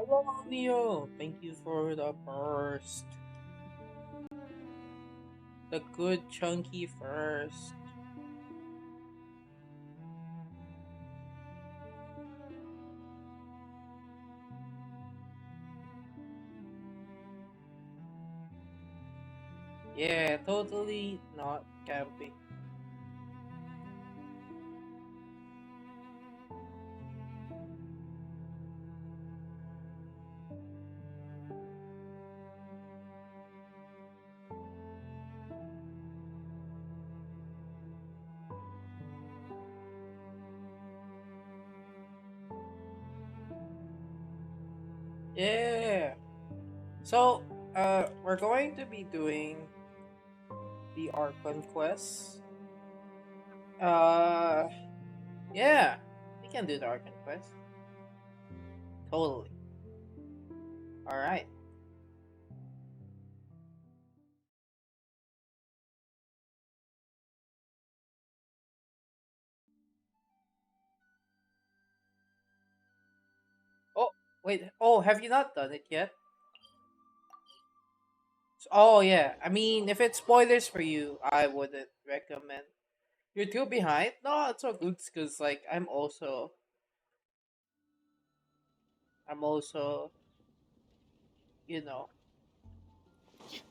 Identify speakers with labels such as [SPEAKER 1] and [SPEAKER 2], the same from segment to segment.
[SPEAKER 1] Hello, Neo. Thank you for the first. The good chunky first. Yeah, totally not camping. Yeah. So, we're going to be doing the Archon Quest. Uh, yeah, we can do the Archon Quest. Totally. All right. Oh, wait. Oh, have you not done it yet? Oh, yeah. I mean, if it's spoilers for you, I wouldn't recommend. You're too behind? No, it's all good because like I'm also you know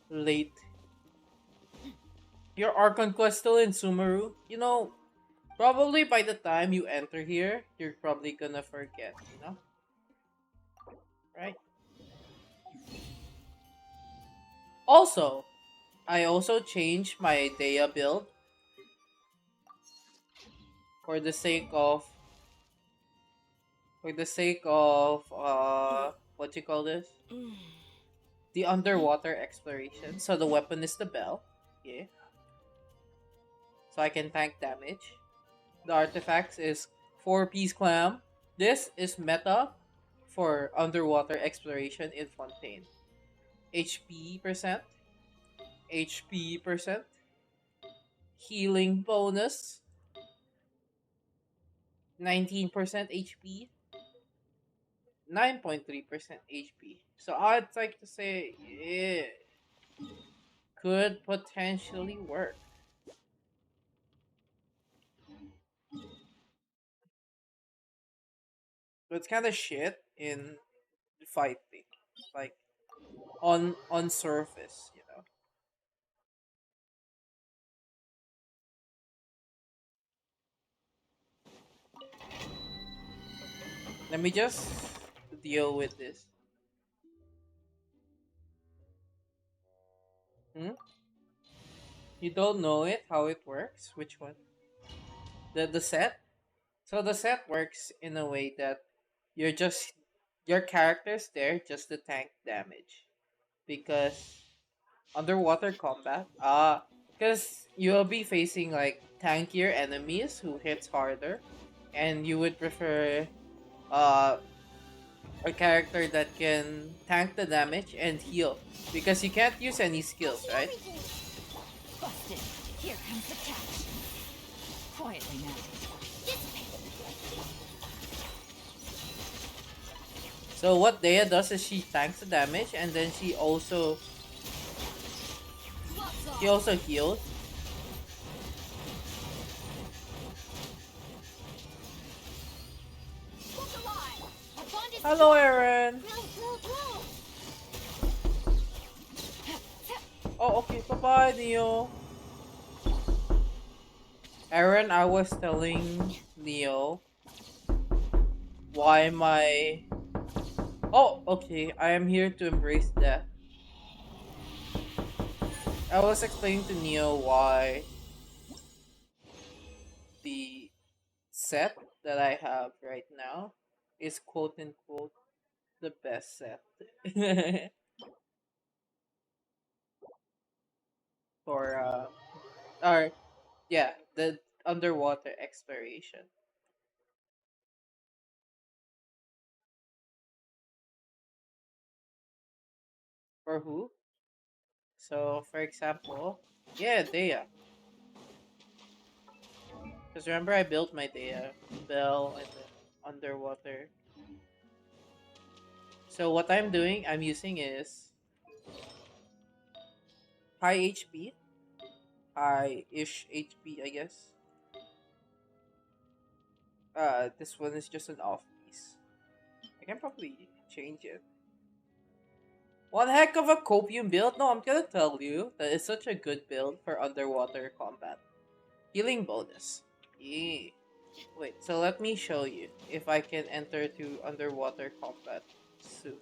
[SPEAKER 1] late. Your Archon Quest still in Sumeru? Probably by the time you enter here, you're probably gonna forget. Right? Also, I also changed my Dea build for the sake of what you call this? The underwater exploration. So the weapon is the bell. Yeah. So I can tank damage. The artifacts is 4-piece clam. This is meta for underwater exploration in Fontaine. HP percent, HP percent, healing bonus, 19% HP, 9.3% HP. So I'd like to say it could potentially work. But it's kind of shit in fighting. Like on surface. Let me just deal with this. Hmm? You don't know it, how it works? Which one? The set? So the set works in a way that you're just your character's there just to tank damage. Because underwater combat, because you'll be facing like tankier enemies who hits harder, and you would prefer uh a character that can tank the damage and heal because you can't use any skills, right?
[SPEAKER 2] Busted. Here comes the catch. Quietly now.
[SPEAKER 1] So what Dea does is she tanks the damage and then she also heals. Hello, Aaron. Oh, okay. Bye bye, Neo. Aaron, I was telling Neo why my. Oh, okay. I am here to embrace death. I was explaining to Neo why the set that I have right now is quote unquote the best set for or yeah, the underwater exploration. For who? So, for example, yeah, Dea. Because remember, I built my Dea bell and the underwater. So what I'm doing, I'm using is high HP, high-ish HP, I guess. This one is just an off piece. I can probably change it. One heck of a copium build. No, I'm gonna tell you that it's such a good build for underwater combat. Healing bonus. Yeah. Wait, so let me show you if I can enter to underwater combat soon.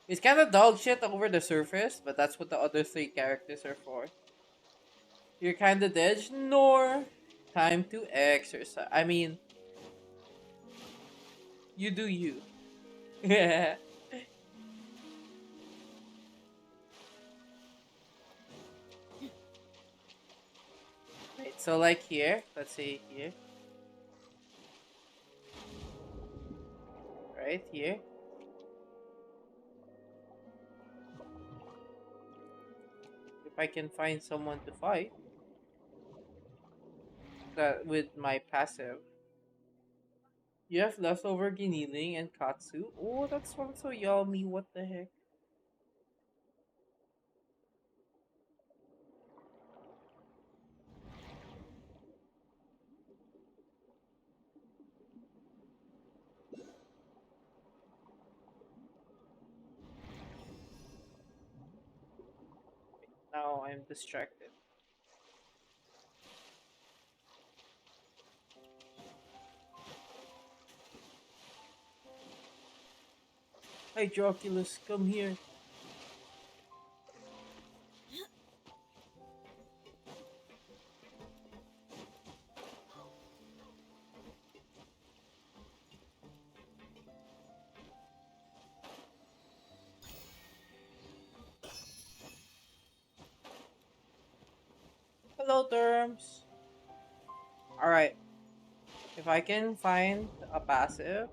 [SPEAKER 1] It's kind of dog shit over the surface, but that's what the other three characters are for. You're kind of dead, nor time to exercise. I mean, you do you. Yeah. Wait, so like here, let's say here, right here. If I can find someone to fight that with my passive, you have leftover Giniling and Katsu. Oh, that's one so yummy. What the heck? Now I'm distracted. Hey, Joculus, come here. Hello, Terms. Alright, if I can find a passive.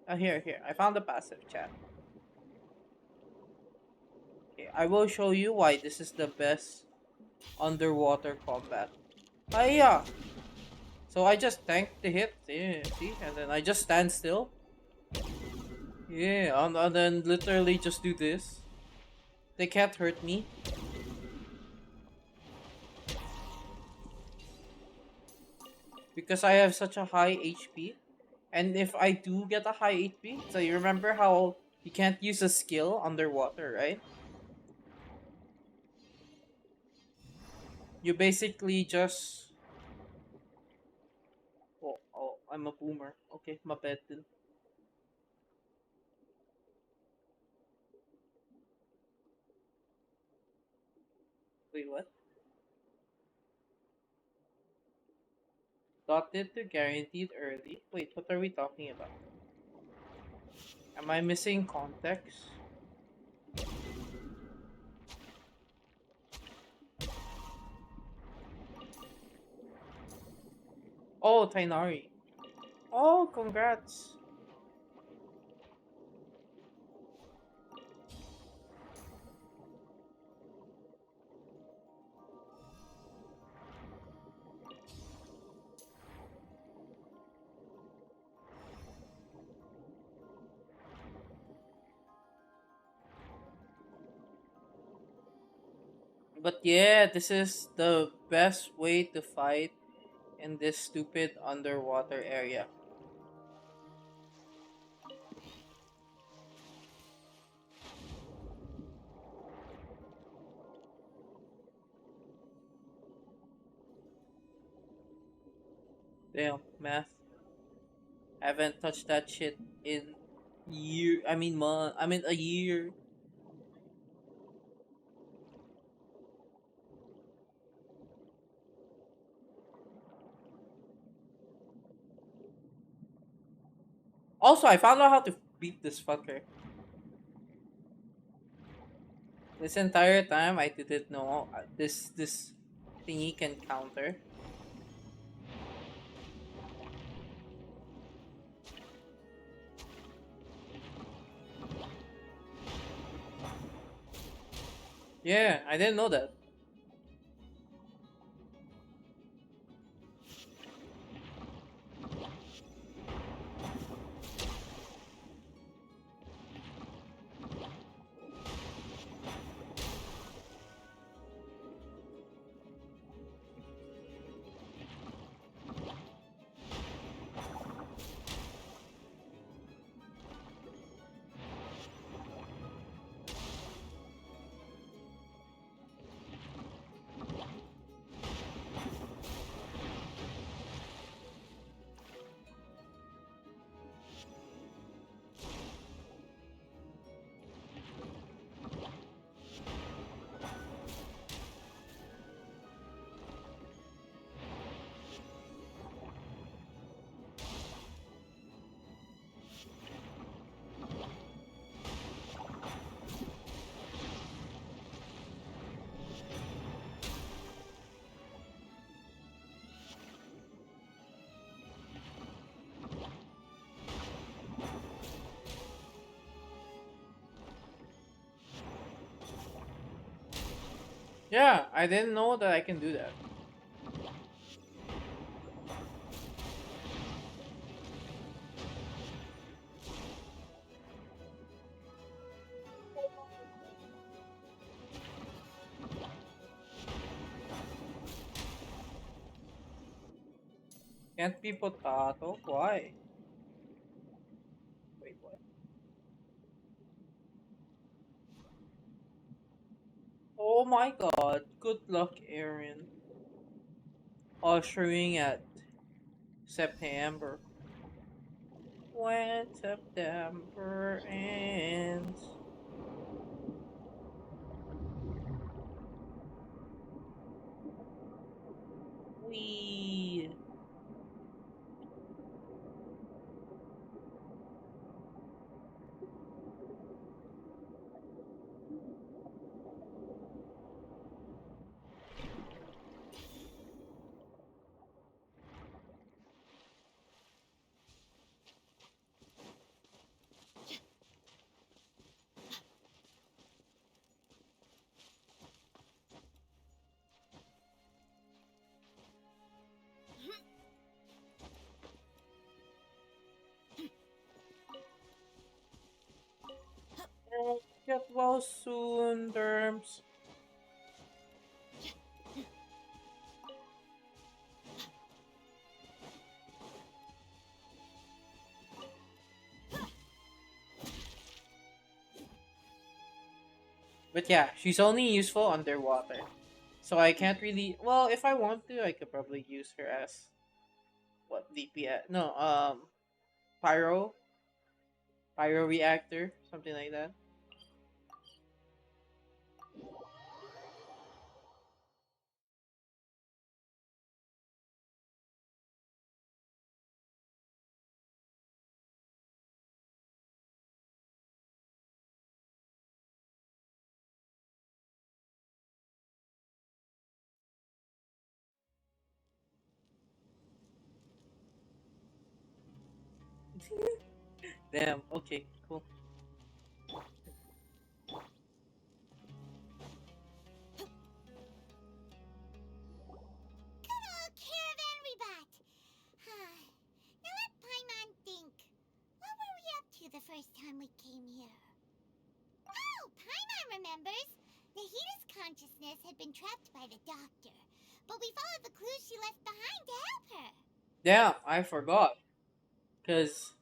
[SPEAKER 1] Oh, here. I found a passive chat. Okay, I will show you why this is the best underwater combat. Yeah. So I just tank the hit. Yeah, see? And then I just stand still. Yeah, and then literally just do this. They can't hurt me. Because I have such a high HP. And if I do get a high HP, so you remember how you can't use a skill underwater, right? You basically just... Oh, I'm a boomer. Okay, my bad then. Wait, what? Dotted to guaranteed early. Wait, what are we talking about? Am I missing context? Oh, Tainari. Oh, congrats. But yeah, this is the best way to fight in this stupid underwater area. Damn, math. I haven't touched that shit in month. I mean a year. Also, I found out how to beat this fucker. This entire time, I didn't know this thingy can counter. Yeah, I didn't know that. Yeah, I didn't know that I can do that. Can't be potato? Why? Wait, what? Oh my god. Good luck, Aaron. Ushering at September. When September ends. We. Get well soon, Derms. But yeah, she's only useful underwater. So I can't really. Well, if I want to, I could probably use her as what DPS? No, pyro, pyro reactor, something like that. Damn. Okay. Cool.
[SPEAKER 3] Oh, caravan rebut. Now let Paimon think. What were we up to the first time we came here? Oh, Paimon remembers. Nahita's consciousness had been trapped by the doctor, but we followed the clues she left behind to help her.
[SPEAKER 1] Damn, I forgot. Cause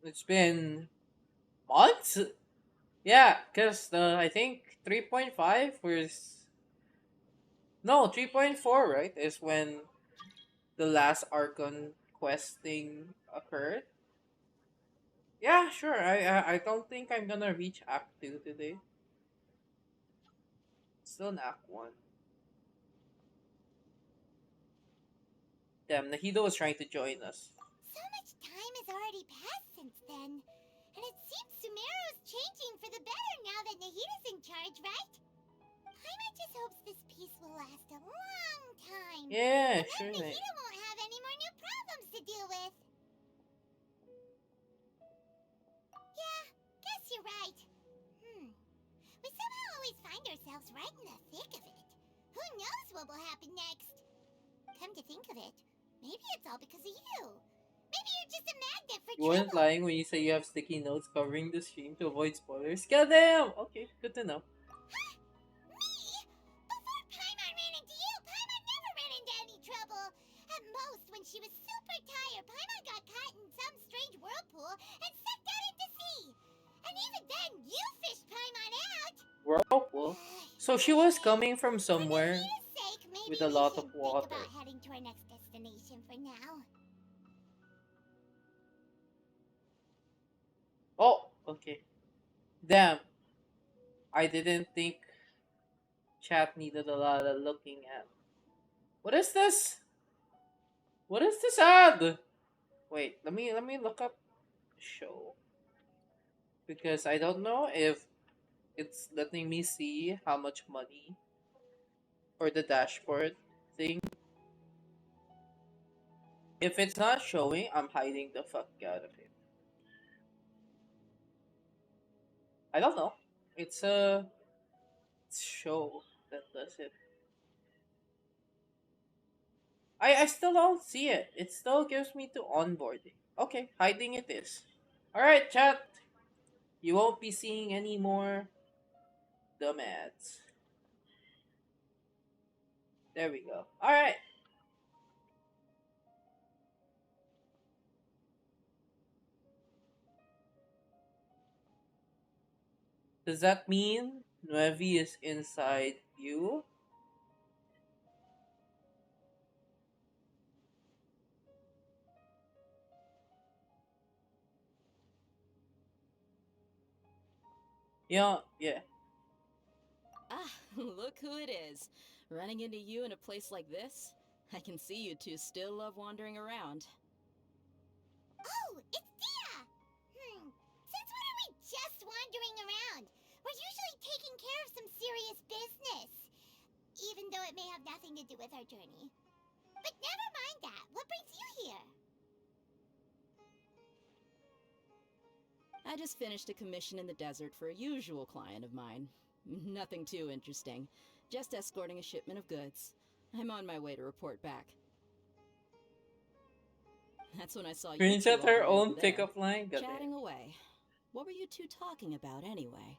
[SPEAKER 1] it's been months. Yeah, cause the I think 3.5 was no 3.4, right? Is when the last Archon Quest thing occurred. Yeah, sure. I don't think I'm gonna reach Act 2 today. Still in Act 1. Damn, Nahida was trying to join us.
[SPEAKER 3] So much time has already passed since then, and it seems Sumeru's changing for the better now that Nahita's in charge, right? Paimon just hopes this peace will last a long time,
[SPEAKER 1] Yeah,
[SPEAKER 3] and then
[SPEAKER 1] sure thing.
[SPEAKER 3] Nahita won't have any more new problems to deal with. Yeah, guess you're right. We somehow always find ourselves right in the thick of it. Who knows what will happen next? Come to think of it, maybe it's all because of you. Maybe you're just a magnet for
[SPEAKER 1] You weren't
[SPEAKER 3] trouble.
[SPEAKER 1] lying when you say you have sticky notes covering the stream to avoid spoilers. Goddamn! Okay, good to know.
[SPEAKER 3] Huh? Me? Before Paimon ran into you, Paimon never ran into any trouble. At most, when she was super tired, Paimon got caught in some strange whirlpool and sucked out into sea. And even then, you fished Paimon out.
[SPEAKER 1] Whirlpool. So she was coming from
[SPEAKER 3] For
[SPEAKER 1] somewhere
[SPEAKER 3] Nahita's sake, maybe
[SPEAKER 1] with a
[SPEAKER 3] we
[SPEAKER 1] lot of
[SPEAKER 3] should think
[SPEAKER 1] water.
[SPEAKER 3] about heading to our next destination for now.
[SPEAKER 1] Oh, okay. Damn, I didn't think chat needed a lot of looking at. What is this? What is this ad? Wait, let me look up show because I don't know if it's letting me see how much money or the dashboard thing. If it's not showing, I'm hiding the fuck out of it. I don't know. It's a show that does it. I still don't see it. It still gives me to onboarding. Okay, hiding it is. Alright, chat. You won't be seeing any more dumb ads. There we go. Alright. Does that mean Nuevi is inside you? Yeah, yeah.
[SPEAKER 2] Ah, look who it is. Running into you in a place like this? I can see you two still love wandering around.
[SPEAKER 3] Oh, it's Dia! Since when are we just wandering around? We're usually taking care of some serious business. Even though it may have nothing to do with our journey. But never mind that. What brings you here?
[SPEAKER 2] I just finished a commission in the desert for a usual client of mine. Nothing too interesting. Just escorting a shipment of goods. I'm on my way to report back. That's when I saw you two
[SPEAKER 1] Screenshot
[SPEAKER 2] all the
[SPEAKER 1] her
[SPEAKER 2] way over
[SPEAKER 1] own
[SPEAKER 2] there,
[SPEAKER 1] pickup line? Goddamn.
[SPEAKER 2] chatting away. What were you two talking about anyway?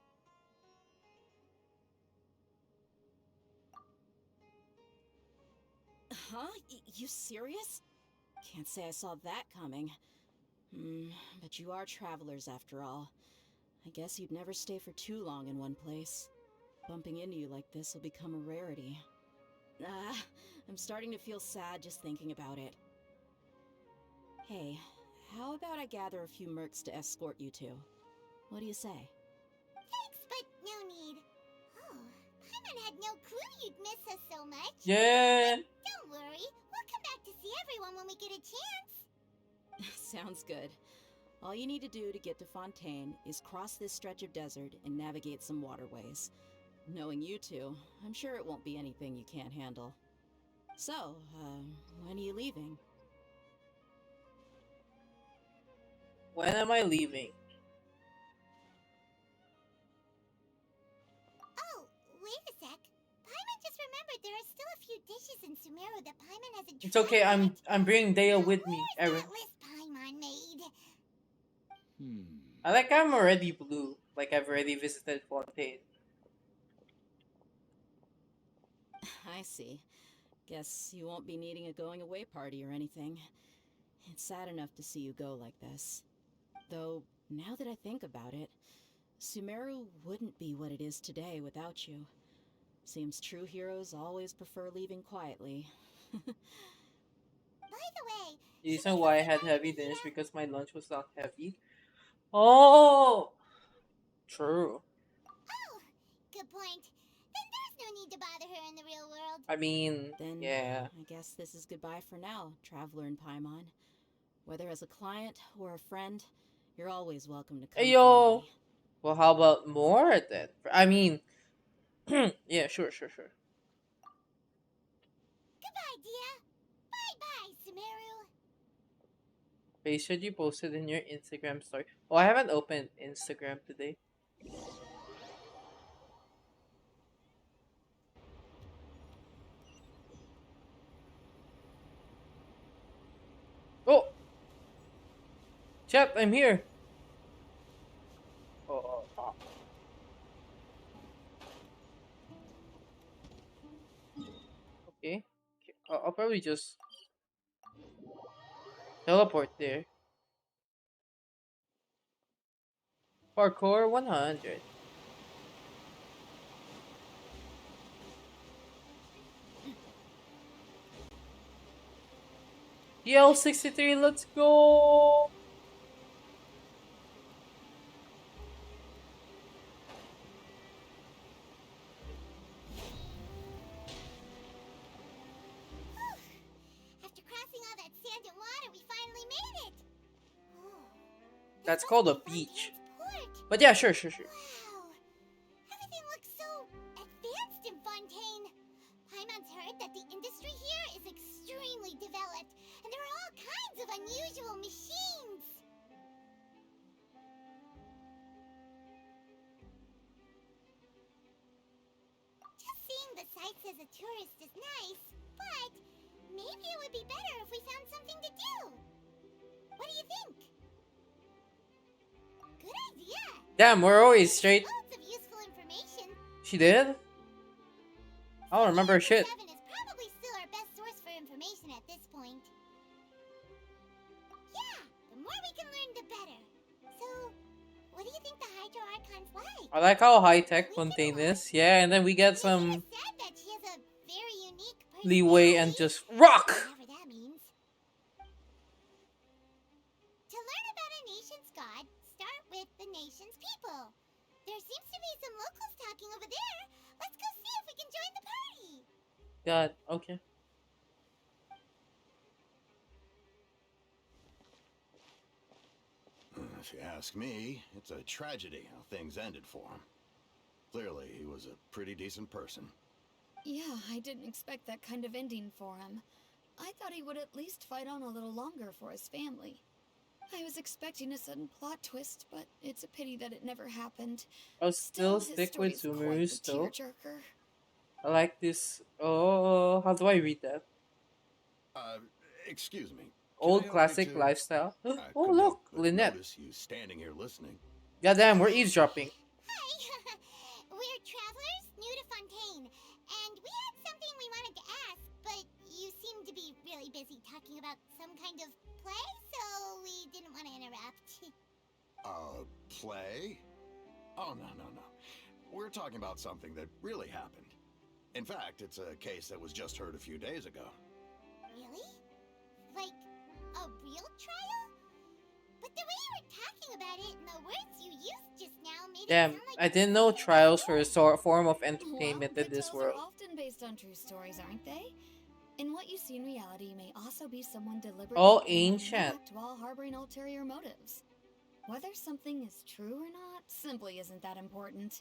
[SPEAKER 2] Huh? You serious? Can't say I saw that coming. But you are travelers after all. I guess you'd never stay for too long in one place. Bumping into you like this will become a rarity. Ah, I'm starting to feel sad just thinking about it. Hey, how about I gather a few mercs to escort you two? What do you say?
[SPEAKER 3] Thanks, but no need. Oh, Paimon had no clue you'd miss us so much.
[SPEAKER 1] Yeah.
[SPEAKER 3] Don't worry, we'll come back to see everyone when we get a chance.
[SPEAKER 2] Sounds good. All you need to do to get to Fontaine is cross this stretch of desert and navigate some waterways. Knowing you two, I'm sure it won't be anything you can't handle. So, when are you leaving?
[SPEAKER 1] When am I leaving?
[SPEAKER 3] Oh, wait a sec. Paimon just remembered there are still a few dishes in Sumeru that Paimon hasn't
[SPEAKER 1] It's
[SPEAKER 3] tried
[SPEAKER 1] okay.
[SPEAKER 3] yet.
[SPEAKER 1] I'm bringing Dale
[SPEAKER 3] Now,
[SPEAKER 1] with me,
[SPEAKER 3] where's
[SPEAKER 1] Erin.
[SPEAKER 3] that list Paimon made?
[SPEAKER 1] I like I'm already blue. Like I've already visited Fontaine.
[SPEAKER 2] I see. Guess you won't be needing a going away party or anything. It's sad enough to see you go like this. Though, now that I think about it, Sumeru wouldn't be what it is today without you. Seems true heroes always prefer leaving quietly.
[SPEAKER 3] By the way,
[SPEAKER 1] The
[SPEAKER 3] should we
[SPEAKER 1] reason
[SPEAKER 3] go
[SPEAKER 1] why I
[SPEAKER 3] say
[SPEAKER 1] had
[SPEAKER 3] bye to
[SPEAKER 1] heavy dinner is
[SPEAKER 3] Nahida?
[SPEAKER 1] because my lunch was not heavy. Oh, true.
[SPEAKER 3] Oh, good point. Then there's no need to bother her in the real world.
[SPEAKER 1] I mean,
[SPEAKER 2] Then,
[SPEAKER 1] yeah.
[SPEAKER 2] I guess this is goodbye for now, Traveler in Paimon. Whether as a client or a friend, you're always welcome to
[SPEAKER 1] Hey
[SPEAKER 2] come find
[SPEAKER 1] yo.
[SPEAKER 2] me.
[SPEAKER 1] Well, how about more then? I mean, yeah, sure.
[SPEAKER 3] Goodbye, Dia. Bye-bye, Sumeru.
[SPEAKER 1] Face should you posted in your Instagram story? Oh, I haven't opened Instagram today. Oh, chat, I'm here. Oh. Okay. I'll probably just teleport there. Parkour 100. DL63, let's go!
[SPEAKER 3] After crossing all that sand and water, we finally made it. Oh, this
[SPEAKER 1] That's
[SPEAKER 3] must
[SPEAKER 1] called
[SPEAKER 3] be
[SPEAKER 1] a beach.
[SPEAKER 3] Fontaine's port.
[SPEAKER 1] But yeah, sure.
[SPEAKER 3] Wow. Everything looks so advanced in Fontaine. Paimon's heard that the industry here is extremely developed, and there are all kinds of unusual machines. sights as a tourist is nice, but maybe it would be better if we found something to do. What do you think? Good idea.
[SPEAKER 1] Damn, we're always straight.
[SPEAKER 3] Loads of useful information.
[SPEAKER 1] She did? I don't remember shit.
[SPEAKER 3] 7 is probably still our best source for information at this point. Yeah, the more we can learn, the better. So, what do you think the Hydro Archon's like?
[SPEAKER 1] I like how high tech Fontaine is. Yeah, and then we get some
[SPEAKER 3] Said that she has a very unique
[SPEAKER 1] leeway and
[SPEAKER 3] personality,
[SPEAKER 1] just rock.
[SPEAKER 3] whatever that means. To learn about a nation's god, start with the nation's people. There seems to be some locals talking over there. Let's go see if we can join the party.
[SPEAKER 1] God, okay.
[SPEAKER 4] If you ask me, it's a tragedy how things ended for him. Clearly, he was a pretty decent person.
[SPEAKER 2] Yeah, I didn't expect that kind of ending for him. I thought he would at least fight on a little longer for his family. I was expecting a sudden plot twist, but it's a pity that it never happened.
[SPEAKER 1] I'll still
[SPEAKER 2] his
[SPEAKER 1] stick with
[SPEAKER 2] story's
[SPEAKER 1] Sumeru
[SPEAKER 2] quite the
[SPEAKER 1] still.
[SPEAKER 2] tearjerker.
[SPEAKER 1] I like this. Oh, how do I read that?
[SPEAKER 4] Excuse me.
[SPEAKER 1] Old
[SPEAKER 4] Can I
[SPEAKER 1] classic
[SPEAKER 4] to-
[SPEAKER 1] lifestyle.
[SPEAKER 4] I
[SPEAKER 1] Oh,
[SPEAKER 4] couldn't
[SPEAKER 1] look,
[SPEAKER 4] help but
[SPEAKER 1] Lynette.
[SPEAKER 4] notice you standing here listening.
[SPEAKER 1] Goddamn, we're eavesdropping.
[SPEAKER 3] Hi. We're travelers new to Fontaine, and we had something we wanted to ask, but you seem to be really busy talking about some kind of play, so we didn't want to interrupt.
[SPEAKER 4] Play? Oh, no. We're talking about something that really happened. In fact, it's a case that was just heard a few days ago.
[SPEAKER 3] Really? Like a real trial? But the way you were talking about it and the words you used just now made
[SPEAKER 1] Damn,
[SPEAKER 3] it sound like
[SPEAKER 1] I didn't know trials were a form of entertainment
[SPEAKER 2] Well,
[SPEAKER 1] in
[SPEAKER 2] good
[SPEAKER 1] this
[SPEAKER 2] tales
[SPEAKER 1] world.
[SPEAKER 2] are often based on true stories, aren't they? And what you see in reality may also be someone deliberately
[SPEAKER 1] Oh,
[SPEAKER 2] playing an
[SPEAKER 1] ancient.
[SPEAKER 2] act while harboring ulterior motives. Whether something is true or not simply isn't that important.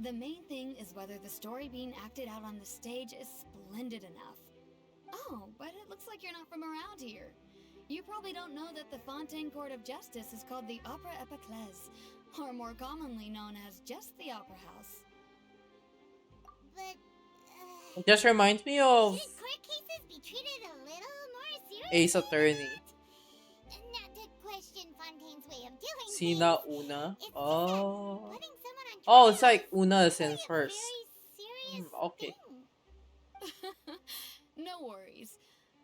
[SPEAKER 2] The main thing is whether the story being acted out on the stage is splendid enough. Oh, but it looks like you're not from around here. You probably don't know that the Fontaine Court of Justice is called the Opera Epiclese, or more commonly known as just the Opera House.
[SPEAKER 3] But,
[SPEAKER 1] It just reminds me of
[SPEAKER 3] shouldn't court cases be treated a little more seriously?
[SPEAKER 1] Ace Attorney.
[SPEAKER 3] Not to question Fontaine's way of doing
[SPEAKER 1] Sina
[SPEAKER 3] things.
[SPEAKER 1] Una.
[SPEAKER 3] It's just that
[SPEAKER 1] Oh.
[SPEAKER 3] putting someone on
[SPEAKER 1] Oh, it's
[SPEAKER 3] trial
[SPEAKER 1] like Una
[SPEAKER 3] is
[SPEAKER 1] is in
[SPEAKER 3] really a
[SPEAKER 1] first.
[SPEAKER 3] very serious
[SPEAKER 1] Okay.
[SPEAKER 3] thing.
[SPEAKER 2] No worries.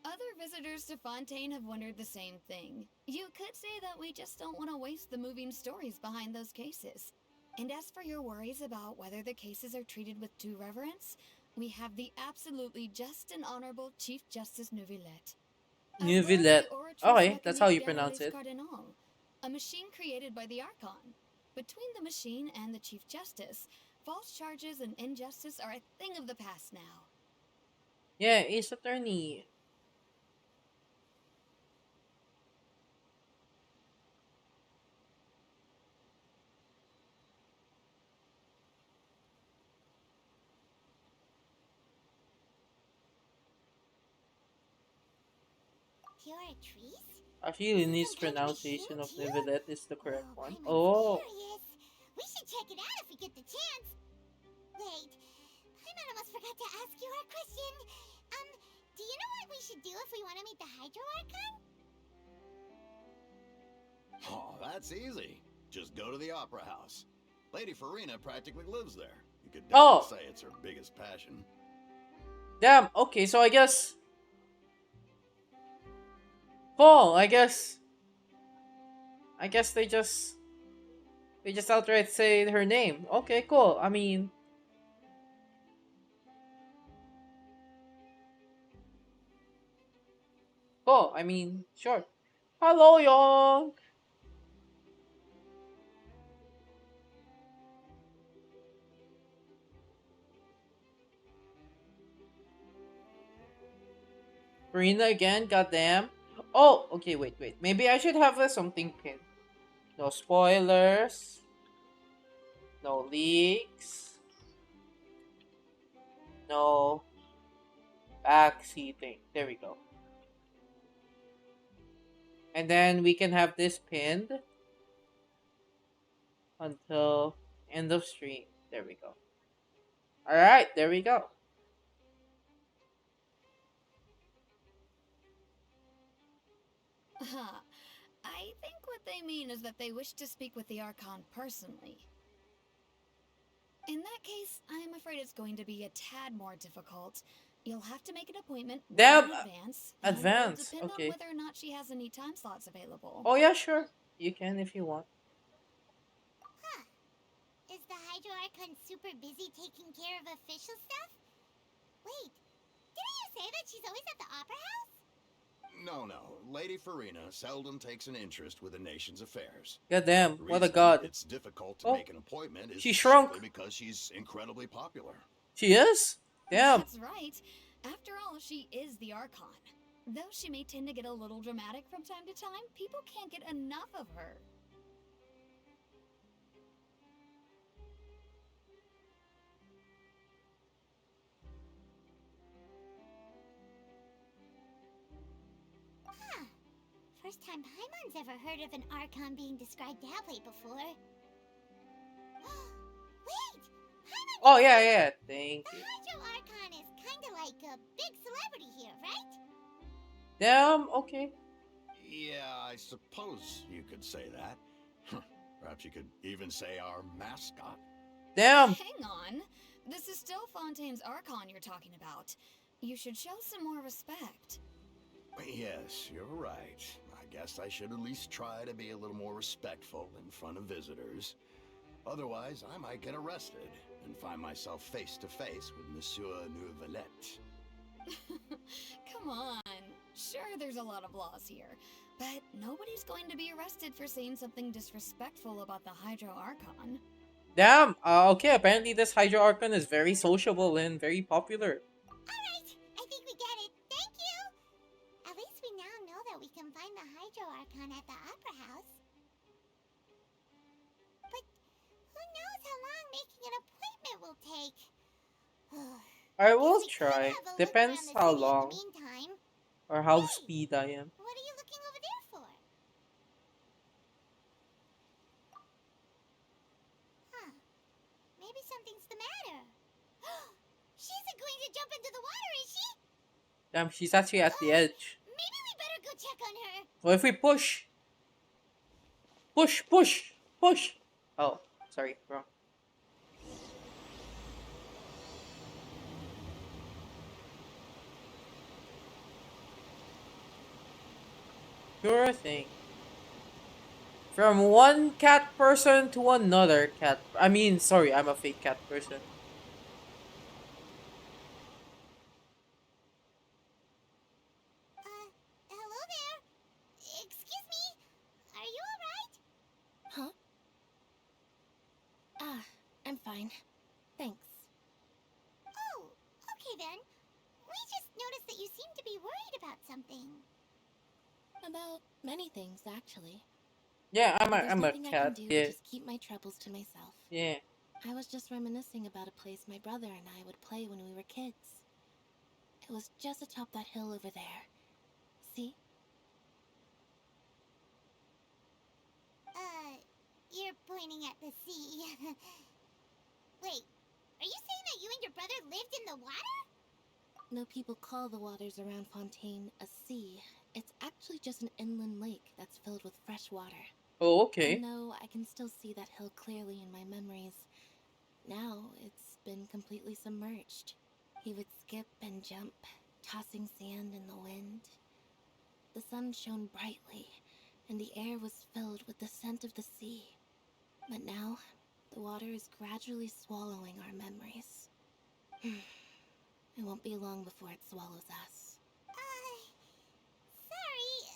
[SPEAKER 2] Other visitors to Fontaine have wondered the same thing. You could say that we just don't want to waste the moving stories behind those cases. And as for your worries about whether the cases are treated with due reverence, we have the absolutely just and honorable Chief Justice Neuvillette. as well as the
[SPEAKER 1] Neuvillette.
[SPEAKER 2] Oratrice
[SPEAKER 1] Okay, that's how you
[SPEAKER 2] Mécanique
[SPEAKER 1] pronounce
[SPEAKER 2] des
[SPEAKER 1] it.
[SPEAKER 2] Cardinals, a machine created by the Archon. Between the machine and the Chief Justice, false charges and injustice are a thing of the past now.
[SPEAKER 1] Yeah, Ace Attorney.
[SPEAKER 3] Oratrice?
[SPEAKER 1] Actually, Lini's
[SPEAKER 3] Some kind of
[SPEAKER 1] pronunciation
[SPEAKER 3] machine
[SPEAKER 1] of
[SPEAKER 3] too?
[SPEAKER 1] Neuvillette is the correct
[SPEAKER 3] Oh,
[SPEAKER 1] one.
[SPEAKER 3] I'm
[SPEAKER 1] Oh.
[SPEAKER 3] curious. We should check it out if we get the chance. Wait, Paimon almost forgot to ask you our question. Do you know what we should do if we want to meet the Hydro Archon?
[SPEAKER 4] Oh, that's easy. Just go to the Opera House. Lady Farina practically lives there. You could
[SPEAKER 1] Oh.
[SPEAKER 4] definitely say it's her biggest passion.
[SPEAKER 1] Damn, okay, so I guess. Cool, I guess. They just. They just outright say her name. Okay, cool. I mean. Cool, I mean, sure. Hello, Young! Marina again, goddamn. Oh, okay, wait. Maybe I should have something pinned. No spoilers. No leaks. No backseating. There we go. And then we can have this pinned until end of stream. There we go. Alright, there we go.
[SPEAKER 2] Huh. I think what they mean is that they wish to speak with the Archon personally. In that case, I'm afraid it's going to be a tad more difficult. You'll have to make an appointment well
[SPEAKER 1] Damn,
[SPEAKER 2] in advance, and it'll
[SPEAKER 1] advance.
[SPEAKER 2] depend on
[SPEAKER 1] Okay.
[SPEAKER 2] whether or not she has any time slots available.
[SPEAKER 1] Oh yeah, sure. You can if you want.
[SPEAKER 3] Huh. Is the Hydro Archon super busy taking care of official stuff? Wait, didn't you say that she's always at the Opera House?
[SPEAKER 4] No, no. Lady Farina seldom takes an interest with the nation's affairs.
[SPEAKER 1] God damn,
[SPEAKER 4] The
[SPEAKER 1] what a
[SPEAKER 4] reason
[SPEAKER 1] god.
[SPEAKER 4] it's difficult to
[SPEAKER 1] Oh,
[SPEAKER 4] make an appointment is
[SPEAKER 1] she shrunk.
[SPEAKER 4] simply because she's incredibly popular.
[SPEAKER 1] She is? Damn.
[SPEAKER 2] That's right. After all, she is the Archon. Though she may tend to get a little dramatic from time to time, people can't get enough of her.
[SPEAKER 3] Huh. First time Paimon's ever heard of an Archon being described that way before. Wait! Paimon
[SPEAKER 1] Oh
[SPEAKER 3] just
[SPEAKER 1] yeah,
[SPEAKER 3] said
[SPEAKER 1] yeah. Thank
[SPEAKER 3] the
[SPEAKER 1] you.
[SPEAKER 3] Hydro Archon is kinda like a big celebrity here, right?
[SPEAKER 1] Damn, okay.
[SPEAKER 4] Yeah, I suppose you could say that. Perhaps you could even say our mascot.
[SPEAKER 1] Damn.
[SPEAKER 2] Hang on. This is still Fontaine's Archon you're talking about. You should show some more respect.
[SPEAKER 4] Yes, you're right. I guess I should at least try to be a little more respectful in front of visitors. Otherwise, I might get arrested and find myself face to face with Monsieur Nouvelette.
[SPEAKER 2] Come on. Sure, there's a lot of laws here, but nobody's going to be arrested for saying something disrespectful about the Hydro Archon.
[SPEAKER 1] Damn. Okay, apparently this Hydro Archon is very sociable and very popular.
[SPEAKER 3] Alright, I think we get it. Thank you! At least we now know that we can find the Hydro Archon at the Opera House. But who knows how long making an appointment will take?
[SPEAKER 1] I
[SPEAKER 3] Guess
[SPEAKER 1] will
[SPEAKER 3] we could
[SPEAKER 1] try.
[SPEAKER 3] have a look
[SPEAKER 1] Depends
[SPEAKER 3] around the
[SPEAKER 1] how
[SPEAKER 3] city in the
[SPEAKER 1] long
[SPEAKER 3] meantime.
[SPEAKER 1] or how
[SPEAKER 3] Hey!
[SPEAKER 1] speed I am.
[SPEAKER 3] What are you looking over there for? Huh. Maybe something's the matter. She isn't going to jump into the water, is she?
[SPEAKER 1] Damn, she's actually at the edge.
[SPEAKER 3] Maybe we better go check on her.
[SPEAKER 1] So if we push, push, push, push. Oh, sorry, wrong. Sure thing. From one cat person to another cat. I mean, sorry, I'm a fake cat person.
[SPEAKER 3] Hello there. Excuse me. Are you alright?
[SPEAKER 5] Huh? Ah, I'm fine. Thanks.
[SPEAKER 3] Oh, okay then. We just noticed that you seem to be worried about something.
[SPEAKER 5] About many things, actually.
[SPEAKER 1] Yeah,
[SPEAKER 5] But there's
[SPEAKER 1] I'm a
[SPEAKER 5] nothing I can
[SPEAKER 1] cat.
[SPEAKER 5] do
[SPEAKER 1] Yeah,
[SPEAKER 5] to just keep my troubles to myself.
[SPEAKER 1] yeah.
[SPEAKER 5] I was just reminiscing about a place my brother and I would play when we were kids. It was just atop that hill over there. See?
[SPEAKER 3] You're pointing at the sea. Wait, are you saying that you and your brother lived in the water?
[SPEAKER 5] No, people call the waters around Fontaine a sea. It's actually just an inland lake that's filled with fresh water.
[SPEAKER 1] Oh,
[SPEAKER 5] And
[SPEAKER 1] okay.
[SPEAKER 5] no, I can still see that hill clearly in my memories. Now it's been completely submerged. He would skip and jump, tossing sand in the wind. The sun shone brightly, and the air was filled with the scent of the sea. But now, the water is gradually swallowing our memories. It won't be long before it swallows us.
[SPEAKER 3] Sorry.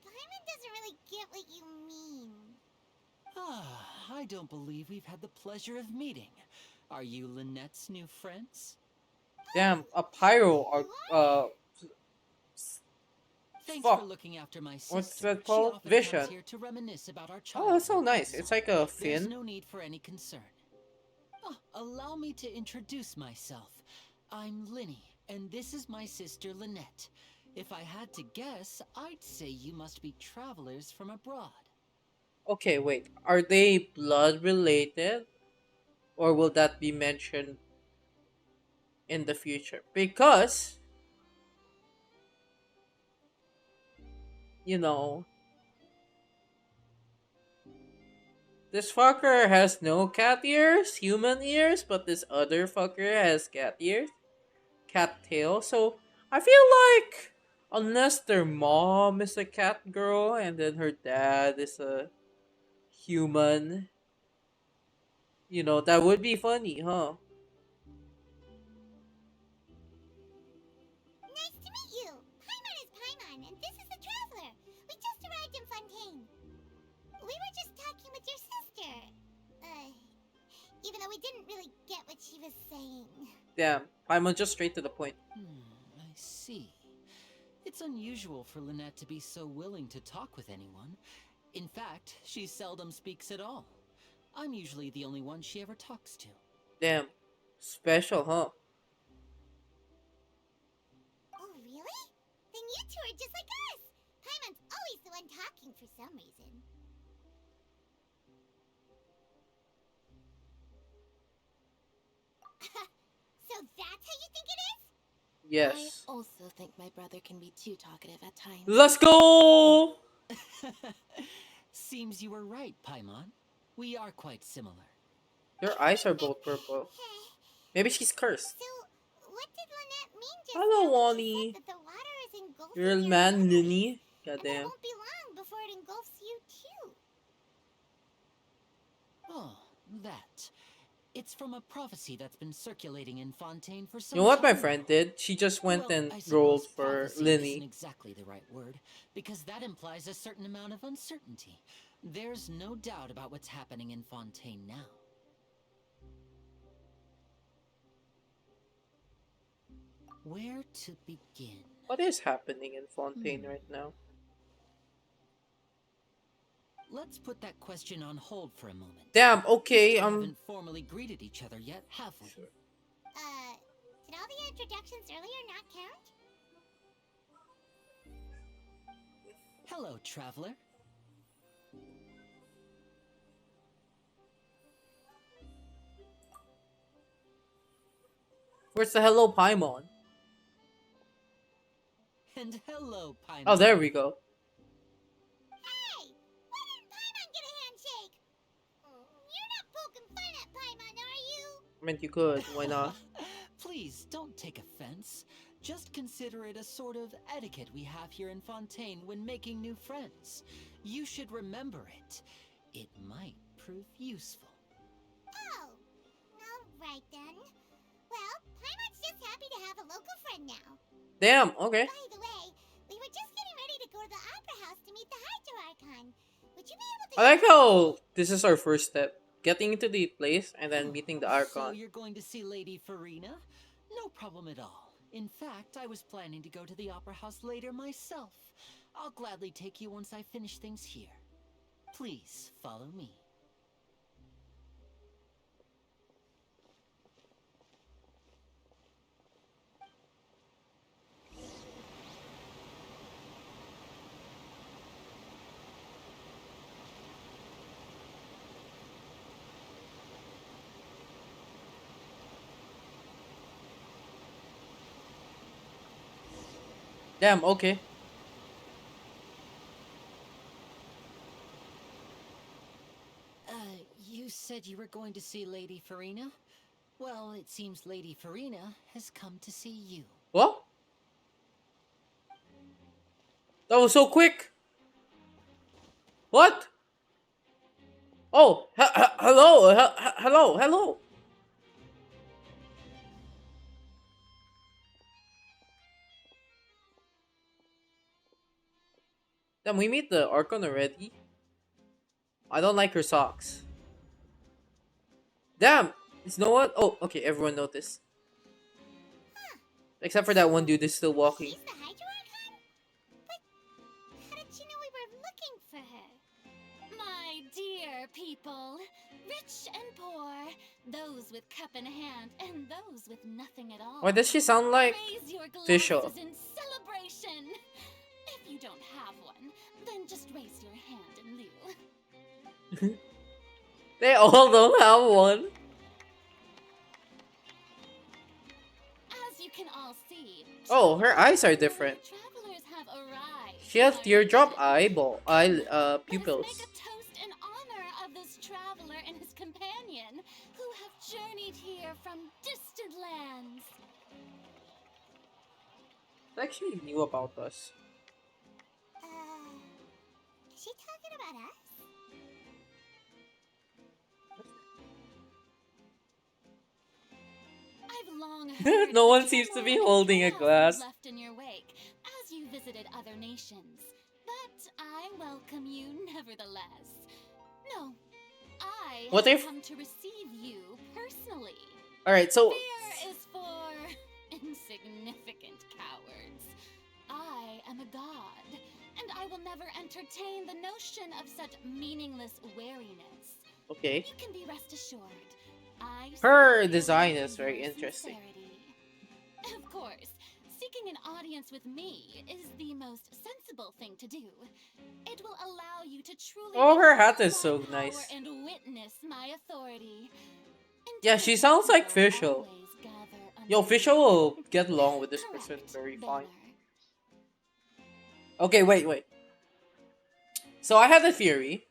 [SPEAKER 3] Paimon doesn't really get what you mean.
[SPEAKER 6] Ah, I don't believe we've had the pleasure of meeting. Are you Lynette's new friends?
[SPEAKER 1] Damn, a pyro or
[SPEAKER 6] Thanks for
[SPEAKER 1] fuck.
[SPEAKER 6] looking after my sister.
[SPEAKER 1] What's that
[SPEAKER 6] She
[SPEAKER 1] called?
[SPEAKER 6] often
[SPEAKER 1] Vision.
[SPEAKER 6] comes here to reminisce about our childhood.
[SPEAKER 1] Oh, that's so nice.
[SPEAKER 6] that's
[SPEAKER 1] It's
[SPEAKER 6] all.
[SPEAKER 1] like a
[SPEAKER 6] There's
[SPEAKER 1] fin.
[SPEAKER 6] no need for any concern. Oh, allow me to introduce myself. I'm Linny, and this is my sister Lynette. If I had to guess, I'd say you must be travelers from abroad.
[SPEAKER 1] Okay, wait. Are they blood related? Or will that be mentioned in the future? Because you know, this fucker has no cat ears, human ears, but this other fucker has cat ears, cat tail. So I feel like unless their mom is a cat girl and then her dad is a human, that would be funny, huh?
[SPEAKER 3] Nice to meet you. Paimon is Paimon, and this is the Traveler. We just arrived in Fontaine. We were just talking with your sister. Even though we didn't really get what she was saying.
[SPEAKER 1] Damn, I'm just straight to the point.
[SPEAKER 6] I see. It's unusual for Lynette to be so willing to talk with anyone. In fact, she seldom speaks at all. I'm usually the only one she ever talks to.
[SPEAKER 1] Damn, special, huh?
[SPEAKER 3] Oh, really? Then you two are just like us. Paimon's always the one talking for some reason. So that's how you think it is?
[SPEAKER 1] Yes.
[SPEAKER 5] I also think my brother can be too talkative at times.
[SPEAKER 1] Let's go!
[SPEAKER 6] Seems you were right, Paimon. We are quite similar.
[SPEAKER 1] Your eyes are both purple. Maybe she's cursed.
[SPEAKER 3] So, what did Lynette mean just
[SPEAKER 1] Hello,
[SPEAKER 3] now when she
[SPEAKER 1] Wally.
[SPEAKER 3] said that the water is engulfing
[SPEAKER 1] Your
[SPEAKER 3] your
[SPEAKER 1] man,
[SPEAKER 3] memories,
[SPEAKER 1] Nini.
[SPEAKER 3] and it
[SPEAKER 1] Goddamn.
[SPEAKER 3] won't be long before it engulfs you too?
[SPEAKER 6] Oh, that. It's from a prophecy that's been circulating in Fontaine for some
[SPEAKER 1] You know what my
[SPEAKER 6] time
[SPEAKER 1] friend
[SPEAKER 6] now.
[SPEAKER 1] did? She just went
[SPEAKER 6] Well,
[SPEAKER 1] and
[SPEAKER 6] I suppose
[SPEAKER 1] rolled for
[SPEAKER 6] prophecy isn't
[SPEAKER 1] Linny.
[SPEAKER 6] exactly the right word, because that implies a certain amount of uncertainty. There's no doubt about what's happening in Fontaine now. Where to begin?
[SPEAKER 1] What is happening in Fontaine right now?
[SPEAKER 6] Let's put that question on hold for a moment.
[SPEAKER 1] Damn,
[SPEAKER 6] We
[SPEAKER 1] okay,
[SPEAKER 6] still haven't formally greeted each other yet, have we?
[SPEAKER 3] Did all the introductions earlier not count?
[SPEAKER 6] Hello, traveler.
[SPEAKER 1] Where's the hello Paimon?
[SPEAKER 6] And hello, Paimon.
[SPEAKER 1] Oh, there we go.
[SPEAKER 3] Hey! Why didn't Paimon get a handshake? You're not poking fun at Paimon, are you?
[SPEAKER 1] I meant you could. Why not?
[SPEAKER 6] Please, don't take offense. Just consider it a sort of etiquette we have here in Fontaine when making new friends. You should remember it. It might prove useful.
[SPEAKER 3] Oh, alright then. Well, Paimon's just happy to have a local friend now.
[SPEAKER 1] Damn, okay.
[SPEAKER 3] By the way, we were just getting ready to go to the Opera House to meet the Hydro Archon. Would you be able to...
[SPEAKER 1] I like how this is our first step. Getting into the place and then meeting the
[SPEAKER 6] So
[SPEAKER 1] Archon.
[SPEAKER 6] you're going to see Lady Farina? No problem at all. In fact, I was planning to go to the Opera House later myself. I'll gladly take you once I finish things here. Please, follow me.
[SPEAKER 1] Damn, okay.
[SPEAKER 6] You said you were going to see Lady Farina? Well, it seems Lady Farina has come to see you.
[SPEAKER 1] What? That was so quick. What? Oh, hello, hello, hello. Damn, we meet the Archon already. I don't like her socks. Damn, it's no one. Oh, okay, everyone noticed. Except for that one dude is still walking.
[SPEAKER 3] She's the Hydro Archon? But how did she know we were looking for her?
[SPEAKER 2] My dear people, rich and poor, those with cup in hand and those with nothing at all.
[SPEAKER 1] Why does she sound like
[SPEAKER 2] Raise your
[SPEAKER 1] Fischl?
[SPEAKER 2] glasses in celebration. If you don't have one, then just raise your hand in lieu.
[SPEAKER 1] They all don't have one.
[SPEAKER 2] As you can all see,
[SPEAKER 1] Oh, her eyes are different.
[SPEAKER 2] travelers have arrived.
[SPEAKER 1] She has teardrop
[SPEAKER 2] Let us make
[SPEAKER 1] pupils.
[SPEAKER 2] a toast in honor of this traveler and his companion who have journeyed here from distant lands.
[SPEAKER 1] She actually knew about us.
[SPEAKER 3] Is she talking about us?
[SPEAKER 2] I've long heard
[SPEAKER 1] No
[SPEAKER 2] the
[SPEAKER 1] one seems to
[SPEAKER 2] turmoil
[SPEAKER 1] be
[SPEAKER 2] and
[SPEAKER 1] holding a
[SPEAKER 2] chaos you
[SPEAKER 1] glass.
[SPEAKER 2] left in your wake as you visited other nations. But I welcome you nevertheless. No, I
[SPEAKER 1] What
[SPEAKER 2] have
[SPEAKER 1] if?
[SPEAKER 2] come to receive you personally.
[SPEAKER 1] All right, so
[SPEAKER 2] Fear is for insignificant cowards. I am a god, and I will never entertain the notion of such meaningless wariness.
[SPEAKER 1] okay.
[SPEAKER 2] You can be rest assured. I
[SPEAKER 1] Her
[SPEAKER 2] see
[SPEAKER 1] design
[SPEAKER 2] through
[SPEAKER 1] is very
[SPEAKER 2] your
[SPEAKER 1] interesting.
[SPEAKER 2] sincerity. Of course, seeking an audience with me is the most sensible thing to do. It will allow you to truly
[SPEAKER 1] Oh, her hat
[SPEAKER 2] behold
[SPEAKER 1] is
[SPEAKER 2] my
[SPEAKER 1] so
[SPEAKER 2] power
[SPEAKER 1] nice.
[SPEAKER 2] and witness my authority.
[SPEAKER 1] Yeah, she
[SPEAKER 2] Intelligent
[SPEAKER 1] sounds like
[SPEAKER 2] people
[SPEAKER 1] Fischl.
[SPEAKER 2] always gather
[SPEAKER 1] Yo,
[SPEAKER 2] under
[SPEAKER 1] Fischl
[SPEAKER 2] me.
[SPEAKER 1] will get along with this person
[SPEAKER 2] Correct,
[SPEAKER 1] very fine.
[SPEAKER 2] Baylor.
[SPEAKER 1] Okay, wait. So I had a theory.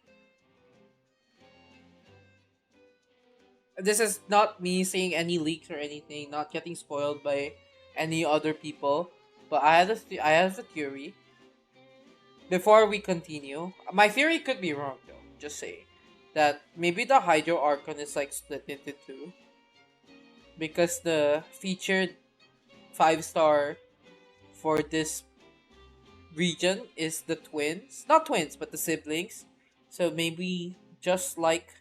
[SPEAKER 1] This is not me saying any leaks or anything, not getting spoiled by any other people. But I have a theory. Before we continue, my theory could be wrong though. Just saying that maybe the Hydro Archon is like split into two because the featured 5-star for this region is the twins, not twins, but the siblings. So maybe just like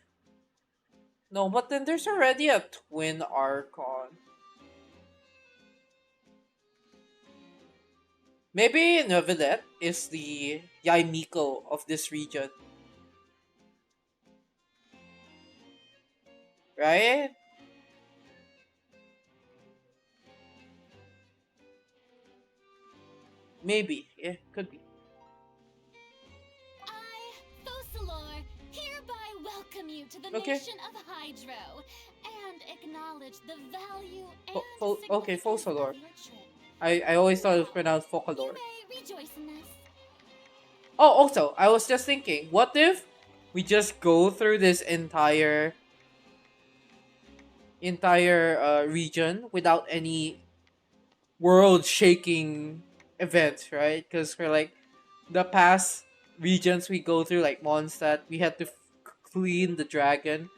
[SPEAKER 1] no, but then there's already a twin Archon. Maybe Neuvillette is the Yaimiko of this region, right? Maybe, yeah, could be.
[SPEAKER 2] I, Focalor, hereby welcome you to the
[SPEAKER 1] Okay,
[SPEAKER 2] nation of Hydro and acknowledge the value and
[SPEAKER 1] okay,
[SPEAKER 2] significance of
[SPEAKER 1] Fosalor.
[SPEAKER 2] your trip.
[SPEAKER 1] I always thought it was
[SPEAKER 2] Now,
[SPEAKER 1] pronounced
[SPEAKER 2] you
[SPEAKER 1] Focalor.
[SPEAKER 2] may rejoice in this.
[SPEAKER 1] Oh, also, I was just thinking, what if we just go through this entire region without any world-shaking events, right? Because for like the past regions we go through, like Mondstadt, we had to clean the dragon.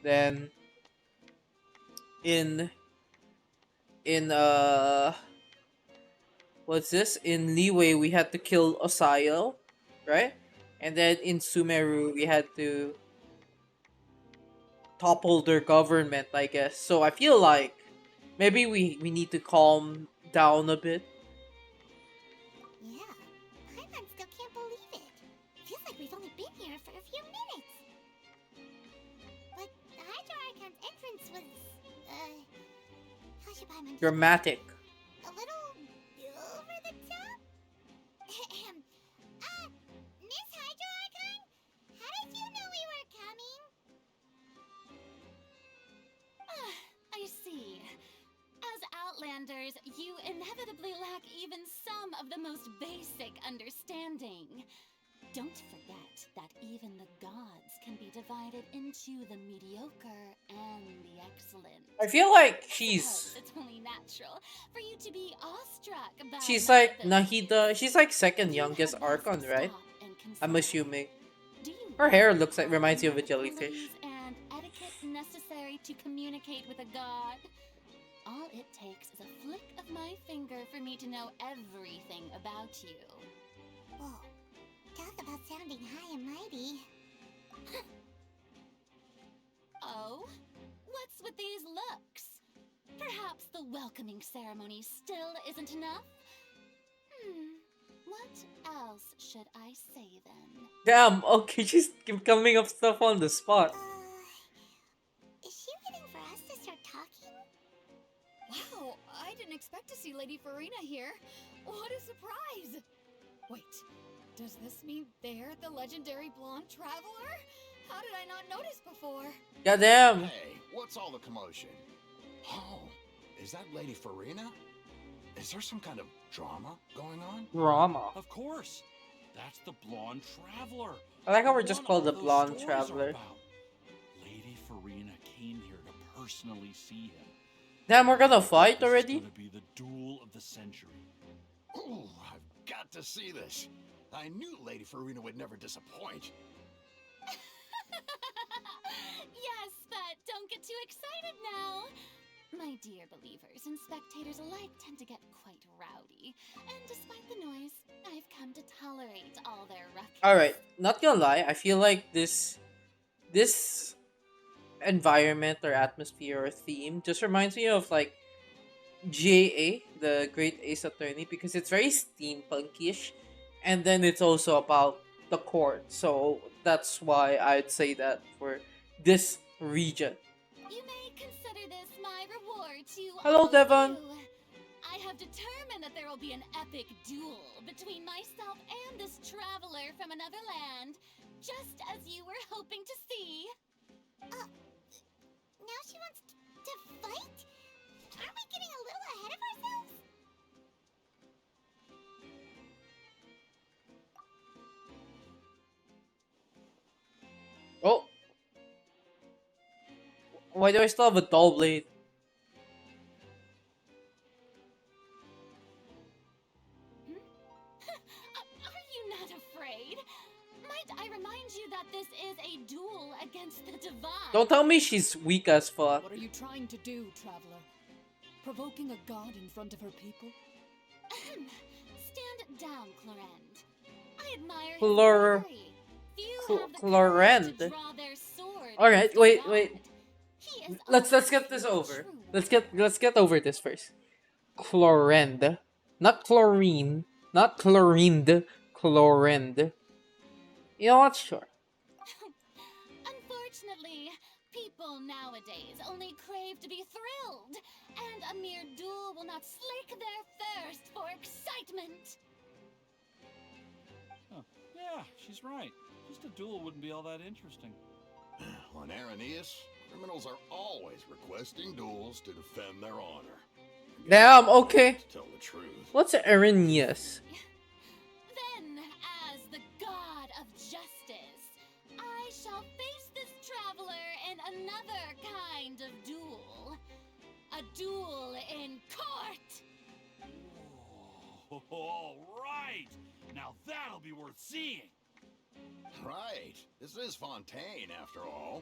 [SPEAKER 1] Then in in what's this? In Leeway, we had to kill Osayo, right? And then in Sumeru, we had to topple their government, I guess. So I feel like maybe we need to calm down a bit.
[SPEAKER 3] Yeah. Paimon still can't believe it. Feels like we've only been here for a few minutes. But the Hydro Archon's entrance was, how should Paimon describe it?
[SPEAKER 1] Dramatic.
[SPEAKER 3] A little over the top? Ahem. Miss Hydro Archon? How did you know we were coming?
[SPEAKER 2] I see. As Outlanders, you inevitably lack even some of the most basic understanding. Don't forget that even the gods can be divided into the mediocre and the excellent.
[SPEAKER 1] I feel like
[SPEAKER 2] Suppose it's only natural for you to be awestruck by
[SPEAKER 1] she's
[SPEAKER 2] my
[SPEAKER 1] like
[SPEAKER 2] abilities.
[SPEAKER 1] Nahida. She's like second
[SPEAKER 2] You
[SPEAKER 1] youngest
[SPEAKER 2] have thus
[SPEAKER 1] Archon, right?
[SPEAKER 2] stop and
[SPEAKER 1] I'm
[SPEAKER 2] consider.
[SPEAKER 1] assuming.
[SPEAKER 2] Do you
[SPEAKER 1] Her hair
[SPEAKER 2] know
[SPEAKER 1] looks like
[SPEAKER 2] all
[SPEAKER 1] reminds you of a
[SPEAKER 2] the
[SPEAKER 1] jellyfish.
[SPEAKER 2] qualities and etiquette necessary to communicate with a god? All it takes is a flick of my finger for me to know everything about you.
[SPEAKER 3] Whoa. Talk about sounding high and mighty.
[SPEAKER 2] Oh? What's with these looks? Perhaps the welcoming ceremony still isn't enough? What else should I say then?
[SPEAKER 1] Damn. Okay, she's coming up stuff on the spot.
[SPEAKER 3] Is she waiting for us to start talking?
[SPEAKER 7] Wow, I didn't expect to see Lady Farina here. What a surprise! Wait, does this mean they're the legendary blonde traveler? How did I not notice before?
[SPEAKER 1] Goddamn.
[SPEAKER 4] Hey, what's all the commotion? Oh, is that Lady Farina? Is there some kind of drama going on?
[SPEAKER 1] Drama.
[SPEAKER 8] Of course. That's the blonde traveler.
[SPEAKER 1] I like how we're just
[SPEAKER 8] One
[SPEAKER 1] called
[SPEAKER 8] all
[SPEAKER 1] the
[SPEAKER 8] those
[SPEAKER 1] blonde
[SPEAKER 8] stories are
[SPEAKER 1] traveler.
[SPEAKER 8] about. Lady Farina came here to personally see him.
[SPEAKER 1] Damn, we're gonna fight
[SPEAKER 8] This is
[SPEAKER 1] already?
[SPEAKER 8] gonna be the duel of the century.
[SPEAKER 4] Ooh, I've got to see this. I knew Lady Farina would never disappoint.
[SPEAKER 7] Yes, but don't get too excited now. My dear believers and spectators alike tend to get quite rowdy, and despite the noise, I've come to tolerate all their ruckus.
[SPEAKER 1] Alright, not gonna lie, I feel like this environment or atmosphere or theme just reminds me of like GAA, the Great Ace Attorney, because it's very steampunkish, and then it's also about the court. So that's why I'd say that for this region.
[SPEAKER 7] You may consider this my reward to
[SPEAKER 1] Hello,
[SPEAKER 7] all of
[SPEAKER 1] Devon.
[SPEAKER 7] you. I have determined that there will be an epic duel between myself and this traveler from another land, just as you were hoping to see.
[SPEAKER 3] Now she wants to fight? Aren't we getting a little ahead of ourselves?
[SPEAKER 1] Oh, why do I still have a dull blade?
[SPEAKER 7] Are you not afraid? Might I remind you that this is a duel against the divine?
[SPEAKER 1] Don't tell me she's weak as fuck.
[SPEAKER 2] What are you trying to do, traveler? Provoking a god in front of her people?
[SPEAKER 7] Stand down, Clorend. I admire his
[SPEAKER 1] Clor-
[SPEAKER 7] bravery. Few
[SPEAKER 1] Cl-
[SPEAKER 7] have the
[SPEAKER 1] Clorend?
[SPEAKER 7] courage to draw their sword
[SPEAKER 1] Alright,
[SPEAKER 7] against a
[SPEAKER 1] wait,
[SPEAKER 7] god.
[SPEAKER 1] wait.
[SPEAKER 7] He is
[SPEAKER 1] Let's get this
[SPEAKER 7] obviously
[SPEAKER 1] over.
[SPEAKER 7] true.
[SPEAKER 1] Let's get over this first. Chlorend, not chlorine, not chlorined, chlorend. You know what? Sure.
[SPEAKER 7] Unfortunately, people nowadays only crave to be thrilled, and a mere duel will not slake their thirst for excitement.
[SPEAKER 8] Huh. Yeah, she's right. Just a duel wouldn't be all that interesting.
[SPEAKER 4] On Araneus, criminals are always requesting duels to defend their honor.
[SPEAKER 1] Damn, okay.
[SPEAKER 4] To tell the truth.
[SPEAKER 1] What's Arrhenius?
[SPEAKER 7] Then, as the god of justice, I shall face this traveler in another kind of duel. A duel in court!
[SPEAKER 8] Oh, all right. Now that'll be worth seeing.
[SPEAKER 4] Right. This is Fontaine, after all.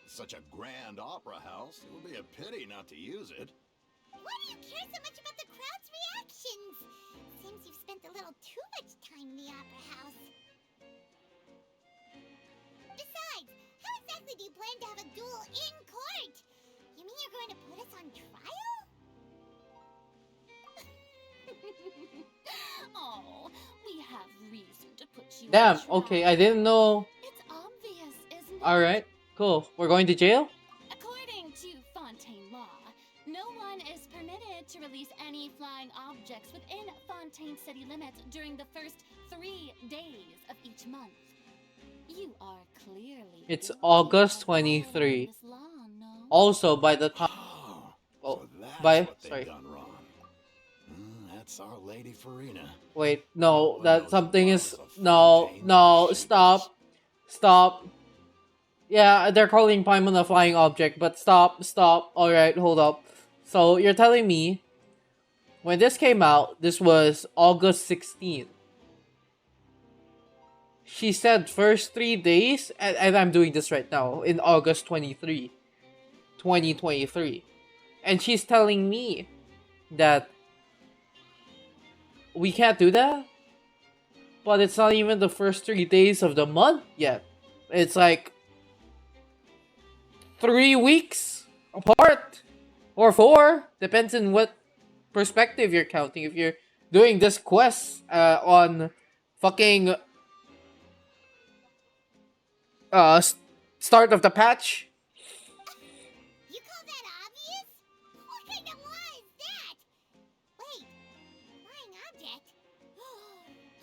[SPEAKER 4] It's such a grand opera house, it would be a pity not to use it.
[SPEAKER 3] Why do you care so much about the crowd's reactions? Seems you've spent a little too much time in the opera house. Besides, how exactly do you plan to have a duel in court? You mean you're going to put us on trial?
[SPEAKER 7] Oh, we have reason to put you
[SPEAKER 1] Damn,
[SPEAKER 7] on trial.
[SPEAKER 1] okay, I didn't know.
[SPEAKER 7] It's obvious, isn't it?
[SPEAKER 1] Alright, cool. We're going to jail?
[SPEAKER 7] According to Fontaine law, no one is permitted to release any flying objects within Fontaine city limits during the first 3 days of each month. You are clearly
[SPEAKER 1] It's
[SPEAKER 7] guilty
[SPEAKER 1] August
[SPEAKER 7] of violating
[SPEAKER 1] 23.
[SPEAKER 7] this law, no?
[SPEAKER 1] Also, by the time.
[SPEAKER 4] Oh,
[SPEAKER 1] Oh,
[SPEAKER 4] so that's
[SPEAKER 1] by.
[SPEAKER 4] what they've
[SPEAKER 1] Sorry.
[SPEAKER 4] done wrong. That's our Lady Farina.
[SPEAKER 1] Wait,
[SPEAKER 4] No
[SPEAKER 1] no,
[SPEAKER 4] one
[SPEAKER 1] that
[SPEAKER 4] knows
[SPEAKER 1] something
[SPEAKER 4] the
[SPEAKER 1] is.
[SPEAKER 4] laws of
[SPEAKER 1] No,
[SPEAKER 4] Fontaine
[SPEAKER 1] no,
[SPEAKER 4] like she
[SPEAKER 1] stop.
[SPEAKER 4] does.
[SPEAKER 1] Stop. Yeah, they're calling Paimon a flying object, but stop, stop. Alright, hold up. So, you're telling me, when this came out, this was August 16th. She said first 3 days, and I'm doing this right now, in August 23, 2023. And she's telling me that we can't do that? But it's not even the first 3 days of the month yet. It's like 3 weeks apart. Or 4. Depends on what perspective you're counting. If you're doing this quest on fucking start of the patch.
[SPEAKER 3] You call that obvious? What kind of law is that? Wait, flying object?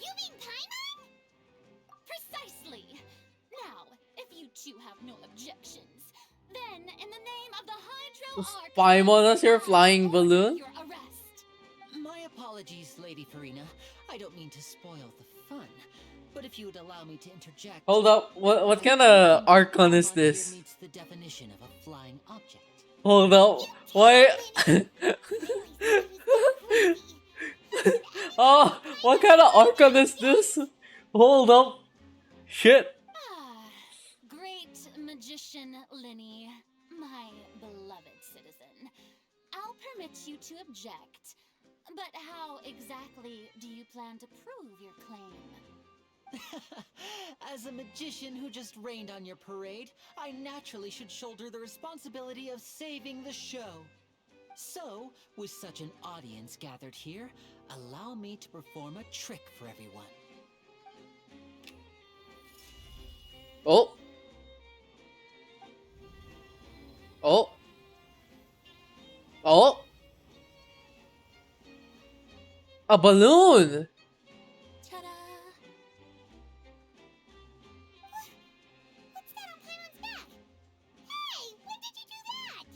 [SPEAKER 3] You mean Paimon?
[SPEAKER 7] Precisely. Now, if you two have no objections, then in the name of the Hydro
[SPEAKER 1] Was
[SPEAKER 7] Archon,
[SPEAKER 1] Paimon as your
[SPEAKER 7] I
[SPEAKER 1] flying
[SPEAKER 7] order
[SPEAKER 1] balloon?
[SPEAKER 7] your arrest.
[SPEAKER 6] My apologies, Lady Farina. I don't mean to spoil the fun. But But if you would allow me to interject,
[SPEAKER 1] Hold up. What
[SPEAKER 6] I
[SPEAKER 1] kind
[SPEAKER 6] do
[SPEAKER 1] of
[SPEAKER 6] think
[SPEAKER 1] Archon is
[SPEAKER 6] Paimon here
[SPEAKER 1] this?
[SPEAKER 6] meets the definition of a flying object.
[SPEAKER 1] Hold up.
[SPEAKER 3] You
[SPEAKER 1] Why?
[SPEAKER 3] tell Lenny! I always thought he was crazy. How could anyone
[SPEAKER 1] Oh,
[SPEAKER 3] call
[SPEAKER 1] what
[SPEAKER 3] Paimon
[SPEAKER 1] kind of
[SPEAKER 3] an
[SPEAKER 1] Archon is
[SPEAKER 3] object?
[SPEAKER 1] this? Hold up. Shit.
[SPEAKER 2] Ah, great magician Linny, my beloved citizen. I'll permit you to object. But how exactly do you plan to prove your claim?
[SPEAKER 6] As a magician who just rained on your parade, I naturally should shoulder the responsibility of saving the show. So, with such an audience gathered here, allow me to perform a trick for everyone.
[SPEAKER 1] Oh. Oh. Oh. A balloon.
[SPEAKER 2] Ta-da!
[SPEAKER 3] What's that on Paimon's back? Hey, when did you do that?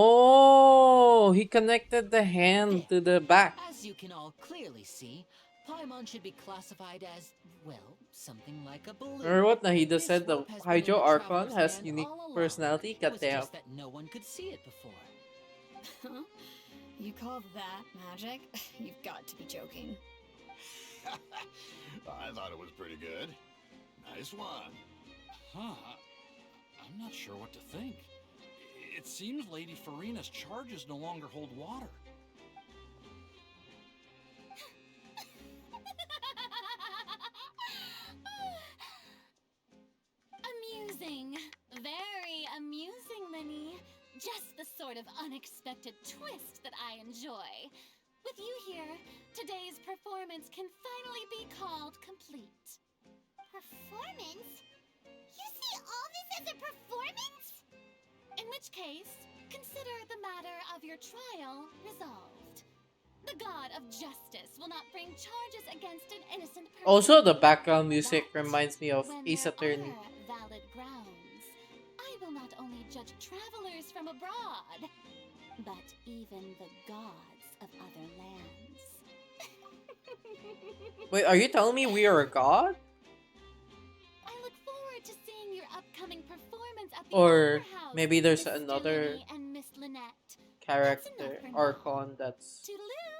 [SPEAKER 1] Oh, he connected the hand
[SPEAKER 6] There.
[SPEAKER 1] to the back.
[SPEAKER 6] As you can all clearly see, Paimon should be classified as, well, something like a balloon.
[SPEAKER 1] Remember what Nahida
[SPEAKER 6] This
[SPEAKER 1] said? The
[SPEAKER 6] rope has been in
[SPEAKER 1] Hydro
[SPEAKER 6] the
[SPEAKER 1] Archon
[SPEAKER 6] Traveler's
[SPEAKER 1] has
[SPEAKER 6] Land
[SPEAKER 1] unique
[SPEAKER 6] all along.
[SPEAKER 1] personality.
[SPEAKER 6] It was
[SPEAKER 1] Goddamn.
[SPEAKER 6] just that no one could see it before.
[SPEAKER 7] Huh? You call that magic? You've got to be joking.
[SPEAKER 4] I thought it was pretty good. Nice one.
[SPEAKER 8] Huh. I'm not sure what to think. It seems Lady Farina's charges no longer hold water.
[SPEAKER 2] Amusing. Very amusing, Linny. Just the sort of unexpected twist that I enjoy. With you here, today's performance can finally be called complete.
[SPEAKER 3] Performance? You see all this as a performance?
[SPEAKER 2] In which case, consider the matter of your trial resolved. The god of justice will not bring charges against an innocent person.
[SPEAKER 1] Also, the background music
[SPEAKER 2] But
[SPEAKER 1] reminds me of
[SPEAKER 2] when
[SPEAKER 1] Ace
[SPEAKER 2] there
[SPEAKER 1] Attorney.
[SPEAKER 2] are valid grounds, I will not only judge travelers from abroad, but even the gods of other lands.
[SPEAKER 1] Wait, are you telling me we are a god?
[SPEAKER 2] I look forward to seeing your upcoming performance at the
[SPEAKER 1] Or
[SPEAKER 2] Opera House,
[SPEAKER 1] maybe there's
[SPEAKER 2] Mr.
[SPEAKER 1] another
[SPEAKER 2] Linny and Miss Lynette.
[SPEAKER 1] character,
[SPEAKER 2] enough for now.
[SPEAKER 1] Archon, that's...
[SPEAKER 2] Toodaloo!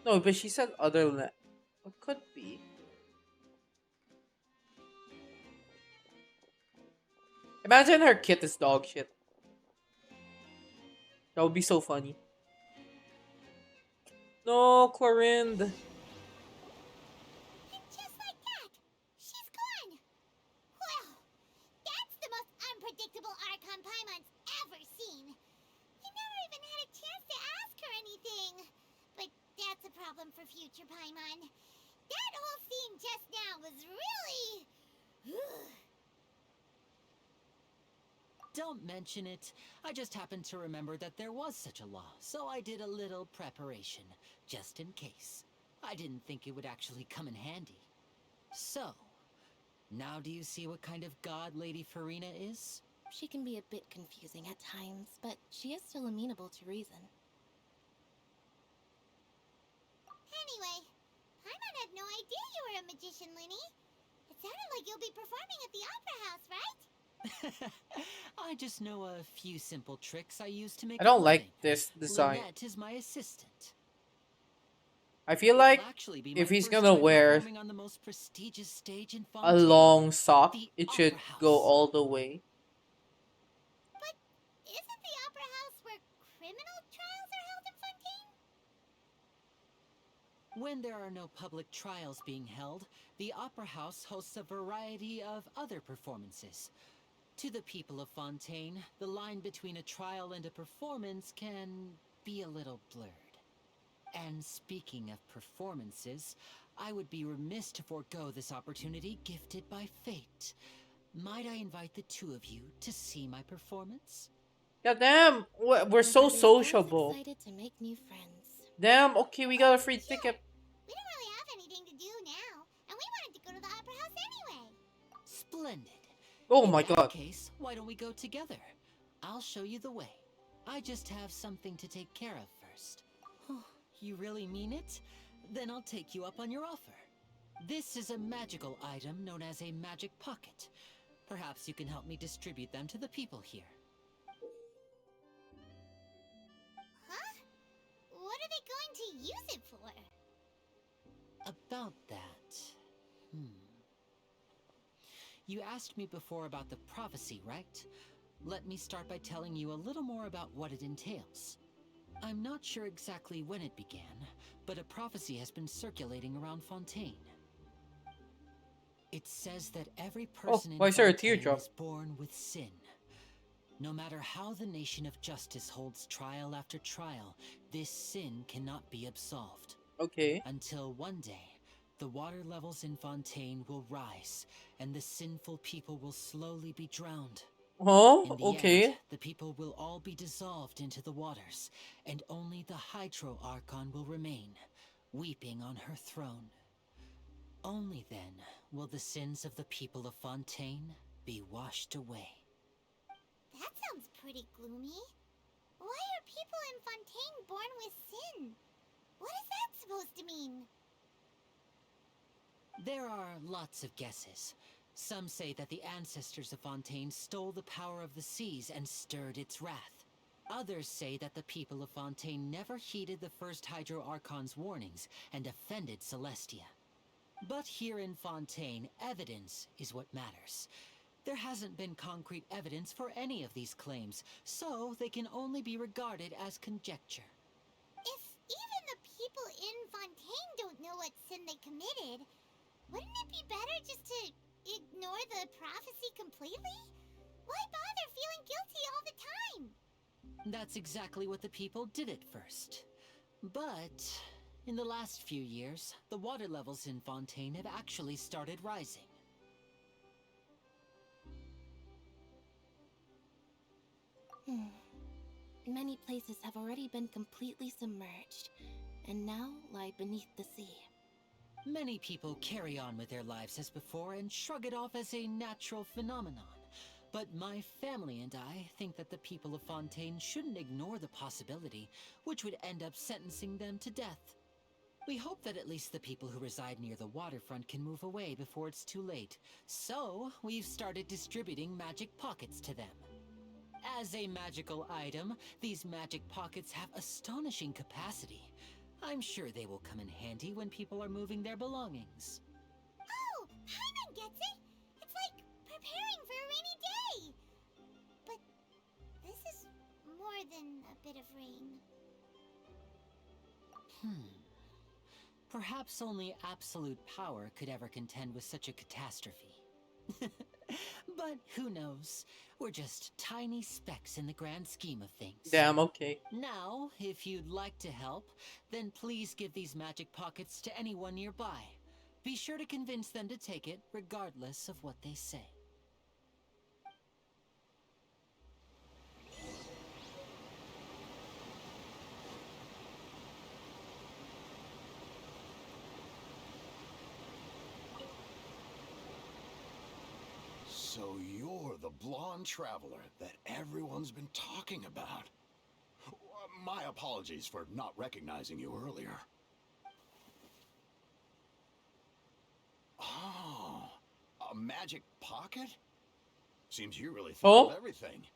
[SPEAKER 1] No, but she said other than... It could be. Imagine her kit is dog shit. That would be so funny. No, Clorind.
[SPEAKER 3] And just like that, she's gone. Well, that's the most unpredictable Archon Paimon's ever seen. You never even had a chance to ask her anything. But that's a problem for future Paimon. That whole scene just now was really...
[SPEAKER 6] Don't mention it. I just happened to remember that there was such a law, so I did a little preparation, just in case. I didn't think it would actually come in handy. So, now do you see what kind of god Lady Farina is?
[SPEAKER 5] She can be a bit confusing at times, but she is still amenable to reason.
[SPEAKER 3] Anyway, Paimon had no idea you were a magician, Linny. It sounded like you'll be performing at the Opera House, right?
[SPEAKER 6] I just know a few simple tricks I use to make
[SPEAKER 1] I
[SPEAKER 6] a
[SPEAKER 1] don't like
[SPEAKER 6] living.
[SPEAKER 1] this design.
[SPEAKER 6] Lynette is my assistant.
[SPEAKER 1] I feel
[SPEAKER 6] It
[SPEAKER 1] like
[SPEAKER 6] will actually be
[SPEAKER 1] if
[SPEAKER 6] my
[SPEAKER 1] he's
[SPEAKER 6] first
[SPEAKER 1] gonna
[SPEAKER 6] time
[SPEAKER 1] wear
[SPEAKER 6] performing on the most prestigious stage in
[SPEAKER 1] a
[SPEAKER 6] Fontaine,
[SPEAKER 1] long sock,
[SPEAKER 6] the
[SPEAKER 1] it should
[SPEAKER 6] Opera
[SPEAKER 1] go
[SPEAKER 6] House.
[SPEAKER 1] all the way.
[SPEAKER 3] But isn't the Opera House where criminal trials are held in Fontaine?
[SPEAKER 6] When there are no public trials being held, the Opera House hosts a variety of other performances. To the people of Fontaine, the line between a trial and a performance can be a little blurred. And speaking of performances, I would be remiss to forego this opportunity gifted by fate. Might I invite the two of you to see my performance?
[SPEAKER 1] God damn, we're so
[SPEAKER 5] Everybody's always
[SPEAKER 1] sociable.
[SPEAKER 5] excited to make new friends.
[SPEAKER 1] Damn, okay, we got a free ticket.
[SPEAKER 3] We don't really have anything to do now, and we wanted to go to the Opera House anyway.
[SPEAKER 6] Splendid.
[SPEAKER 1] Oh
[SPEAKER 6] In
[SPEAKER 1] my
[SPEAKER 6] that
[SPEAKER 1] god.
[SPEAKER 6] case, why don't we go together? I'll show you the way. I just have something to take care of first. You really mean it? Then I'll take you up on your offer. This is a magical item known as a magic pocket. Perhaps you can help me distribute them to the people here.
[SPEAKER 3] Huh? What are they going to use it for?
[SPEAKER 6] About that... You asked me before about the prophecy, right? Let me start by telling you a little more about what it entails. I'm not sure exactly when it began, but a prophecy has been circulating around Fontaine. It says that every
[SPEAKER 1] Oh,
[SPEAKER 6] person in
[SPEAKER 1] why is there a
[SPEAKER 6] Fontaine
[SPEAKER 1] teardrop?
[SPEAKER 6] is born with sin. No matter how the nation of justice holds trial after trial, this sin cannot be absolved.
[SPEAKER 1] Okay.
[SPEAKER 6] Until one day, the water levels in Fontaine will rise, and the sinful people will slowly be drowned.
[SPEAKER 1] Oh,
[SPEAKER 6] In the
[SPEAKER 1] okay.
[SPEAKER 6] end, the people will all be dissolved into the waters, and only the Hydro Archon will remain, weeping on her throne. Only then will the sins of the people of Fontaine be washed away.
[SPEAKER 3] That sounds pretty gloomy. Why are people in Fontaine born with sin? What is that supposed to mean?
[SPEAKER 6] There are lots of guesses. Some say that the ancestors of Fontaine stole the power of the seas and stirred its wrath. Others say that the people of Fontaine never heeded the first Hydro Archon's warnings and offended Celestia. But here in Fontaine, evidence is what matters. There hasn't been concrete evidence for any of these claims, so they can only be regarded as conjecture.
[SPEAKER 3] If even the people in Fontaine don't know what sin they committed, wouldn't it be better just to ignore the prophecy completely? Why bother feeling guilty all the time?
[SPEAKER 6] That's exactly what the people did at first. But in the last few years, the water levels in Fontaine have actually started rising.
[SPEAKER 5] Many places have already been completely submerged, and now lie beneath the sea.
[SPEAKER 6] Many people carry on with their lives as before and shrug it off as a natural phenomenon. But my family and I think that the people of Fontaine shouldn't ignore the possibility, which would end up sentencing them to death. We hope that at least the people who reside near the waterfront can move away before it's too late. So, we've started distributing magic pockets to them. As a magical item, these magic pockets have astonishing capacity. I'm sure they will come in handy when people are moving their belongings.
[SPEAKER 3] Oh, Paimon gets it! It's like preparing for a rainy day! But this is more than a bit of rain.
[SPEAKER 6] Perhaps only absolute power could ever contend with such a catastrophe. But who knows? We're just tiny specks in the grand scheme of things.
[SPEAKER 1] Damn, okay.
[SPEAKER 6] Now, if you'd like to help, then please give these magic pockets to anyone nearby. Be sure to convince them to take it, regardless of what they say.
[SPEAKER 4] So you're the blonde traveler that everyone's been talking about. My apologies for not recognizing you earlier. Oh, a magic pocket? Seems you really thought of
[SPEAKER 1] Oh,
[SPEAKER 4] everything.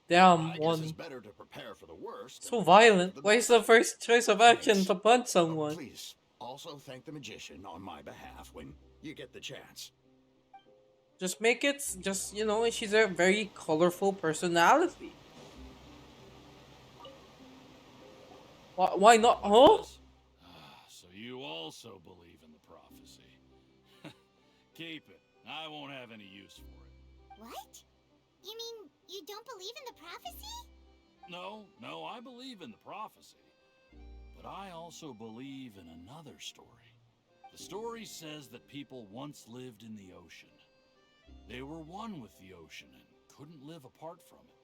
[SPEAKER 1] damn,
[SPEAKER 4] I guess it's
[SPEAKER 1] one.
[SPEAKER 4] better to prepare for the worst
[SPEAKER 1] So
[SPEAKER 4] and hope
[SPEAKER 1] violent.
[SPEAKER 4] for the
[SPEAKER 1] Why is the
[SPEAKER 4] best.
[SPEAKER 1] first choice of action
[SPEAKER 4] Thanks.
[SPEAKER 1] to punch someone?
[SPEAKER 4] Please, also thank the magician on my behalf when you get the chance.
[SPEAKER 1] Just make it, just, she's a very colorful personality. Why not?
[SPEAKER 8] What's
[SPEAKER 1] Huh?
[SPEAKER 8] this? So you also believe in the prophecy. Keep it. I won't have any use for it.
[SPEAKER 3] What? You mean you don't believe in the prophecy?
[SPEAKER 8] No, I believe in the prophecy. But I also believe in another story. The story says that people once lived in the ocean. They were one with the ocean and couldn't live apart from it.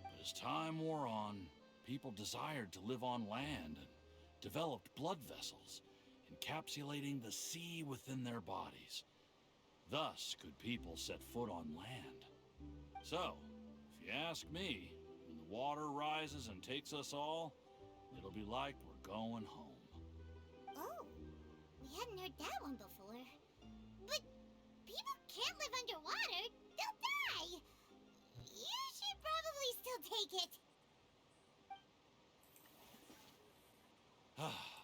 [SPEAKER 8] But as time wore on, people desired to live on land and developed blood vessels, encapsulating the sea within their bodies. Thus could people set foot on land. So, if you ask me, when the water rises and takes us all, it'll be like we're going home.
[SPEAKER 3] Oh, we hadn't heard that one before. But people can't live underwater. They'll die. You should probably still take it.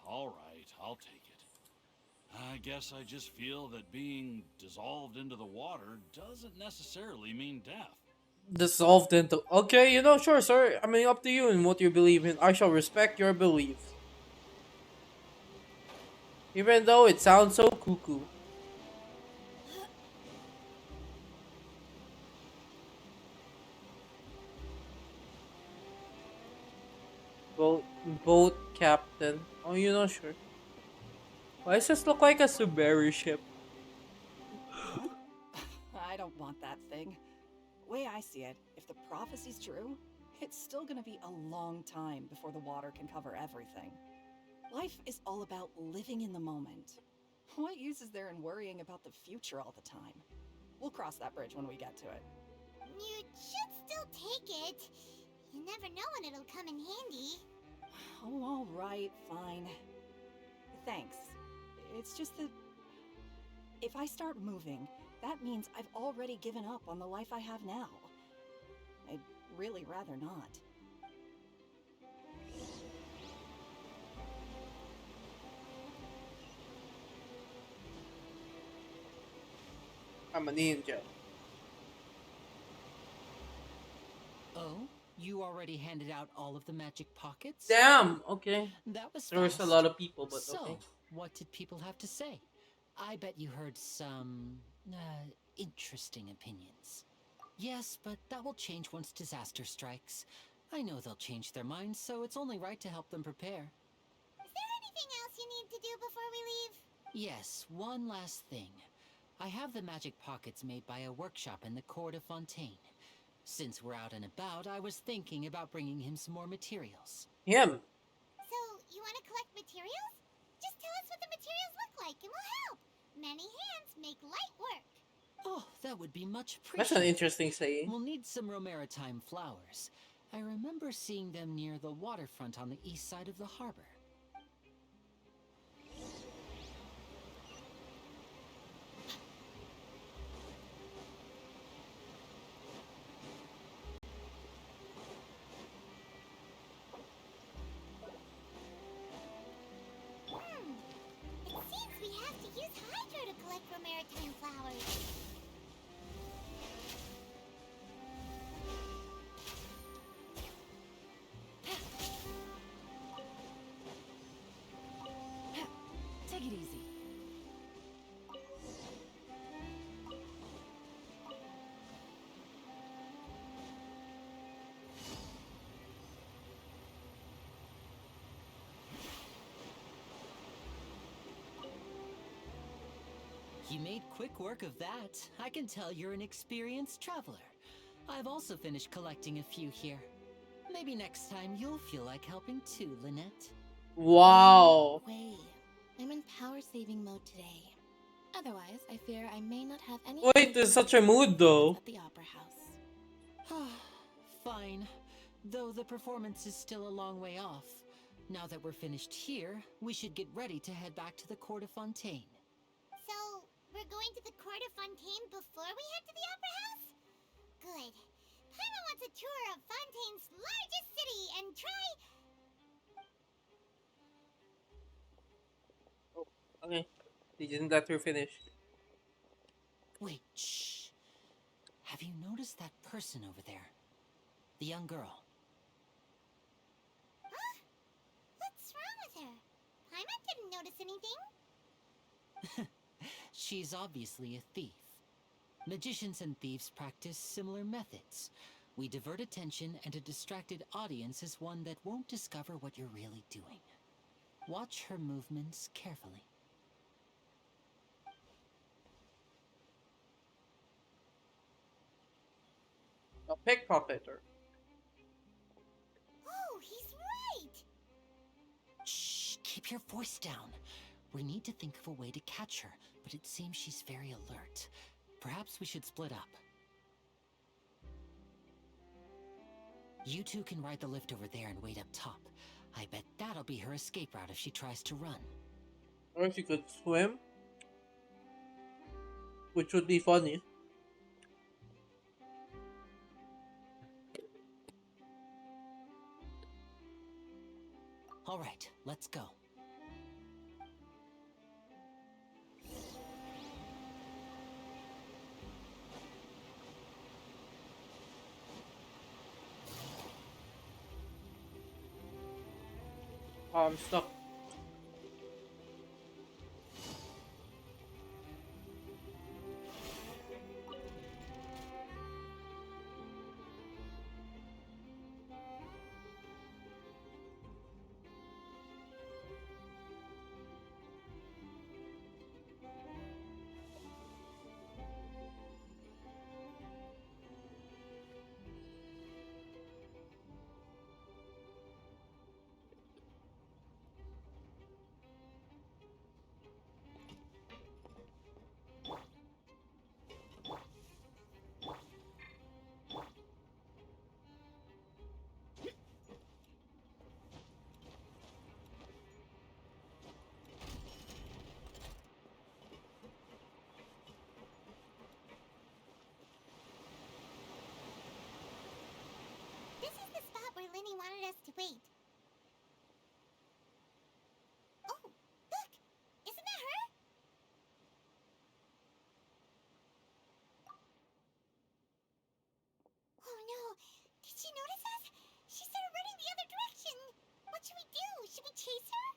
[SPEAKER 8] All right, I'll take it. I guess I just feel that being dissolved into the water doesn't necessarily mean death.
[SPEAKER 1] Dissolved into. Okay, sure, sir. I mean, up to you and what you believe in. I shall respect your beliefs. Even though it sounds so cuckoo. Boat captain. Oh, sure. Why does this look like a Subaru ship?
[SPEAKER 2] I don't want that thing. Way I see it, if the prophecy's true, it's still gonna be a long time before the water can cover everything. Life is all about living in the moment. What use is there in worrying about the future all the time? We'll cross that bridge when we get to it.
[SPEAKER 3] You should still take it. You never know when it'll come in handy.
[SPEAKER 2] Oh, all right, fine. Thanks. It's just that if I start moving, that means I've already given up on the life I have now. I'd really rather not.
[SPEAKER 1] I'm a ninja.
[SPEAKER 6] Oh, you already handed out all of the magic pockets?
[SPEAKER 1] Damn. Okay.
[SPEAKER 6] That was
[SPEAKER 1] There was a
[SPEAKER 6] fast.
[SPEAKER 1] lot of people, but
[SPEAKER 6] So,
[SPEAKER 1] okay.
[SPEAKER 6] what did people have to say? I bet you heard some interesting opinions. Yes, but that will change once disaster strikes. I know they'll change their minds, so it's only right to help them prepare.
[SPEAKER 3] Is there anything else you need to do before we leave?
[SPEAKER 6] Yes, one last thing. I have the magic pockets made by a workshop in the Court of Fontaine. Since we're out and about, I was thinking about bringing him some more materials.
[SPEAKER 1] Him.
[SPEAKER 3] So, you want to collect materials? Just tell us what the materials look like and we'll help. Many hands make light work.
[SPEAKER 6] Oh, that would be much
[SPEAKER 1] That's
[SPEAKER 6] appreciated.
[SPEAKER 1] an interesting saying.
[SPEAKER 6] We'll need some romaritime flowers. I remember seeing them near the waterfront on the east side of the harbor.
[SPEAKER 3] It seems we have to use Hydro to collect maritime flowers.
[SPEAKER 2] Take it easy.
[SPEAKER 6] You made quick work of that. I can tell you're an experienced traveler. I've also finished collecting a few here. Maybe next time you'll feel like helping too, Lynette.
[SPEAKER 1] Wow.
[SPEAKER 5] Way. I'm in power saving mode today. Otherwise, I fear I may not have any.
[SPEAKER 1] Wait, there's such a mood though.
[SPEAKER 5] At the opera house.
[SPEAKER 6] Fine. Though the performance is still a long way off. Now that we're finished here, we should get ready to head back to the Court of Fontaine.
[SPEAKER 3] So, we're going to the Court of Fontaine before we head to the Opera House? Good. Paimon wants a tour of Fontaine's largest city and try...
[SPEAKER 1] Okay. Isn't that we're finished?
[SPEAKER 6] Wait, shh. Have you noticed that person over there? The young girl.
[SPEAKER 3] Huh? What's wrong with her? Paimon didn't notice anything.
[SPEAKER 6] She's obviously a thief. Magicians and thieves practice similar methods. We divert attention, and a distracted audience is one that won't discover what you're really doing. Watch her movements carefully.
[SPEAKER 1] A pickpocketer.
[SPEAKER 3] Oh, he's right!
[SPEAKER 6] Shh, keep your voice down. We need to think of a way to catch her, but it seems she's very alert. Perhaps we should split up. You two can ride the lift over there and wait up top. I bet that'll be her escape route if she tries to run.
[SPEAKER 1] Or she could swim, which would be funny.
[SPEAKER 6] Alright, let's go.
[SPEAKER 1] Oh, I'm stuck.
[SPEAKER 3] This is the spot where Linny wanted us to wait. Oh, look! Isn't that her? Oh no! Did she notice us? She started running the other direction! What should we do? Should we chase her?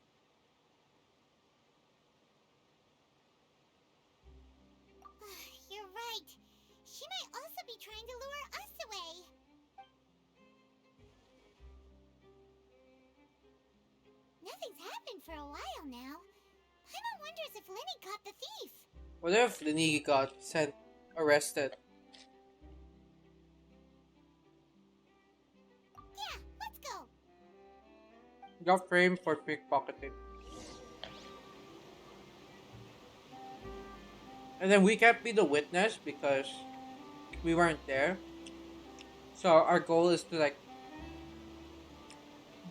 [SPEAKER 3] You're right. She might also be trying to lure us away. Nothing's happened for a while now. Paimon wonders if Linny caught the thief.
[SPEAKER 1] What if Linny got arrested?
[SPEAKER 3] Yeah, let's go.
[SPEAKER 1] Got framed for pickpocketing. And then we can't be the witness because we weren't there. So our goal is to like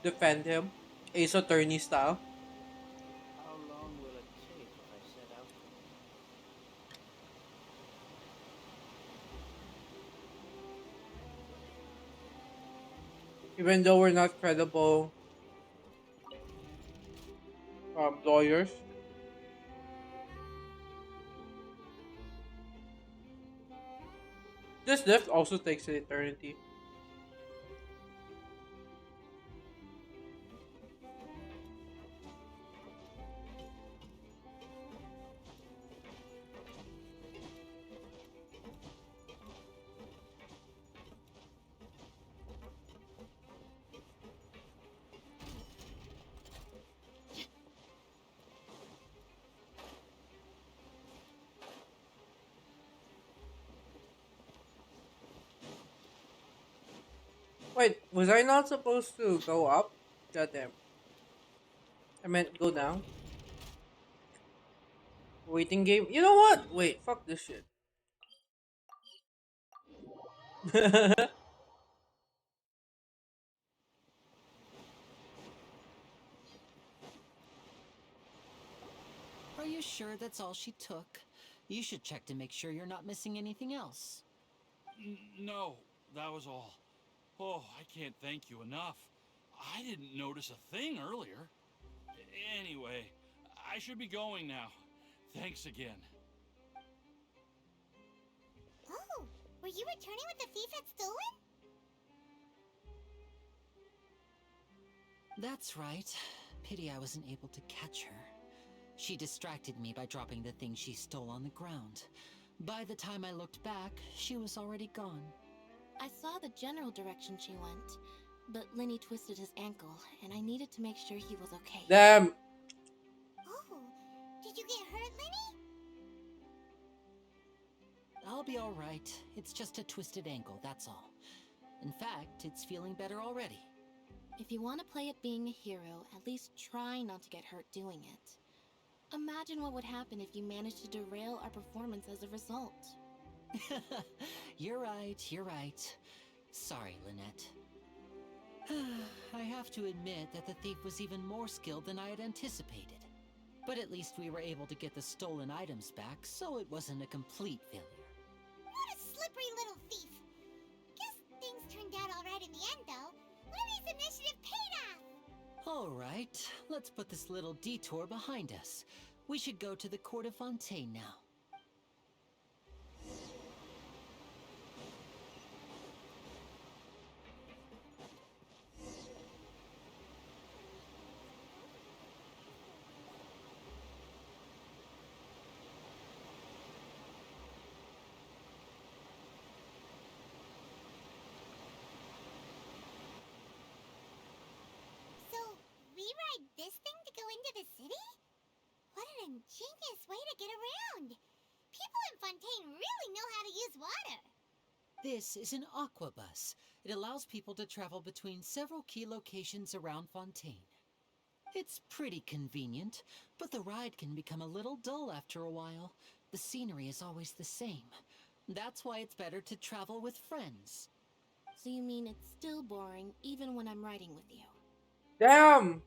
[SPEAKER 1] defend him, Ace Attorney style.
[SPEAKER 9] How long will it take if I set out?
[SPEAKER 1] Even though we're not credible lawyers. This lift also takes an eternity. Wait, was I not supposed to go up? Goddamn. I meant go down. Waiting game. You know what? Wait, fuck this shit.
[SPEAKER 6] Are you sure that's all she took? You should check to make sure you're not missing anything else.
[SPEAKER 8] No, that was all. Oh, I can't thank you enough. I didn't notice a thing earlier. Anyway, I should be going now. Thanks again.
[SPEAKER 3] Oh, were you returning what the thief had stolen?
[SPEAKER 6] That's right. Pity I wasn't able to catch her. She distracted me by dropping the thing she stole on the ground. By the time I looked back, she was already gone.
[SPEAKER 5] I saw the general direction she went, but Linny twisted his ankle, and I needed to make sure he was okay.
[SPEAKER 1] Damn.
[SPEAKER 3] Oh, did you get hurt, Linny?
[SPEAKER 6] I'll be alright. It's just a twisted ankle, that's all. In fact, it's feeling better already.
[SPEAKER 5] If you want to play at being a hero, at least try not to get hurt doing it. Imagine what would happen if you managed to derail our performance as a result.
[SPEAKER 6] You're right, you're right. Sorry, Lynette. I have to admit that the thief was even more skilled than I had anticipated. But at least we were able to get the stolen items back, so it wasn't a complete failure.
[SPEAKER 3] What a slippery little thief. Guess things turned out alright in the end, though. Lily's initiative paid off.
[SPEAKER 6] Alright, let's put this little detour behind us. We should go to the Court of Fontaine now.
[SPEAKER 3] So, we ride this thing to go into the city? What an ingenious way to get around. People in Fontaine really know how to use water.
[SPEAKER 6] This is an aquabus. It allows people to travel between several key locations around Fontaine. It's pretty convenient, but the ride can become a little dull after a while. The scenery is always the same. That's why it's better to travel with friends.
[SPEAKER 5] So you mean it's still boring even when I'm riding with you?
[SPEAKER 1] Damn!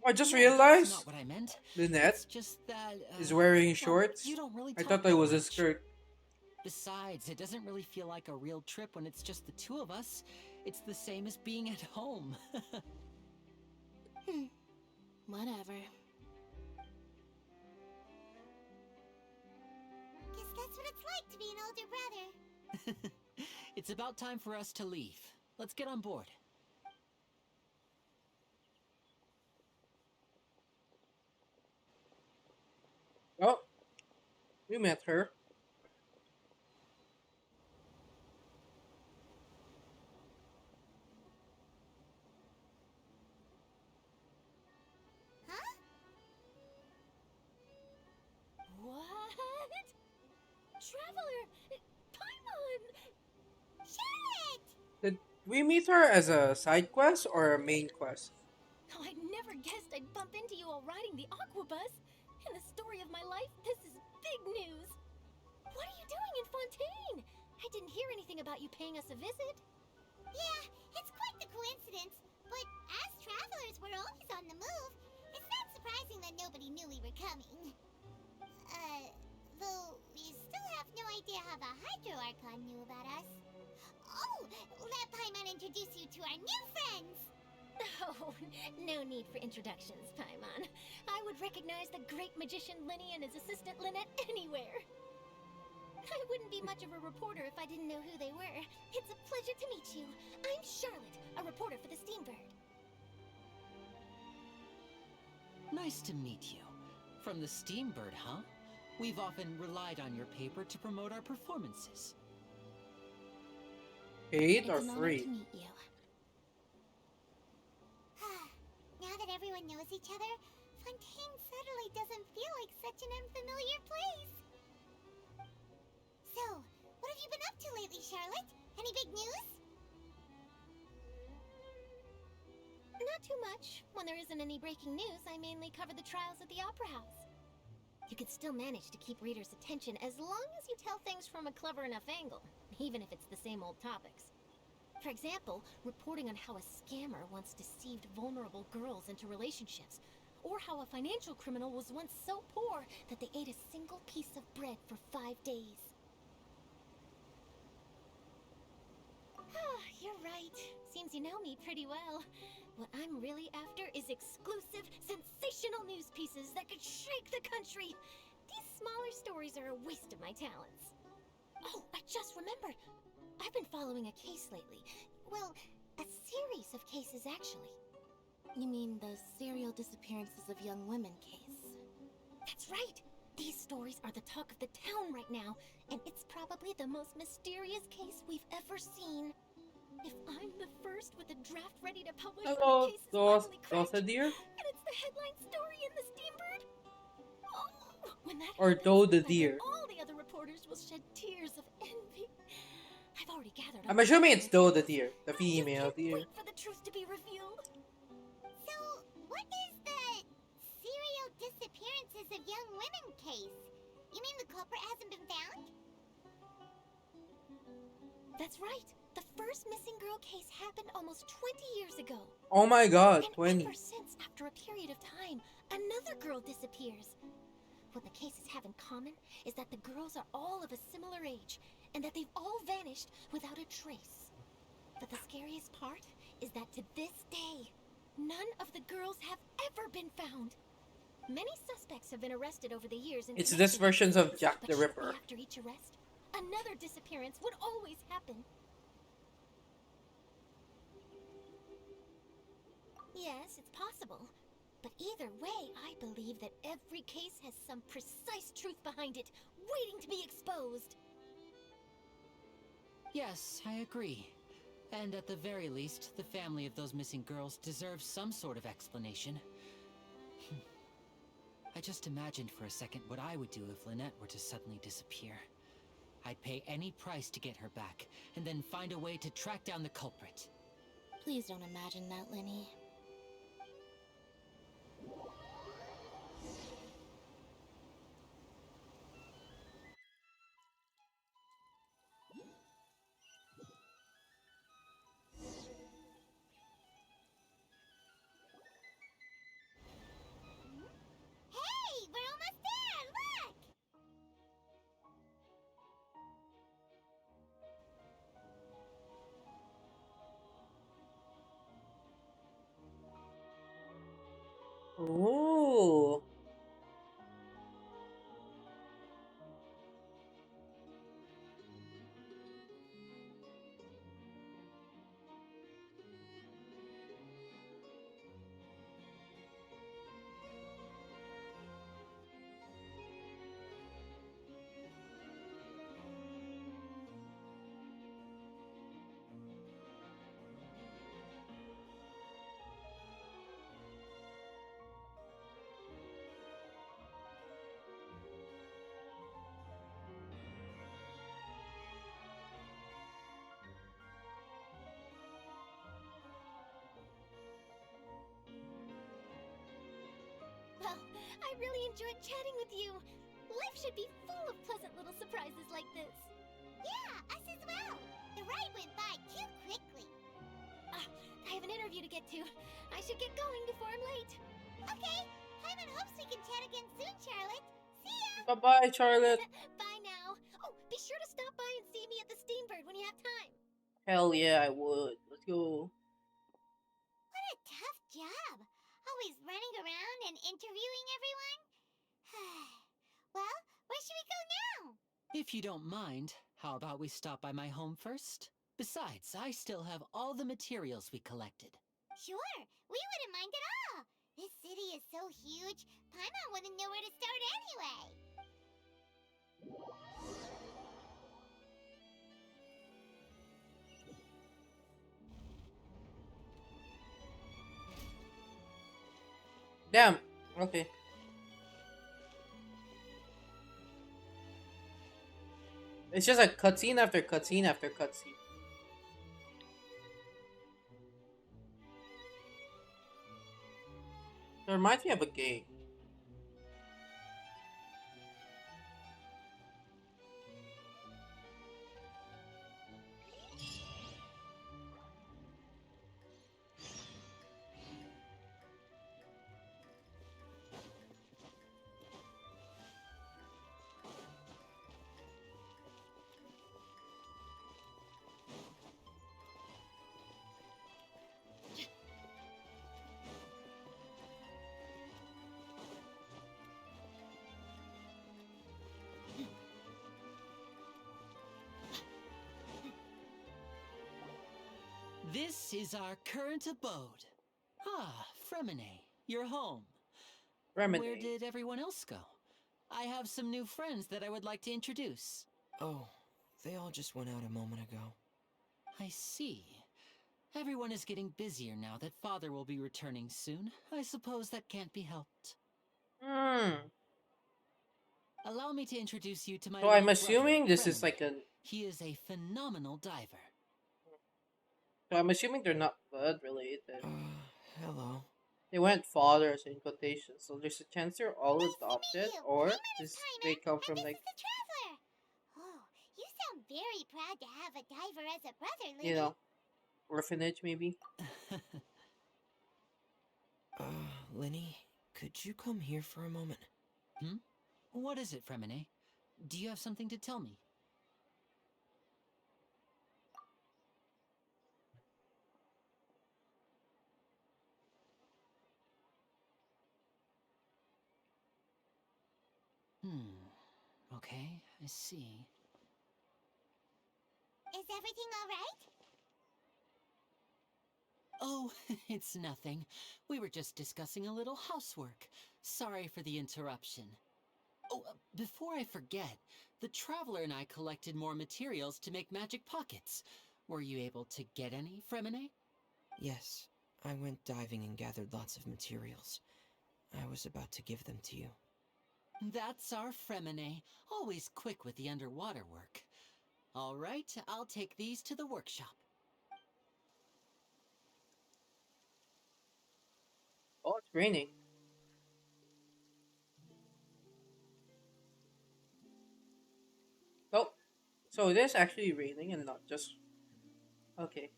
[SPEAKER 1] I just
[SPEAKER 6] No,
[SPEAKER 1] realized
[SPEAKER 6] that's not what I meant.
[SPEAKER 1] Lynette
[SPEAKER 6] It's just that
[SPEAKER 1] is wearing
[SPEAKER 6] well,
[SPEAKER 1] shorts.
[SPEAKER 6] You don't really
[SPEAKER 1] I
[SPEAKER 6] talk
[SPEAKER 1] thought that
[SPEAKER 6] that
[SPEAKER 1] was a
[SPEAKER 6] much.
[SPEAKER 1] skirt.
[SPEAKER 6] Besides, it doesn't really feel like a real trip when it's just the two of us. It's the same as being at home.
[SPEAKER 5] Whatever.
[SPEAKER 3] Guess that's what it's like to be an older brother.
[SPEAKER 6] It's about time for us to leave. Let's get on board.
[SPEAKER 1] Oh, we met her.
[SPEAKER 3] Huh?
[SPEAKER 5] What? Traveler! Paimon!
[SPEAKER 3] Charlotte!
[SPEAKER 1] Did we meet her as a side quest or a main quest?
[SPEAKER 5] Oh, I never guessed I'd bump into you while riding the aquabus. In the story of my life, this is big news. What are you doing in Fontaine? I didn't hear anything about you paying us a visit.
[SPEAKER 3] Yeah, it's quite the coincidence. But as travelers, we're always on the move. It's not surprising that nobody knew we were coming. Though we still have no idea how the Hydro Archon knew about us. Oh, let Paimon introduce you to our new friends.
[SPEAKER 5] Oh, no need for introductions, Paimon. I would recognize the great magician Linny and his assistant Lynette anywhere. I wouldn't be much of a reporter if I didn't know who they were. It's a pleasure to meet you. I'm Charlotte, a reporter for the Steambird.
[SPEAKER 6] Nice to meet you. From the Steambird, huh? We've often relied on your paper to promote our performances.
[SPEAKER 1] Paid
[SPEAKER 5] It's
[SPEAKER 1] or
[SPEAKER 5] an honor
[SPEAKER 1] free?
[SPEAKER 5] to meet you.
[SPEAKER 3] Now that everyone knows each other, Fontaine suddenly doesn't feel like such an unfamiliar place. So, what have you been up to lately, Charlotte? Any big news?
[SPEAKER 5] Not too much. When there isn't any breaking news, I mainly cover the trials at the Opera House. You could still manage to keep readers' attention as long as you tell things from a clever enough angle, even if it's the same old topics. For example, reporting on how a scammer once deceived vulnerable girls into relationships, or how a financial criminal was once so poor that they ate a single piece of bread for 5 days. Ah, you're right. Seems you know me pretty well. What I'm really after is exclusive, sensational news pieces that could shake the country. These smaller stories are a waste of my talents. Oh, I just remembered. I've been following a case lately. Well, a series of cases, actually. You mean the serial disappearances of young women case? That's right! These stories are the talk of the town right now, and it's probably the most mysterious case we've ever seen. If I'm the first with a draft ready to publish when
[SPEAKER 1] Hello,
[SPEAKER 5] the case is finally cracked,
[SPEAKER 1] Dosa dear?
[SPEAKER 5] and it's the headline story in the Steambird. Oh, when that
[SPEAKER 1] Or
[SPEAKER 5] happens,
[SPEAKER 1] Doe the
[SPEAKER 5] I bet
[SPEAKER 1] deer?
[SPEAKER 5] all the other reporters will shed tears of envy. I've already gathered.
[SPEAKER 1] I'm
[SPEAKER 5] up
[SPEAKER 1] assuming it's Doe the
[SPEAKER 5] details.
[SPEAKER 1] deer, the
[SPEAKER 5] I just
[SPEAKER 1] female
[SPEAKER 5] can't
[SPEAKER 1] deer.
[SPEAKER 5] wait for the truth to be revealed.
[SPEAKER 3] So, what is the serial disappearances of young women case? You mean the culprit hasn't been found?
[SPEAKER 5] That's right. The
[SPEAKER 10] first missing girl case happened almost 20 years ago.
[SPEAKER 1] Oh my god,
[SPEAKER 10] And
[SPEAKER 1] 20.
[SPEAKER 10] ever since, after a period of time, another girl disappears. What the cases have in common is that the girls are all of a similar age, and that they've all vanished without a trace. But the scariest part is that to this day, none of the girls have ever been found. Many suspects have been arrested over the years in
[SPEAKER 1] It's
[SPEAKER 10] connection
[SPEAKER 1] this
[SPEAKER 10] with
[SPEAKER 1] versions
[SPEAKER 10] this,
[SPEAKER 1] of Jack
[SPEAKER 10] but
[SPEAKER 1] the
[SPEAKER 10] shortly
[SPEAKER 1] Ripper.
[SPEAKER 10] after each arrest, another disappearance would always happen. Yes, it's possible. But either way, I believe that every case has some precise truth behind it, waiting to be exposed.
[SPEAKER 6] Yes, I agree. And at the very least, the family of those missing girls deserves some sort of explanation. I just imagined for a second what I would do if Lynette were to suddenly disappear. I'd pay any price to get her back, and then find a way to track down the culprit.
[SPEAKER 5] Please don't imagine that, Lenny.
[SPEAKER 3] Hey, we're almost there! Look!
[SPEAKER 1] Ooh.
[SPEAKER 10] Well, I really enjoyed chatting with you. Life should be full of pleasant little surprises like this.
[SPEAKER 3] Yeah, us as well. The ride went by too quickly.
[SPEAKER 10] I have an interview to get to. I should get going before I'm late.
[SPEAKER 3] Okay, Hyman hopes we can chat again soon, Charlotte. See ya!
[SPEAKER 1] Bye-bye, Charlotte.
[SPEAKER 10] Bye now. Oh, be sure to stop by and see me at the Steambird when you have time.
[SPEAKER 1] Hell yeah, I would. Let's go.
[SPEAKER 3] What a tough job. Always running around and interviewing everyone. Well, where should we go now?
[SPEAKER 6] If you don't mind, how about we stop by my home first? Besides, I still have all the materials we collected.
[SPEAKER 3] Sure, we wouldn't mind at all. This city is so huge, Paimon wouldn't know where to start anyway.
[SPEAKER 1] Damn. Okay. It's just a cutscene after cutscene after cutscene. It reminds me of a game.
[SPEAKER 6] This is our current abode. Ah, Fremine, you're home. Where
[SPEAKER 1] Remedy.
[SPEAKER 6] did everyone else go? I have some new friends that I would like to introduce.
[SPEAKER 9] Oh, they all just went out a moment ago.
[SPEAKER 6] I see. Everyone is getting busier now that Father will be returning soon. I suppose that can't be helped.
[SPEAKER 1] Hmm.
[SPEAKER 6] Allow me to introduce you to my
[SPEAKER 1] So I'm
[SPEAKER 6] little brother,
[SPEAKER 1] assuming this is
[SPEAKER 6] Fremine.
[SPEAKER 1] like a.
[SPEAKER 6] He is a phenomenal diver.
[SPEAKER 1] So I'm assuming they're not blood related.
[SPEAKER 9] Hello.
[SPEAKER 1] They went fathers in quotations, so there's a chance they're all
[SPEAKER 3] Nice to meet
[SPEAKER 1] adopted,
[SPEAKER 3] you.
[SPEAKER 1] or
[SPEAKER 3] Paimon is
[SPEAKER 1] this
[SPEAKER 3] Paimon,
[SPEAKER 1] they come
[SPEAKER 3] and
[SPEAKER 1] from
[SPEAKER 3] this
[SPEAKER 1] like.
[SPEAKER 3] is the Traveler. Oh, you sound very proud to have a diver as a brother, Lily.
[SPEAKER 1] You know, orphanage maybe.
[SPEAKER 11] Lenny, could you come here for a moment?
[SPEAKER 6] Hmm? What is it, Fremine? Do you have something to tell me? Okay, I see.
[SPEAKER 3] Is everything all right?
[SPEAKER 6] Oh, it's nothing. We were just discussing a little housework. Sorry for the interruption. Oh, before I forget, the Traveler and I collected more materials to make magic pockets. Were you able to get any, Fremine?
[SPEAKER 11] Yes, I went diving and gathered lots of materials. I was about to give them to you.
[SPEAKER 6] That's our Fremine, always quick with the underwater work. All right, I'll take these to the workshop.
[SPEAKER 1] Oh, it's raining. Oh, so it is actually raining and not just. Okay.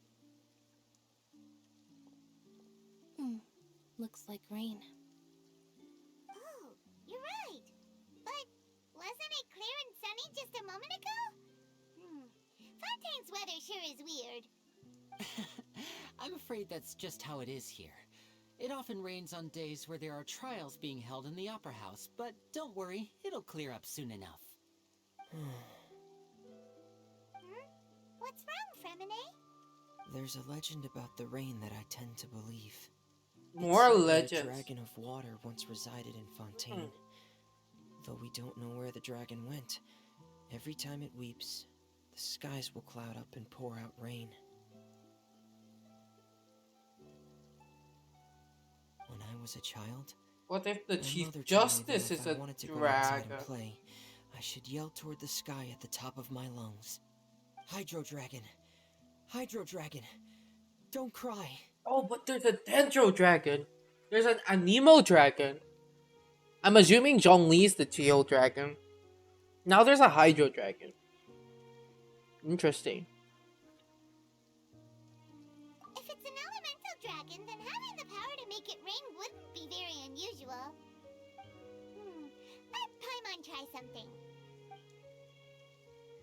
[SPEAKER 5] Looks like rain.
[SPEAKER 3] Oh, you're right. But wasn't it clear and sunny just a moment ago? Fontaine's weather sure is weird.
[SPEAKER 6] I'm afraid that's just how it is here. It often rains on days where there are trials being held in the Opera House, but don't worry, it'll clear up soon enough.
[SPEAKER 3] What's wrong, Fremine?
[SPEAKER 11] There's a legend about the rain that I tend to believe.
[SPEAKER 1] More
[SPEAKER 11] It's said that
[SPEAKER 1] legends.
[SPEAKER 11] a dragon of water once resided in Fontaine. Though we don't know where the dragon went, every time it weeps, the skies will cloud up and pour out rain. When I was a child,
[SPEAKER 1] What if the
[SPEAKER 11] my
[SPEAKER 1] Chief
[SPEAKER 11] mother told me that
[SPEAKER 1] Justice
[SPEAKER 11] if
[SPEAKER 1] is
[SPEAKER 11] I
[SPEAKER 1] a
[SPEAKER 11] wanted to go outside
[SPEAKER 1] dragon?
[SPEAKER 11] and play, I should yell toward the sky at the top of my lungs. Hydro Dragon! Hydro Dragon! Don't cry!
[SPEAKER 1] Oh, but there's a Dendro Dragon. There's an Anemo Dragon. I'm assuming Zhongli's the Geo Dragon. Now there's a Hydro Dragon. Interesting.
[SPEAKER 3] If it's an elemental dragon, then having the power to make it rain wouldn't be very unusual. Let Paimon try something.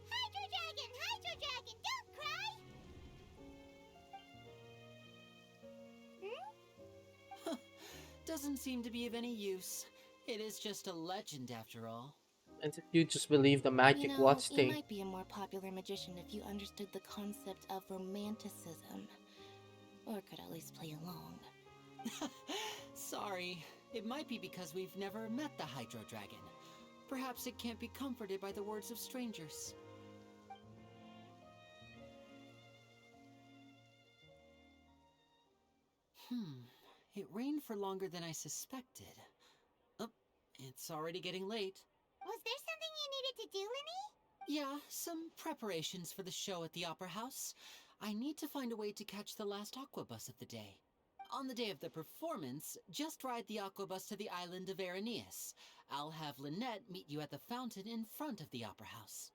[SPEAKER 3] Hydro Dragon, don't cry!
[SPEAKER 6] Doesn't seem to be of any use. It is just a legend after all.
[SPEAKER 1] And if you just believe the magic watch
[SPEAKER 5] You
[SPEAKER 1] thing.
[SPEAKER 5] might be a more popular magician if you understood the concept of romanticism. Or could at least play along.
[SPEAKER 6] Sorry, it might be because we've never met the Hydro Dragon. Perhaps it can't be comforted by the words of strangers. It rained for longer than I suspected. Oh, it's already getting late.
[SPEAKER 3] Was there something you needed to do, Linny?
[SPEAKER 6] Yeah, some preparations for the show at the Opera House. I need to find a way to catch the last aqua bus of the day. On the day of the performance, just ride the aqua bus to the island of Araneus. I'll have Lynette meet you at the fountain in front of the Opera House.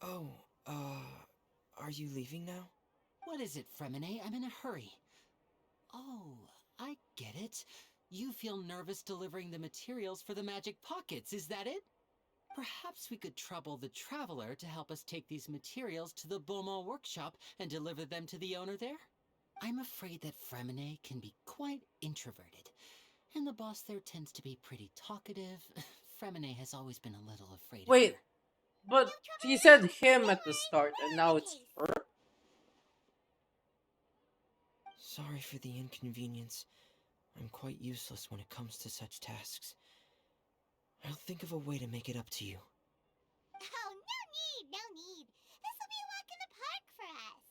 [SPEAKER 11] Oh, are you leaving now?
[SPEAKER 6] What is it, Fremine? I'm in a hurry. Oh, I get it. You feel nervous delivering the materials for the magic pockets, is that it? Perhaps we could trouble the Traveler to help us take these materials to the Beaumont workshop and deliver them to the owner there? I'm afraid that Fremine can be quite introverted, and the boss there tends to be pretty talkative. Fremine has always been a little afraid
[SPEAKER 1] Wait,
[SPEAKER 6] of her.
[SPEAKER 1] but he said him at the start, and now it's her?
[SPEAKER 11] Sorry for the inconvenience. I'm quite useless when it comes to such tasks. I'll think of a way to make it up to you.
[SPEAKER 3] Oh, no need. This'll be a walk in the park for us.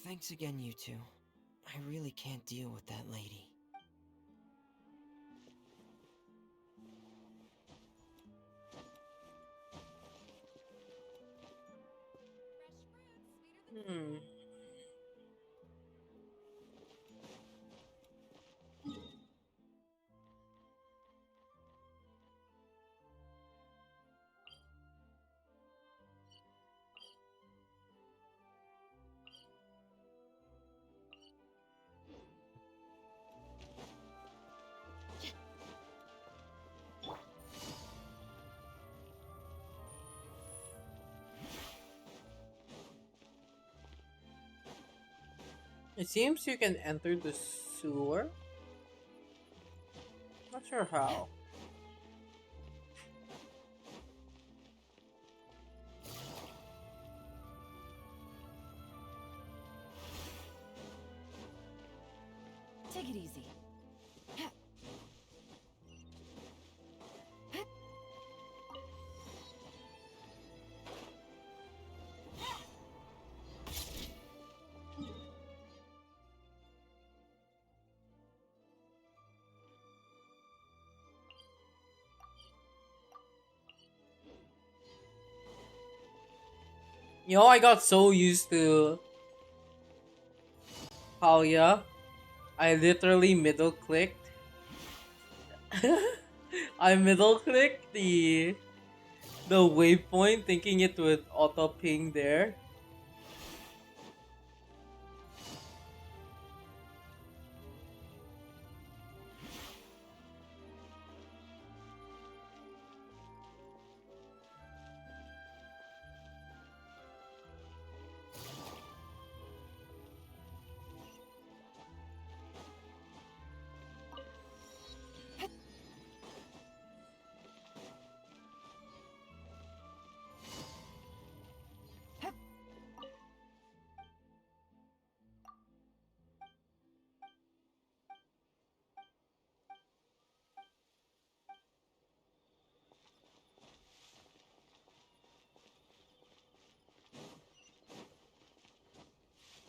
[SPEAKER 11] Thanks again, you two. I really can't deal with that lady.
[SPEAKER 1] It seems you can enter the sewer. Not sure how.
[SPEAKER 2] Take it easy.
[SPEAKER 1] I got so used to Palya. I literally middle clicked. I middle clicked the waypoint thinking it would auto ping there.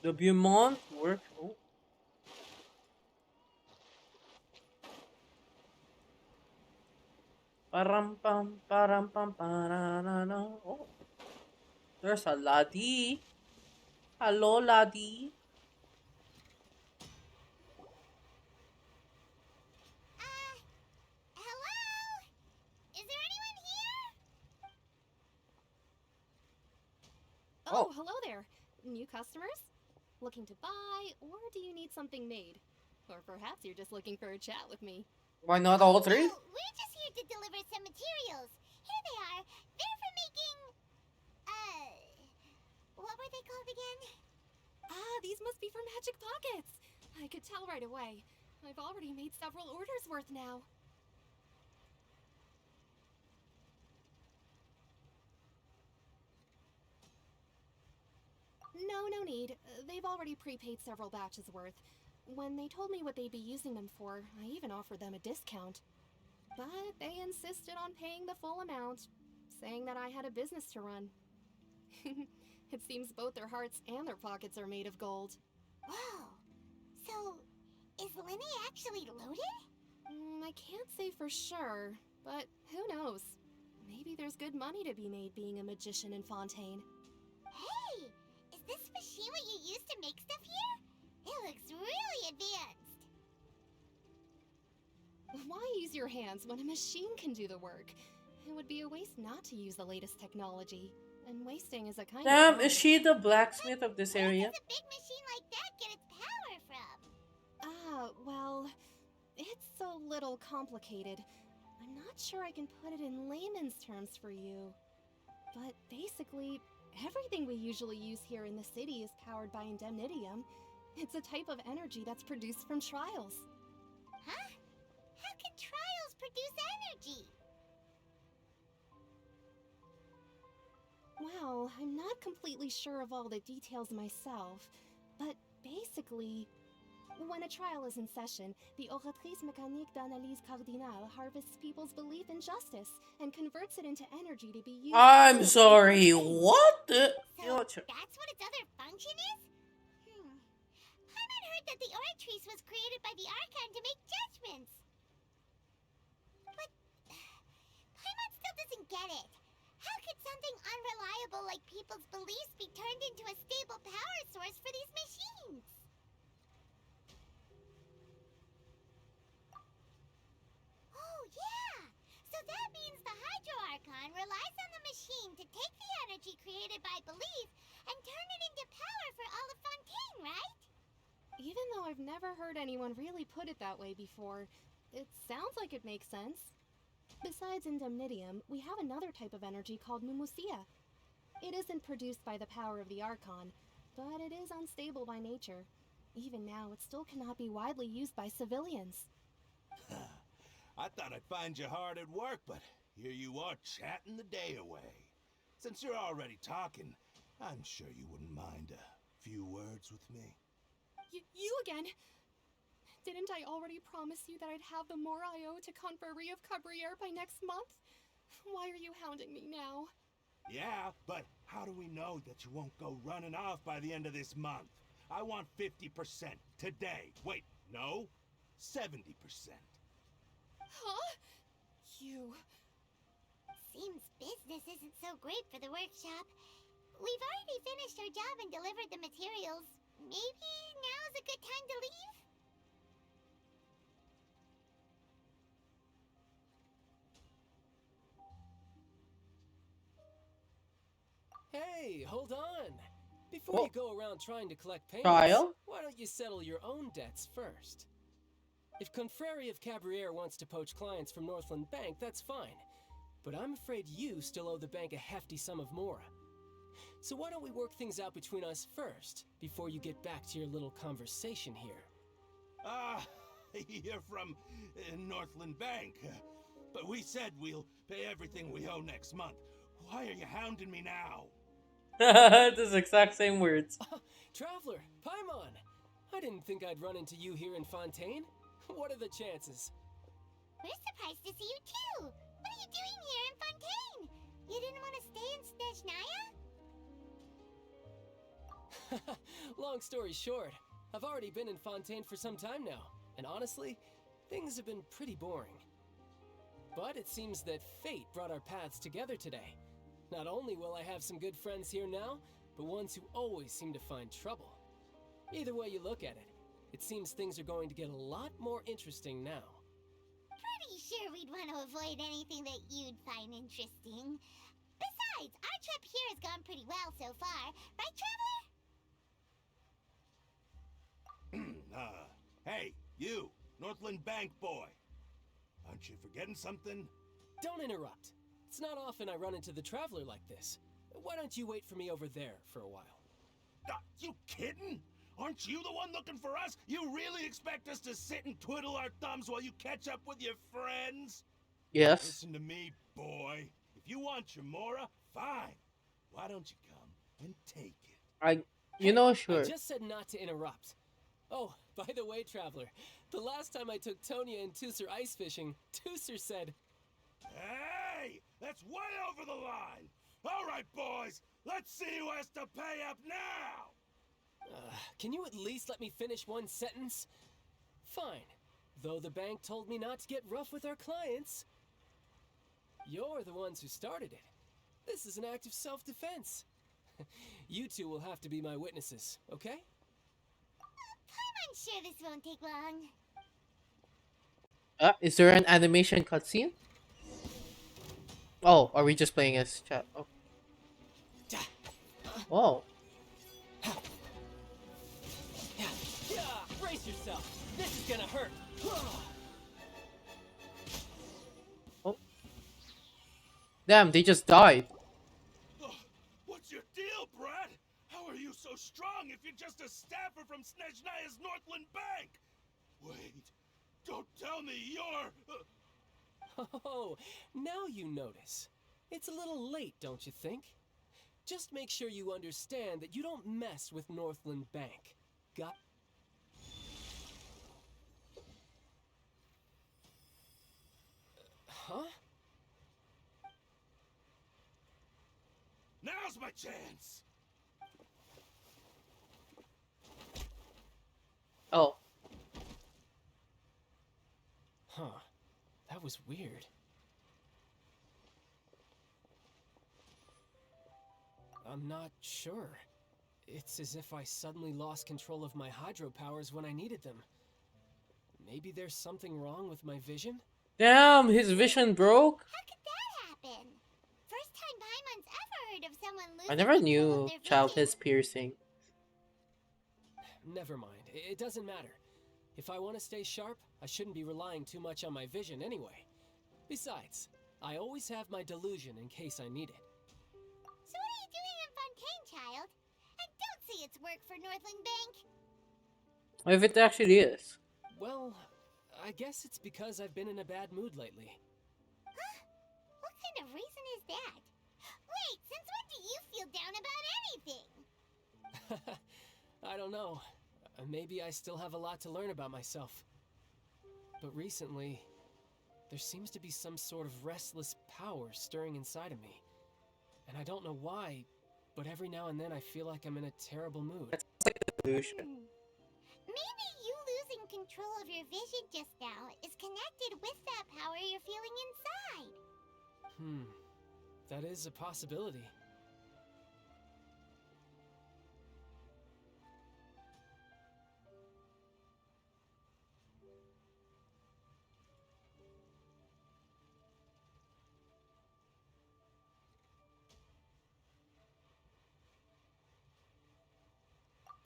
[SPEAKER 1] The Beaumont work. Oh. Param pam pararara. Oh, there's a laddie. Hello, laddie.
[SPEAKER 3] Hello? Is there anyone here?
[SPEAKER 1] Oh,
[SPEAKER 12] Oh, hello there. New customers? Looking to buy, or do you need something made? Or perhaps you're just looking for a chat with me.
[SPEAKER 1] why not all three?
[SPEAKER 3] No, we're just here to deliver some materials. Here they are. They're for making, what were they called again?
[SPEAKER 12] Ah, these must be for Magic Pockets. I could tell right away. I've already made several orders worth now. No need. They've already prepaid several batches worth. When they told me what they'd be using them for, I even offered them a discount. But they insisted on paying the full amount, saying that I had a business to run. It seems both their hearts and their pockets are made of gold.
[SPEAKER 3] Whoa. So, is Lenny actually loaded?
[SPEAKER 12] I can't say for sure, but who knows? Maybe there's good money to be made being a magician in Fontaine.
[SPEAKER 3] Hey, is this machine what you use to make stuff here? It looks really advanced.
[SPEAKER 12] Why use your hands when a machine can do the work? It would be a waste not to use the latest technology. And wasting is a kind of
[SPEAKER 1] Damn, is
[SPEAKER 12] crime.
[SPEAKER 1] she the blacksmith of this
[SPEAKER 3] Where
[SPEAKER 1] area?
[SPEAKER 3] does a big machine like that get its power from?
[SPEAKER 12] Well, it's a little complicated. I'm not sure I can put it in layman's terms for you. But basically, everything we usually use here in the city is powered by indemnitium. It's a type of energy that's produced from trials.
[SPEAKER 3] Huh? How can trials produce energy?
[SPEAKER 12] Well, I'm not completely sure of all the details myself, but basically, when a trial is in session, the Oratrice Mécanique d'Analyse Cardinale harvests people's belief in justice and converts it into energy to be used.
[SPEAKER 1] I'm sorry, what the?
[SPEAKER 3] So, that's what its other function is? Paimon heard that the Oratrice was created by the Archon to make judgments. But Paimon still doesn't get it. How could something unreliable like people's beliefs be turned into a stable power source for these machines? Oh, yeah! So that means the Hydro Archon relies on the machine to take the energy created by belief and turn it into power for all of Fontaine, right?
[SPEAKER 12] Even though I've never heard anyone really put it that way before, it sounds like it makes sense. Besides indemnitium, we have another type of energy called mumusia. It isn't produced by the power of the Archon, but it is unstable by nature. Even now, it still cannot be widely used by civilians.
[SPEAKER 13] I thought I'd find you hard at work, but here you are chatting the day away. Since you're already talking, I'm sure you wouldn't mind a few words with me.
[SPEAKER 12] You again? Didn't I already promise you that I'd have the more I owe to Confrérie of Cabriere by next month? Why are you hounding me now?
[SPEAKER 13] Yeah, but how do we know that you won't go running off by the end of this month? I want 50% today. Wait, no, 70%.
[SPEAKER 12] Huh? You...
[SPEAKER 3] Seems business isn't so great for the workshop. We've already finished our job and delivered the materials. Maybe now's a good time to leave?
[SPEAKER 14] Hey, hold on! Before
[SPEAKER 1] Oh,
[SPEAKER 14] you go around trying to collect payments,
[SPEAKER 1] trial?
[SPEAKER 14] why don't you settle your own debts first? If Confrérie of Cabriere wants to poach clients from Northland Bank, that's fine. But I'm afraid you still owe the bank a hefty sum of mora. So why don't we work things out between us first, before you get back to your little conversation here?
[SPEAKER 13] Ah, you're from Northland Bank. But we said we'll pay everything we owe next month. Why are you hounding me now?
[SPEAKER 1] The exact same words.
[SPEAKER 14] Traveler, Paimon! I didn't think I'd run into you here in Fontaine. What are the chances?
[SPEAKER 3] We're surprised to see you too! What are you doing here in Fontaine? You didn't want to stay in Snezhnaya?
[SPEAKER 14] Long story short, I've already been in Fontaine for some time now, and honestly, things have been pretty boring. But it seems that fate brought our paths together today. Not only will I have some good friends here now, but ones who always seem to find trouble. Either way you look at it, it seems things are going to get a lot more interesting now.
[SPEAKER 3] Pretty sure we'd want to avoid anything that you'd find interesting. Besides, our trip here has gone pretty well so far. Right, Traveler?
[SPEAKER 13] Hey, you, Northland Bank boy. Aren't you forgetting something?
[SPEAKER 14] Don't interrupt. It's not often I run into the Traveler like this. Why don't you wait for me over there for a while?
[SPEAKER 13] You kidding? Aren't you the one looking for us? You really expect us to sit and twiddle our thumbs while you catch up with your friends?
[SPEAKER 1] Yes.
[SPEAKER 13] Listen to me, boy. If you want your mora, fine. Why don't you come and take it?
[SPEAKER 1] Sure.
[SPEAKER 14] I just said not to interrupt. Oh, by the way, Traveler, the last time I took Tonya and Tusser ice fishing, Tusser said,
[SPEAKER 13] Hey! That's way over the line! All right, boys, let's see who has to pay up now!
[SPEAKER 14] Can you at least let me finish one sentence? Fine. Though the bank told me not to get rough with our clients. You're the ones who started it. This is an act of self-defense. You two will have to be my witnesses, okay?
[SPEAKER 3] I'm sure this won't take long.
[SPEAKER 1] Is there an animation cutscene? Oh, are we just playing as chat? Oh. Oh.
[SPEAKER 14] Yeah, brace yourself. This is gonna hurt.
[SPEAKER 1] Oh. Damn, they just died.
[SPEAKER 13] What's your deal, Brad? How are you so strong if you're just a staffer from Snezhnaya's Northland Bank? Wait, don't tell me you're...
[SPEAKER 14] Oh, now you notice. It's a little late, don't you think? Just make sure you understand that you don't mess with Northland Bank. Got... Huh?
[SPEAKER 13] Now's my chance!
[SPEAKER 1] Oh.
[SPEAKER 14] Huh. That was weird. I'm not sure. It's as if I suddenly lost control of my hydro powers when I needed them. Maybe there's something wrong with my vision?
[SPEAKER 1] Damn, his vision broke?
[SPEAKER 3] How could that happen? First time Paimon's ever heard of someone losing
[SPEAKER 1] I never
[SPEAKER 3] control
[SPEAKER 1] knew
[SPEAKER 3] of their
[SPEAKER 1] child
[SPEAKER 3] vision.
[SPEAKER 1] has piercing.
[SPEAKER 14] Never mind. It doesn't matter. If I want to stay sharp, I shouldn't be relying too much on my vision anyway. Besides, I always have my delusion in case I need it.
[SPEAKER 3] So what are you doing in Fontaine, child? And don't say it's work for Northland Bank.
[SPEAKER 1] If it actually is.
[SPEAKER 14] Well, I guess it's because I've been in a bad mood lately.
[SPEAKER 3] Huh? What kind of reason is that? Wait, since when do you feel down about anything?
[SPEAKER 14] I don't know. Maybe I still have a lot to learn about myself. But recently, there seems to be some sort of restless power stirring inside of me. And I don't know why, but every now and then I feel like I'm in a terrible mood.
[SPEAKER 1] Illusion.
[SPEAKER 3] Maybe you losing control of your vision just now is connected with that power you're feeling inside.
[SPEAKER 14] That is a possibility.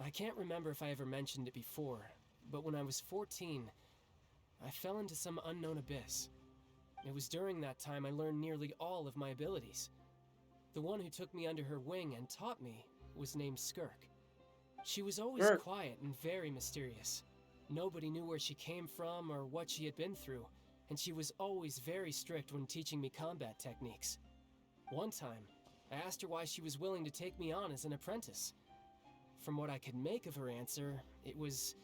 [SPEAKER 14] I can't remember if I ever mentioned it before, but when I was 14, I fell into some unknown abyss. It was during that time I learned nearly all of my abilities. The one who took me under her wing and taught me was named Skirk. She was always
[SPEAKER 1] Skirk.
[SPEAKER 14] quiet and very mysterious. Nobody knew where she came from or what she had been through, and she was always very strict when teaching me combat techniques. One time, I asked her why she was willing to take me on as an apprentice. From what I could make of her answer, it was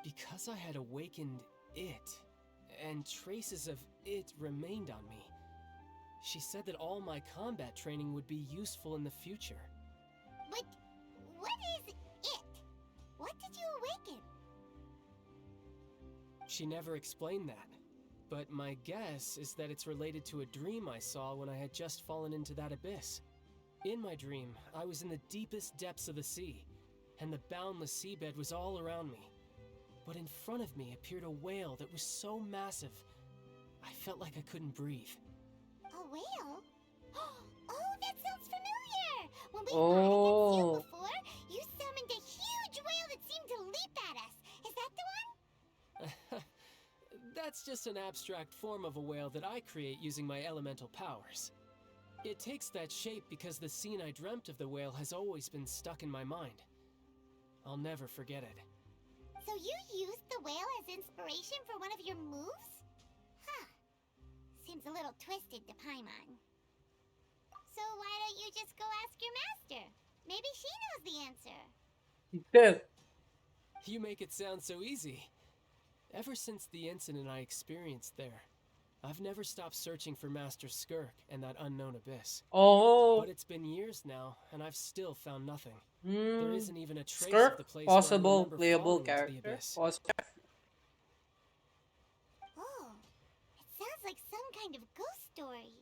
[SPEAKER 14] because I had awakened it, and traces of it remained on me. She said that all my combat training would be useful in the future.
[SPEAKER 3] But what is it? What did you awaken?
[SPEAKER 14] She never explained that, but my guess is that it's related to a dream I saw when I had just fallen into that abyss. In my dream, I was in the deepest depths of the sea, and the boundless seabed was all around me. But in front of me appeared a whale that was so massive, I felt like I couldn't breathe.
[SPEAKER 3] A whale? Oh, that sounds familiar! When we fought
[SPEAKER 1] Oh.
[SPEAKER 3] against you before, you summoned a huge whale that seemed to leap at us. Is that the one?
[SPEAKER 14] That's just an abstract form of a whale that I create using my elemental powers. It takes that shape because the scene I dreamt of the whale has always been stuck in my mind. I'll never forget it.
[SPEAKER 3] So you used the whale as inspiration for one of your moves? Huh. Seems a little twisted to Paimon. So why don't you just go ask your master? Maybe she knows the answer.
[SPEAKER 1] He did.
[SPEAKER 14] You make it sound so easy. Ever since the incident I experienced there, I've never stopped searching for Master Skirk and that unknown abyss.
[SPEAKER 1] Oh.
[SPEAKER 14] But it's been years now, and I've still found nothing. There
[SPEAKER 1] Hmm.
[SPEAKER 14] isn't even a trace
[SPEAKER 1] Skirk,
[SPEAKER 14] of the place
[SPEAKER 1] possible
[SPEAKER 14] where I remember
[SPEAKER 1] playable
[SPEAKER 14] falling into the
[SPEAKER 1] character.
[SPEAKER 14] abyss.
[SPEAKER 3] Oh, it sounds like some kind of ghost story.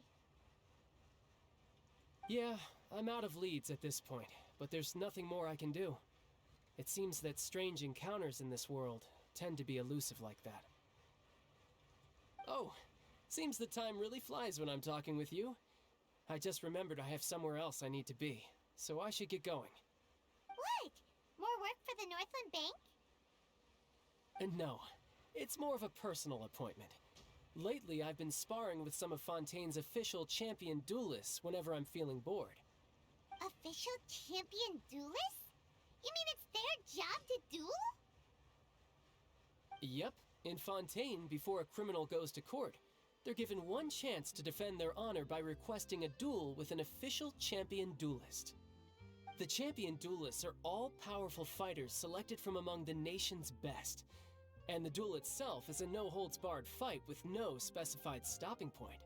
[SPEAKER 14] Yeah, I'm out of leads at this point, but there's nothing more I can do. It seems that strange encounters in this world tend to be elusive like that. Oh, seems the time really flies when I'm talking with you. I just remembered I have somewhere else I need to be, so I should get going.
[SPEAKER 3] What? More work for the Northland Bank?
[SPEAKER 14] And no, it's more of a personal appointment. Lately, I've been sparring with some of Fontaine's official champion duelists whenever I'm feeling bored.
[SPEAKER 3] Official champion duelists? You mean it's their job to duel?
[SPEAKER 14] Yep, in Fontaine, before a criminal goes to court, they're given one chance to defend their honor by requesting a duel with an official champion duelist. The champion duelists are all powerful fighters selected from among the nation's best, and the duel itself is a no-holds-barred fight with no specified stopping point.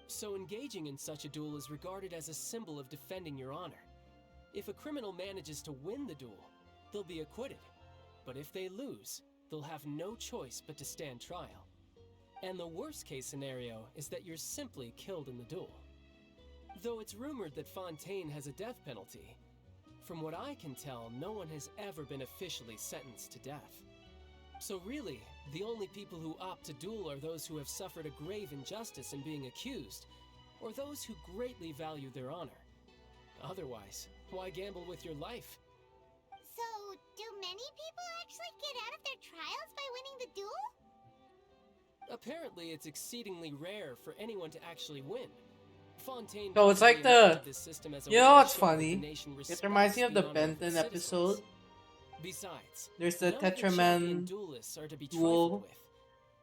[SPEAKER 14] So engaging in such a duel is regarded as a symbol of defending your honor. If a criminal manages to win the duel, they'll be acquitted, but if they lose, they'll have no choice but to stand trial. And the worst-case scenario is that you're simply killed in the duel. Though it's rumored that Fontaine has a death penalty, from what I can tell, no one has ever been officially sentenced to death. So really, the only people who opt to duel are those who have suffered a grave injustice in being accused, or those who greatly value their honor. Otherwise, why gamble with your life?
[SPEAKER 3] So, do many people actually get out of their trials by winning the duel?
[SPEAKER 14] Apparently, it's exceedingly rare for anyone to actually win. Fontaine
[SPEAKER 1] So it's like
[SPEAKER 14] probably
[SPEAKER 1] the,
[SPEAKER 14] invented this system as a
[SPEAKER 1] you
[SPEAKER 14] way
[SPEAKER 1] know
[SPEAKER 14] to
[SPEAKER 1] what's
[SPEAKER 14] show that the
[SPEAKER 1] funny?
[SPEAKER 14] nation
[SPEAKER 1] It
[SPEAKER 14] respects
[SPEAKER 1] reminds me of the
[SPEAKER 14] honor of its
[SPEAKER 1] Benton
[SPEAKER 14] citizens.
[SPEAKER 1] episode
[SPEAKER 14] Besides,
[SPEAKER 1] There's the
[SPEAKER 14] none of the champion
[SPEAKER 1] Tetraman
[SPEAKER 14] duelists are to be
[SPEAKER 1] duel.
[SPEAKER 14] trifled with,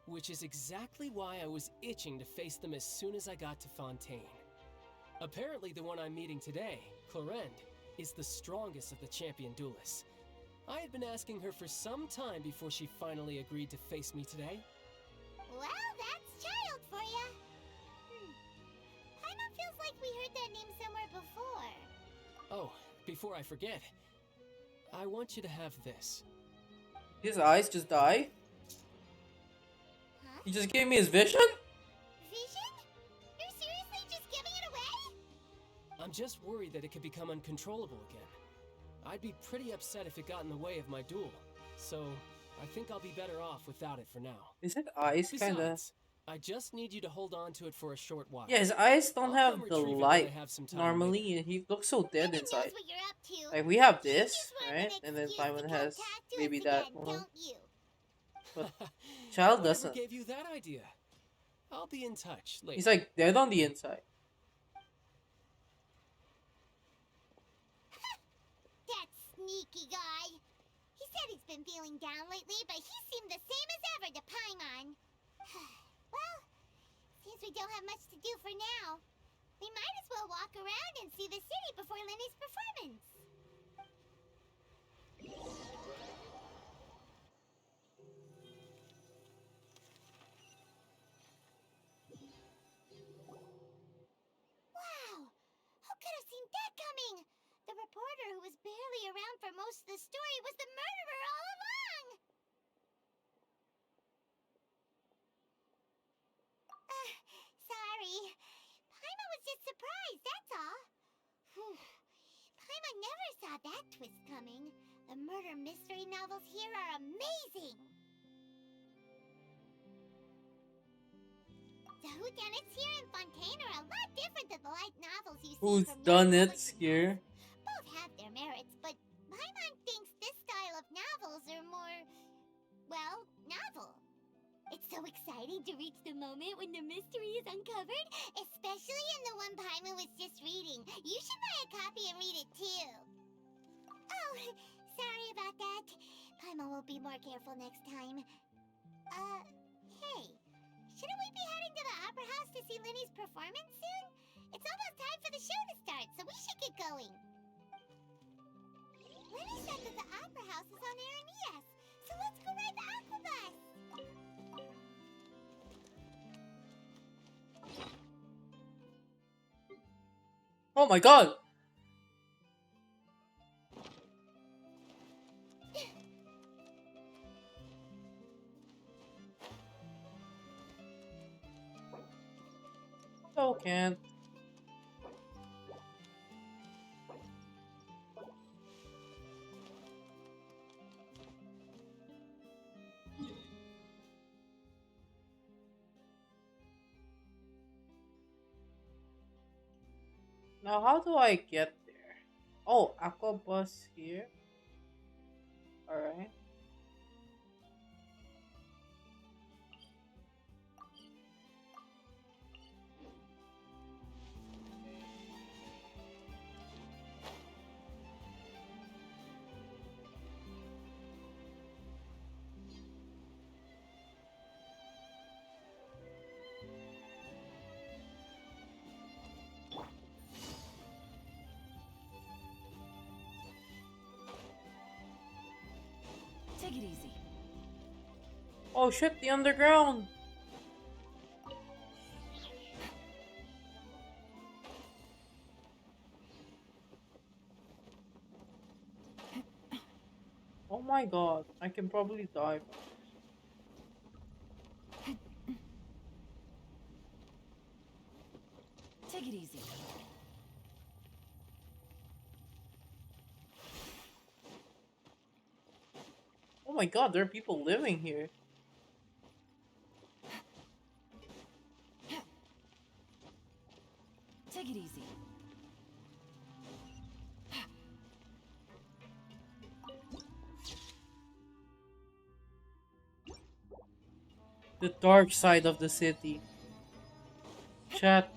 [SPEAKER 14] which is exactly why I was itching to face them as soon as I got to Fontaine. Apparently the one I'm meeting today, Clorinde, is the strongest of the champion duelists. I had been asking her for some time before she finally agreed to face me today.
[SPEAKER 3] Well, that's child for ya. Paimon feels like we heard that name somewhere before.
[SPEAKER 14] Oh, before I forget, I want you to have this.
[SPEAKER 1] His eyes just die?
[SPEAKER 3] Huh?
[SPEAKER 1] He just gave me his vision?
[SPEAKER 3] Vision? You're seriously just giving it away?
[SPEAKER 14] I'm just worried that it could become uncontrollable again. I'd be pretty upset if it got in the way of my duel, so I think I'll be better off without it for now.
[SPEAKER 1] Is it eyes kinda?
[SPEAKER 14] Besides, I just need you to hold on to it for a short while.
[SPEAKER 1] Yeah, his eyes don't
[SPEAKER 14] I'll
[SPEAKER 1] have
[SPEAKER 14] come
[SPEAKER 1] the
[SPEAKER 14] retrieve it when
[SPEAKER 1] light.
[SPEAKER 14] I have some time
[SPEAKER 1] Normally,
[SPEAKER 14] later.
[SPEAKER 1] he looks so dead
[SPEAKER 3] Paimon
[SPEAKER 1] inside.
[SPEAKER 3] knows what you're up to.
[SPEAKER 1] Like, we have
[SPEAKER 3] You
[SPEAKER 1] this,
[SPEAKER 3] just want
[SPEAKER 1] right?
[SPEAKER 3] an
[SPEAKER 1] And then
[SPEAKER 3] excuse to
[SPEAKER 1] Paimon
[SPEAKER 3] come
[SPEAKER 1] has
[SPEAKER 3] talk to
[SPEAKER 1] maybe
[SPEAKER 3] us
[SPEAKER 1] that
[SPEAKER 3] again,
[SPEAKER 1] one.
[SPEAKER 3] don't you?
[SPEAKER 1] But Child
[SPEAKER 14] Whatever
[SPEAKER 1] doesn't.
[SPEAKER 14] gave you that idea? I'll be in touch later.
[SPEAKER 1] He's like dead on the inside.
[SPEAKER 3] That sneaky guy. He said he's been feeling down lately, but he seemed the same as ever to Paimon. Well, seems we don't have much to do for now. We might as well walk around and see the city before Lenny's performance. Wow! Who could have seen that coming? The reporter who was barely around for most of the story was the murderer all along! Sorry. Paimon was just surprised, that's all. Whew. Paimon never saw that twist coming. The murder mystery novels here are amazing! The whodunits here in Fontaine are a lot different than the light novels you see
[SPEAKER 1] Who's
[SPEAKER 3] from
[SPEAKER 1] done
[SPEAKER 3] young
[SPEAKER 1] it
[SPEAKER 3] publishing
[SPEAKER 1] here?
[SPEAKER 3] houses. Both have their merits, but Paimon thinks this style of novels are more, well, novel. It's so exciting to reach the moment when the mystery is uncovered, especially in the one Paimon was just reading. You should buy a copy and read it too. Oh, sorry about that. Paimon will be more careful next time. Hey, shouldn't we be heading to the Opera House to see Linny's performance soon? It's almost time for the show to start, so we should get going. Linny said that the Opera House is on Araneas, so let's go ride the Aqua Bus.
[SPEAKER 1] Oh my god! Oh, can't. Now, how do I get there? Oh, Aqua Bus here. Alright.
[SPEAKER 2] Take it easy.
[SPEAKER 1] Oh shit, the underground! Oh my god, I can probably die.
[SPEAKER 2] Take it easy.
[SPEAKER 1] Oh my god, there are people living here.
[SPEAKER 2] Take it easy.
[SPEAKER 1] The dark side of the city. Chat.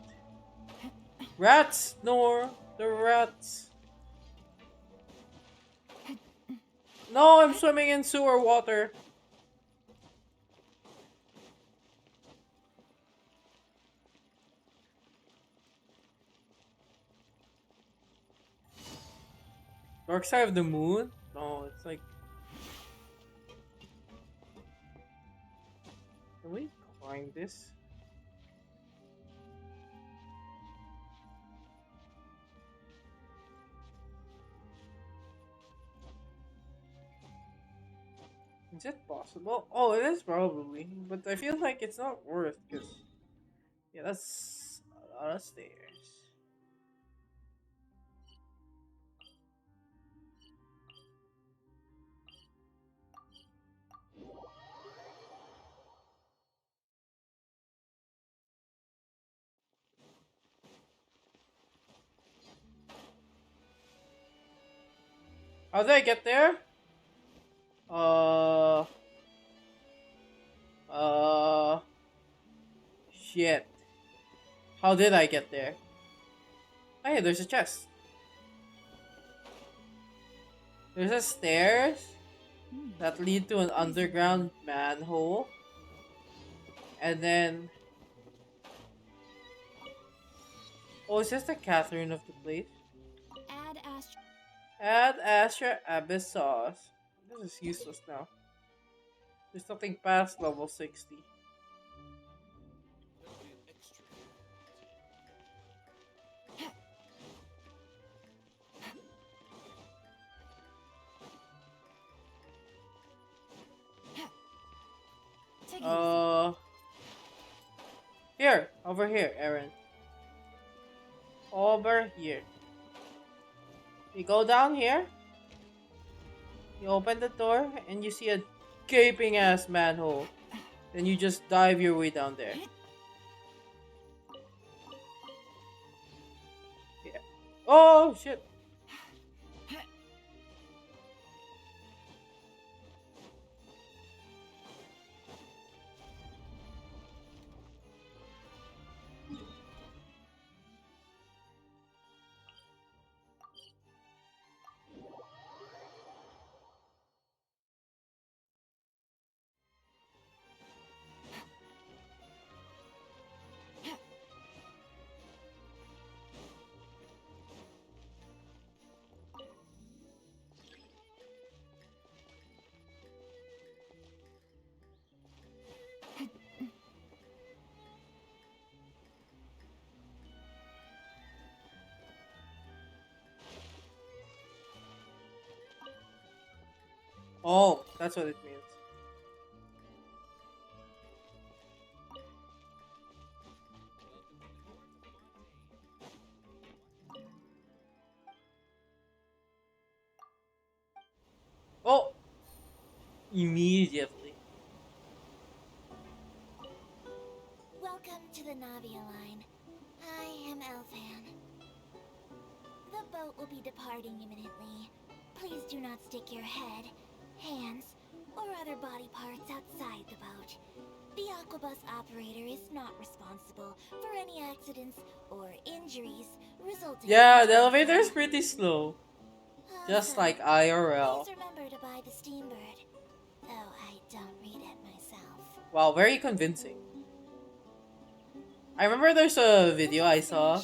[SPEAKER 1] Rats! No, the rats. No, I'm swimming in sewer water. Dark side of the moon? No, it's like. Can we climb this? Is it possible? Oh, it is probably, but I feel like it's not worth because yeah, that's a lot of stairs. How did I get there? Uh, uh, shit. How did I get there? Hey, there's a chest. There's a stairs that lead to an underground manhole. And then... Oh, is this the Catherine of the place?
[SPEAKER 12] Add Astra.
[SPEAKER 1] Add Astra Abyss sauce. This is useless now. There's nothing past level 60.
[SPEAKER 2] Take it
[SPEAKER 1] Here, over here, Aaron. Over here. You go down here. You open the door and you see a gaping ass manhole. Then you just dive your way down there. Yeah. Oh shit. Oh, that's what it means. Oh! Immediately.
[SPEAKER 10] Welcome to the Navia line. I am Elfan. The boat will be departing imminently. Please do not stick your head, hands, or other body parts outside the boat. The Aquabus operator is not responsible for any accidents or injuries resulting
[SPEAKER 1] Yeah,
[SPEAKER 10] from
[SPEAKER 1] the elevator is
[SPEAKER 10] transfer.
[SPEAKER 1] pretty slow. Just
[SPEAKER 10] Also,
[SPEAKER 1] like IRL.
[SPEAKER 10] please remember to buy the steambird, though I don't read it myself.
[SPEAKER 1] Wow, very convincing. I remember there's a video I saw.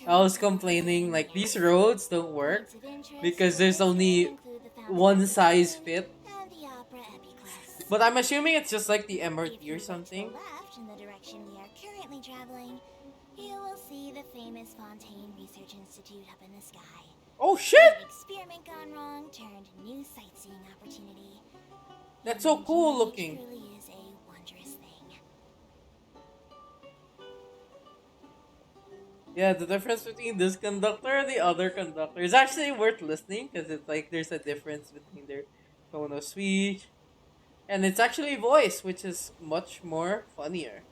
[SPEAKER 1] I was complaining like these roads don't work because there's only one size fit.
[SPEAKER 10] And the opera epicless.
[SPEAKER 1] But I'm assuming it's just like the
[SPEAKER 10] If
[SPEAKER 1] MRT
[SPEAKER 10] you
[SPEAKER 1] or
[SPEAKER 10] look to
[SPEAKER 1] something.
[SPEAKER 10] the left in the direction we are currently traveling, you will see the famous Fontaine Research Institute up in the sky.
[SPEAKER 1] Oh shit!
[SPEAKER 10] An experiment gone wrong turned new sightseeing opportunity.
[SPEAKER 1] That's so cool looking.
[SPEAKER 10] Truly is a wondrous thing.
[SPEAKER 1] Yeah, the difference between this conductor and the other conductor is actually worth listening because it's like there's a difference between their tone of speech. And it's actually voice, which is much more funnier.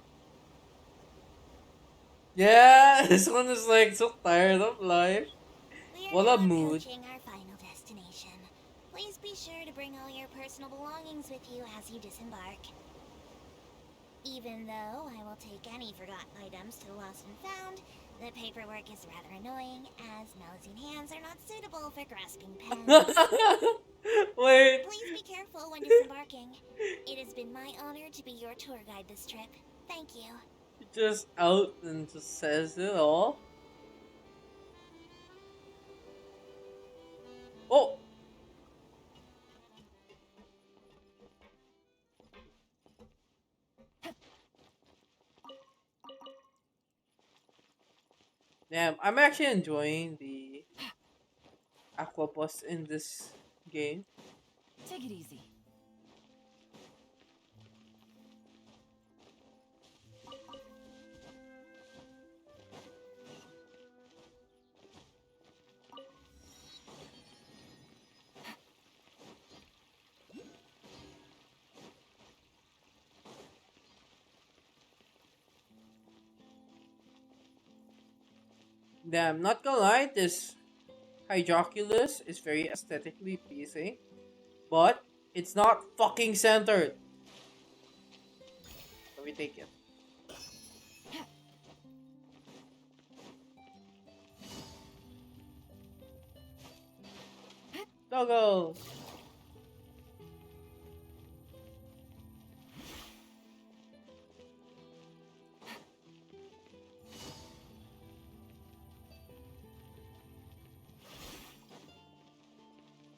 [SPEAKER 1] Yeah, this one is like so tired of life.
[SPEAKER 10] We
[SPEAKER 1] What
[SPEAKER 10] are
[SPEAKER 1] a
[SPEAKER 10] now
[SPEAKER 1] mood.
[SPEAKER 10] approaching our final destination. Please be sure to bring all your personal belongings with you as you disembark. Even though I will take any forgotten items to the lost and found, the paperwork is rather annoying, as Melusine hands are not suitable for grasping pens.
[SPEAKER 1] Wait.
[SPEAKER 10] Please be careful when disembarking. It has been my honor to be your tour guide this trip. Thank you.
[SPEAKER 1] Just out and just says it all. Oh, damn! I'm actually enjoying the aquabus in this game.
[SPEAKER 6] Take it easy.
[SPEAKER 1] Damn, not gonna lie, this Hydroculus is very aesthetically pleasing, but it's not fucking centered. Let me take it. Toggle!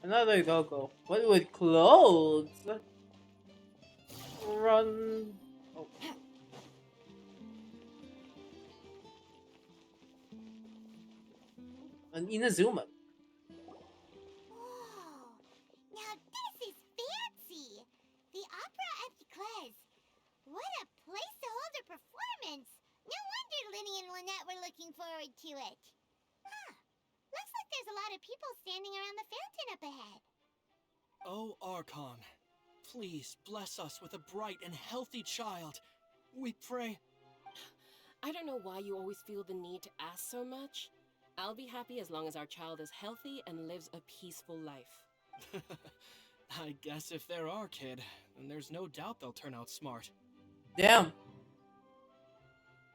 [SPEAKER 1] Another doggo. What with clothes? Run. Oh. An Inazuma.
[SPEAKER 3] Whoa! Now this is fancy! The Opera at the Clays. What a place to hold a performance! No wonder Linny and Lynette were looking forward to it. Huh. Looks like there's a lot of people standing around the fountain up ahead.
[SPEAKER 14] Oh, Archon, please bless us with a bright and healthy child. We pray.
[SPEAKER 12] I don't know why you always feel the need to ask so much. I'll be happy as long as our child is healthy and lives a peaceful life.
[SPEAKER 14] I guess if they're our kid, then there's no doubt they'll turn out smart.
[SPEAKER 1] Damn.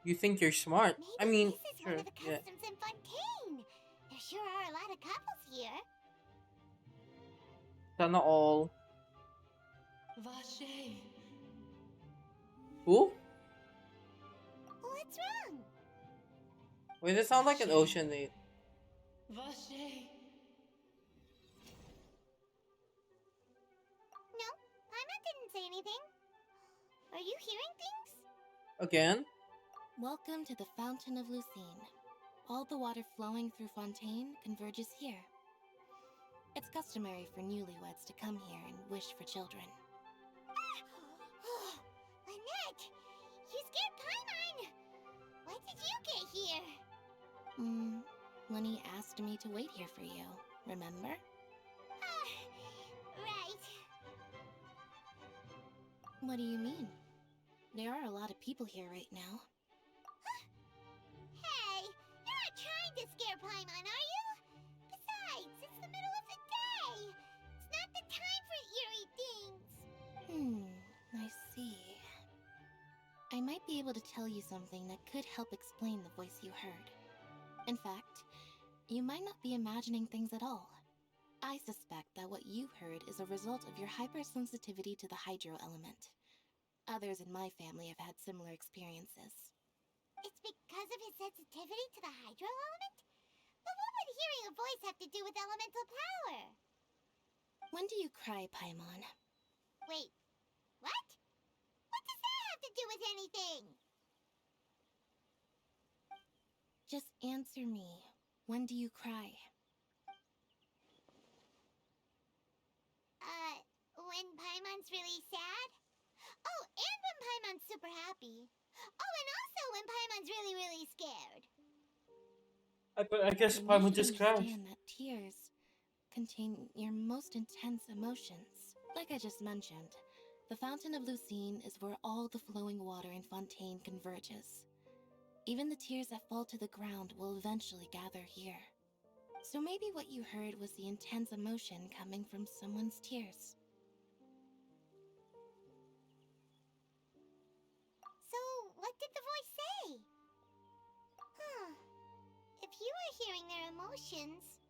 [SPEAKER 1] You think you're smart?
[SPEAKER 3] Maybe
[SPEAKER 1] I mean,
[SPEAKER 3] this is
[SPEAKER 1] sure.
[SPEAKER 3] one of the
[SPEAKER 1] Yeah.
[SPEAKER 3] customs in Fontaine. There sure are a lot of couples here.
[SPEAKER 1] Sana all.
[SPEAKER 6] Vache.
[SPEAKER 1] Who?
[SPEAKER 3] What's wrong?
[SPEAKER 1] Wait, it sounds like an ocean name.
[SPEAKER 6] Vache.
[SPEAKER 3] No, Paimon didn't say anything. Are you hearing things?
[SPEAKER 1] Again?
[SPEAKER 5] Welcome to the Fountain of Lucine. All the water flowing through Fontaine converges here. It's customary for newlyweds to come here and wish for children.
[SPEAKER 3] Oh, Lynette! You scared Paimon! When did you get here?
[SPEAKER 5] Lenny asked me to wait here for you, remember?
[SPEAKER 3] Right.
[SPEAKER 5] What do you mean? There are a lot of people here right now.
[SPEAKER 3] Hey, you're not trying to scare Paimon, are you? Besides, it's the middle of the day. It's not the time for eerie things.
[SPEAKER 5] I see. I might be able to tell you something that could help explain the voice you heard. In fact, you might not be imagining things at all. I suspect that what you heard is a result of your hypersensitivity to the hydro element. Others in my family have had similar experiences.
[SPEAKER 3] It's because of his sensitivity to the hydro element? But what would hearing a voice have to do with elemental power?
[SPEAKER 5] When do you cry, Paimon?
[SPEAKER 3] Wait, what? What does that have to do with anything?
[SPEAKER 5] Just answer me. When do you cry?
[SPEAKER 3] When Paimon's really sad? Oh, and when Paimon's super happy. Oh, and also when Paimon's really, really scared.
[SPEAKER 1] I guess
[SPEAKER 5] You
[SPEAKER 1] Paimon
[SPEAKER 5] should
[SPEAKER 1] just crashed.
[SPEAKER 5] understand that tears contain your most intense emotions. Like I just mentioned, the Fountain of Lucine is where all the flowing water in Fontaine converges. Even the tears that fall to the ground will eventually gather here. So maybe what you heard was the intense emotion coming from someone's tears.
[SPEAKER 3] So, what did the voice say? If you are hearing their emotions,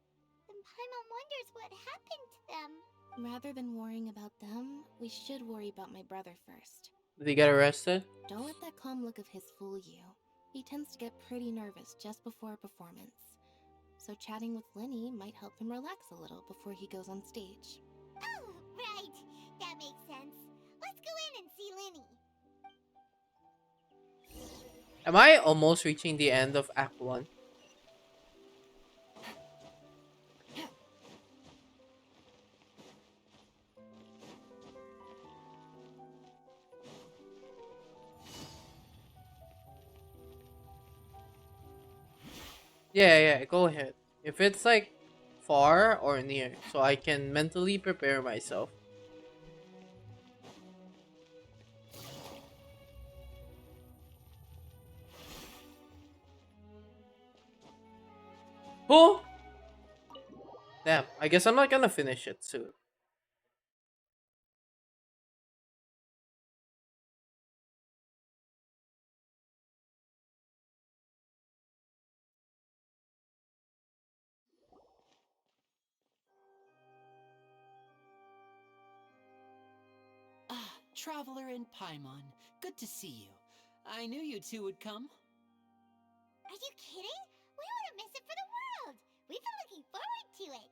[SPEAKER 3] then Paimon wonders what happened to them.
[SPEAKER 5] Rather than worrying about them, we should worry about my brother first.
[SPEAKER 1] Did he get arrested?
[SPEAKER 5] Don't let that calm look of his fool you. He tends to get pretty nervous just before a performance. So chatting with Lenny might help him relax a little before he goes on stage.
[SPEAKER 3] Oh, right. That makes sense. Let's go in and see Linny.
[SPEAKER 1] Am I almost reaching the end of Act 1? Yeah, yeah, go ahead. If it's like far or near, so I can mentally prepare myself. Oh! Damn, I guess I'm not gonna finish it soon.
[SPEAKER 6] Ah, Traveler and Paimon, good to see you. I knew you two would come.
[SPEAKER 3] Are you kidding? We wouldn't miss it for the world. We've been looking forward to it.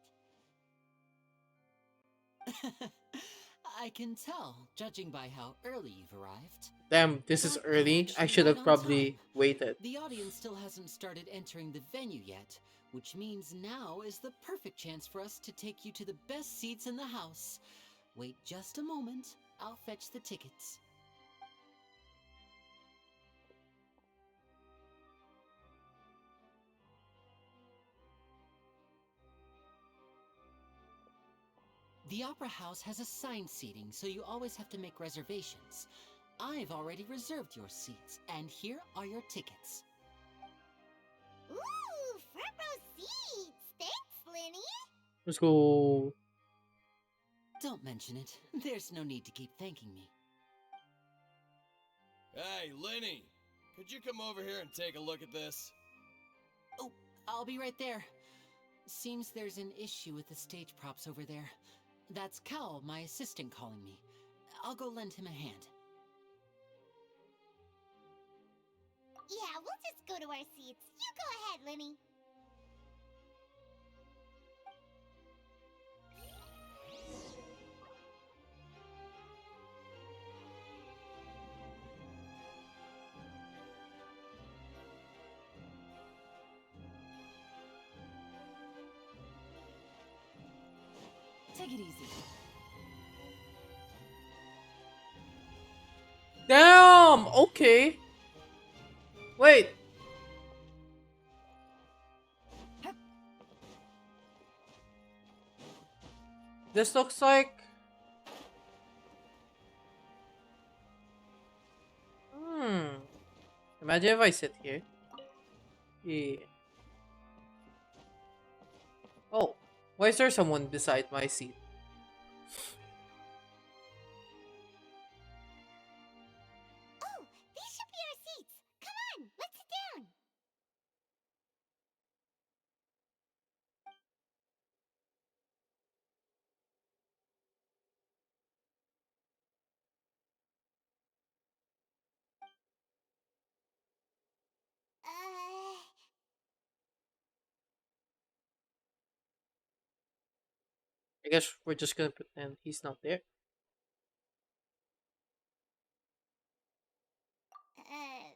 [SPEAKER 6] I can tell, judging by how early you've arrived.
[SPEAKER 1] Damn, this is
[SPEAKER 6] But you're
[SPEAKER 1] early. I
[SPEAKER 6] actually
[SPEAKER 1] should
[SPEAKER 6] right
[SPEAKER 1] have
[SPEAKER 6] on
[SPEAKER 1] probably
[SPEAKER 6] time.
[SPEAKER 1] waited.
[SPEAKER 6] The audience still hasn't started entering the venue yet, which means now is the perfect chance for us to take you to the best seats in the house. Wait just a moment. I'll fetch the tickets. The Opera House has assigned seating, so you always have to make reservations. I've already reserved your seats, and here are your tickets.
[SPEAKER 3] Ooh, front row seats. Thanks, Linny.
[SPEAKER 1] Let's go.
[SPEAKER 6] Don't mention it. There's no need to keep thanking me.
[SPEAKER 15] Hey, Lenny! Could you come over here and take a look at this?
[SPEAKER 6] Oh, I'll be right there. Seems there's an issue with the stage props over there. That's Cal, my assistant, calling me. I'll go lend him a hand.
[SPEAKER 3] Yeah, we'll just go to our seats. You go ahead, Linny.
[SPEAKER 6] Take it easy.
[SPEAKER 1] Damn! Okay. Wait. This looks like... Imagine if I sit here. Yeah. Oh. Why is there someone beside my seat?
[SPEAKER 3] Oh, these should be our seats. Come on, let's sit down.
[SPEAKER 1] I guess we're just gonna pretend he's not there.
[SPEAKER 3] Hey,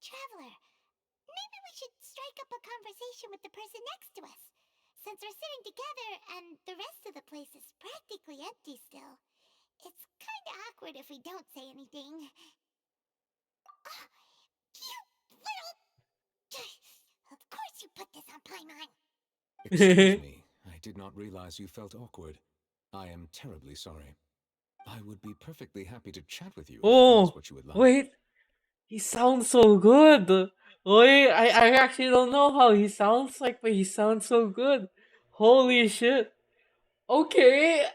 [SPEAKER 3] Traveler. Maybe we should strike up a conversation with the person next to us. Since we're sitting together and the rest of the place is practically empty still, it's kinda awkward if we don't say anything. Ah, you little... Of course you put this on Paimon.
[SPEAKER 16] Excuse me, I did not realize you felt awkward. I am terribly sorry. I would be perfectly happy to chat with you if that is
[SPEAKER 1] Oh,
[SPEAKER 16] what you would like.
[SPEAKER 1] wait. He sounds so good. Wait, I actually don't know how he sounds like, but he sounds so good. Holy shit. Okay.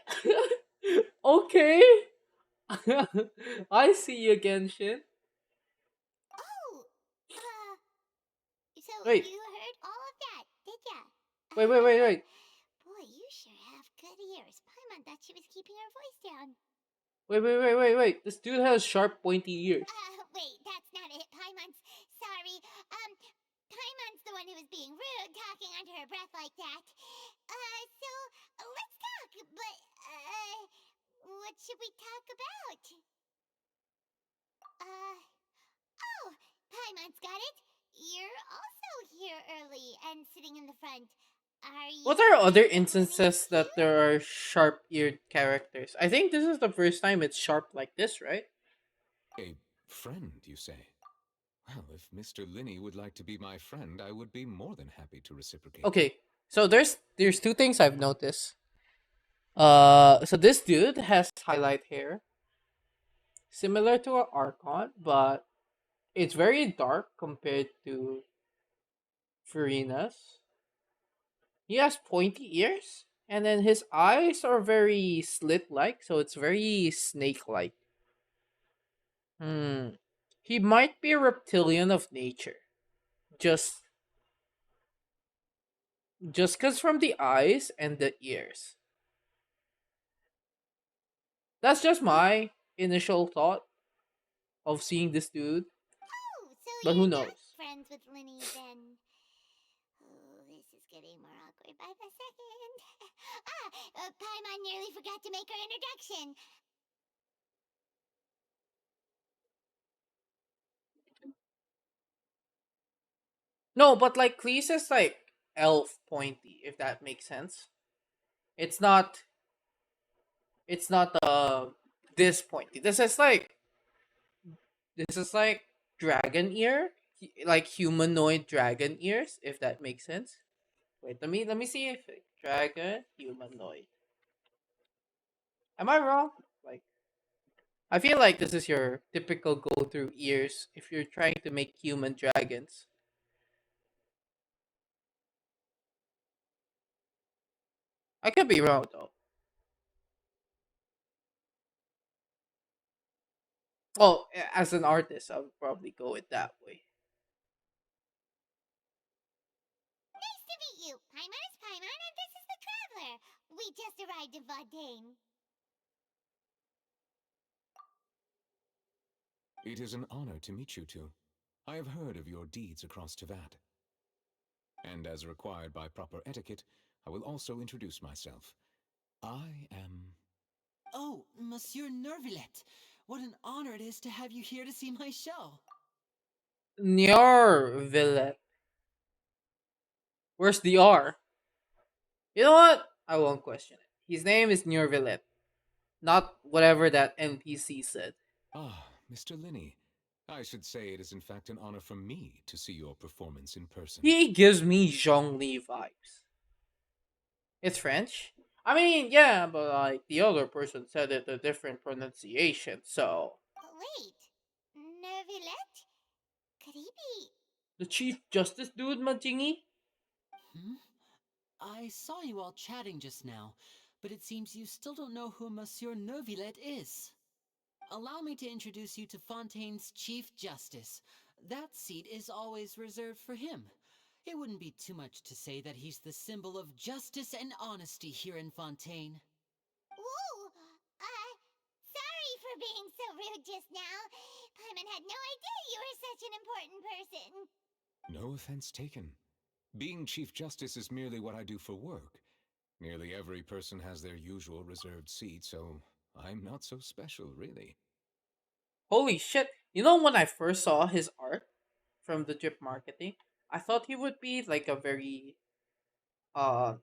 [SPEAKER 1] Okay. I see you again, Shin.
[SPEAKER 3] Oh,
[SPEAKER 1] Wait,
[SPEAKER 3] you heard all of that, did ya?
[SPEAKER 1] wait.
[SPEAKER 3] Boy, you sure have good ears. Paimon thought she was keeping her voice down.
[SPEAKER 1] Wait. This dude has sharp, pointy ears.
[SPEAKER 3] Wait, that's not it. Paimon's sorry. Paimon's the one who was being rude, talking under her breath like that. So let's talk. But what should we talk about? Oh, Paimon's got it. You're also here early and sitting in the front. Are
[SPEAKER 1] What
[SPEAKER 3] you
[SPEAKER 1] are
[SPEAKER 3] a
[SPEAKER 1] other
[SPEAKER 3] friend of
[SPEAKER 1] instances
[SPEAKER 3] Winnie's too?
[SPEAKER 1] that there are sharp-eared characters? I think this is the first time it's sharp like this, right?
[SPEAKER 16] A friend, you say? Well, if Mr. Linney would like to be my friend, I would be more than happy to reciprocate.
[SPEAKER 1] Okay, so there's two things I've noticed. So this dude has highlight hair, similar to an Archon, but it's very dark compared to Farina's. He has pointy ears, and then his eyes are very slit-like, so it's very snake-like. Hmm. He might be a reptilian of nature. Just just cause from the eyes and the ears. That's just my initial thought of seeing this dude,
[SPEAKER 3] Oh, so
[SPEAKER 1] but who
[SPEAKER 3] you're not
[SPEAKER 1] knows?
[SPEAKER 3] friends with Linny then? Oh, this is getting more awkward by the second. Paimon nearly forgot to make her introduction.
[SPEAKER 1] No, but like Cleese is like elf pointy, if that makes sense. It's not it's not this pointy. This is like dragon ear, like humanoid dragon ears, if that makes sense. Wait, let me see if dragon humanoid. Am I wrong? Like, I feel like this is your typical go through ears if you're trying to make human dragons. I could be wrong though. Well, as an artist, I would probably go it that way.
[SPEAKER 3] Nice to meet you. Paimon is Paimon, and this is the Traveler. We just arrived in Vaudain.
[SPEAKER 16] It is an honor to meet you two. I have heard of your deeds across Tavad. And as required by proper etiquette, I will also introduce myself. I am...
[SPEAKER 6] Oh, Monsieur Nervillet! What an honor it is to have you here to see my show!
[SPEAKER 1] Nyorvillet. Where's the R? You know what? I won't question it. His name is Nyorvillet, not whatever that NPC said.
[SPEAKER 16] Ah, Mr. Linney. I should say it is in fact an honor for me to see your performance in person.
[SPEAKER 1] He gives me Zhongli vibes. It's French. I mean, yeah, but like the other person said it a different pronunciation, so
[SPEAKER 3] Wait, Nervillet? Could he be?
[SPEAKER 1] the Chief Justice dude, Majingi?
[SPEAKER 6] Hmm? I saw you all chatting just now, but it seems you still don't know who Monsieur Nervillet is. Allow me to introduce you to Fontaine's Chief Justice. That seat is always reserved for him. It wouldn't be too much to say that he's the symbol of justice and honesty here in Fontaine.
[SPEAKER 3] Whoa! Sorry for being so rude just now. Paimon had no idea you were such an important person.
[SPEAKER 16] No offense taken. Being Chief Justice is merely what I do for work. Nearly every person has their usual reserved seat, so I'm not so special, really.
[SPEAKER 1] Holy shit! You know when I first saw his art from the drip marketing, I thought he would be like a very uh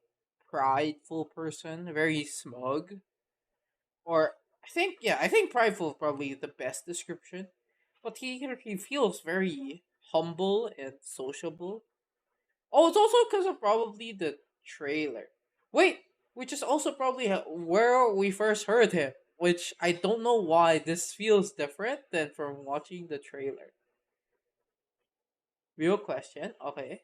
[SPEAKER 1] prideful person, very smug. Or I think prideful is probably the best description. But he feels very humble and sociable. Oh, it's also because of probably the trailer. Wait, which is also probably where we first heard him. Which I don't know why this feels different than from watching the trailer. Real question. Okay,